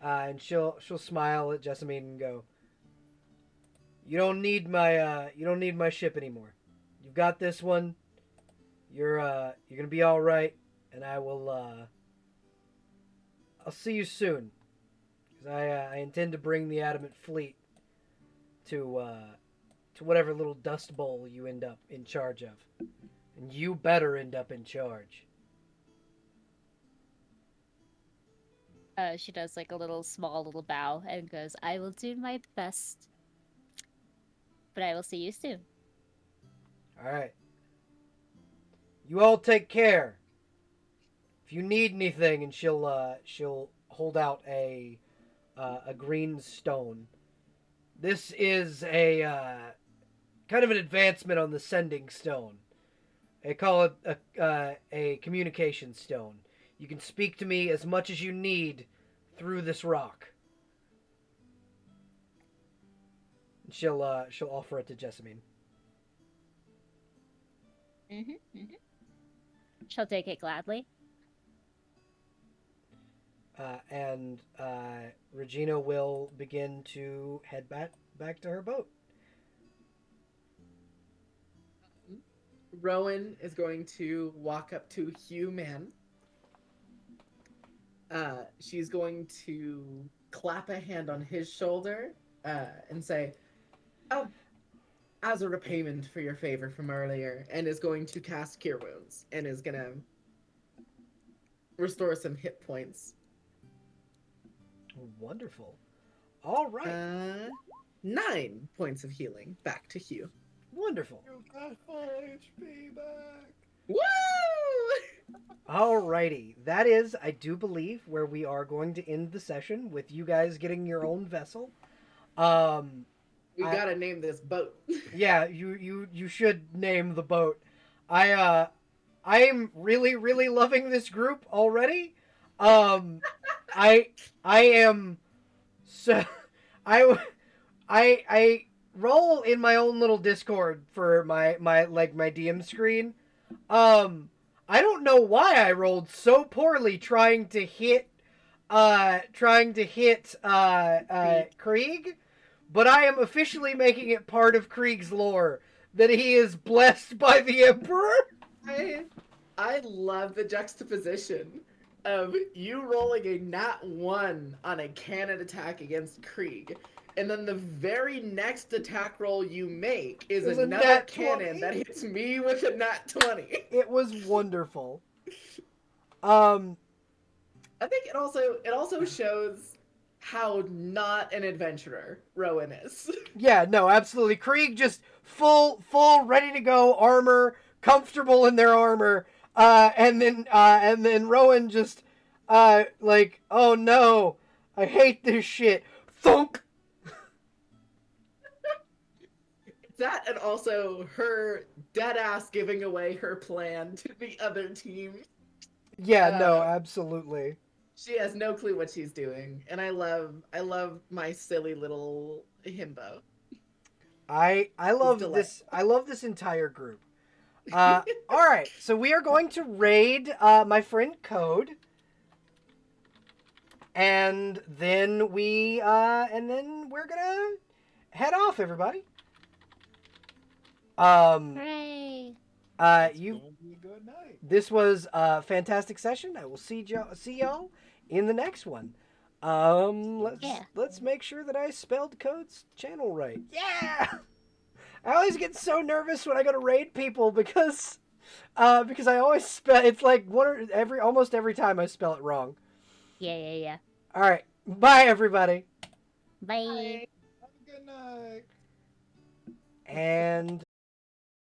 And she'll smile at Jessamine and go, you don't need my ship anymore. You've got this one. You're gonna be all right, and I'll see you soon, because I intend to bring the Adamant Fleet to whatever little dust bowl you end up in charge of, and you better end up in charge. She does like a small little bow and goes, "I will do my best, but I will see you soon." All right. You all take care. If you need anything, and she'll hold out a green stone. This is a kind of an advancement on the sending stone. They call it a communication stone. You can speak to me as much as you need through this rock. And she'll offer it to Jessamine. She'll take it gladly. And Regina will begin to head back to her boat. Rowan is going to walk up to Hugh Man. She's going to clap a hand on his shoulder and say, "Oh, as a repayment for your favor from earlier," and is going to cast Cure Wounds and is going to restore some hit points. Wonderful. All right. 9 points of healing back to Hugh. Wonderful. You got full HP back. Woo! Alrighty. That is, I do believe, where we are going to end the session with you guys getting your own vessel. We I- gotta name this boat. Yeah, you should name the boat. I am really really loving this group already. I am so I roll in my own little Discord for my DM screen. I don't know why I rolled so poorly trying to hit Krieg, but I am officially making it part of Krieg's lore that he is blessed by the Emperor. I love the juxtaposition of you rolling a nat 1 on a cannon attack against Krieg, and then the very next attack roll you make is It was a another nat cannon 20. that hits me with a nat 20. It was wonderful. I think it also shows how not an adventurer Rowan is. Yeah, no, absolutely. Krieg just full, ready to go, armor, comfortable in their armor, and then Rowan just, like, oh no, I hate this shit. Thunk. That and also her dead ass giving away her plan to the other team. Yeah, no, absolutely. She has no clue what she's doing, and I love my silly little himbo. I love delightful. this. I love this entire group. All right, so we are going to raid my friend Code, and then we're gonna head off, everybody. Hooray! It's gonna be a good night. This was a fantastic session. I will see y'all in the next one. Let's make sure that I spelled Code's channel right. Yeah. I always get so nervous when I go to raid people because I always spell it's like almost every time I spell it wrong. Yeah. All right, bye everybody. Bye. Have a good night. And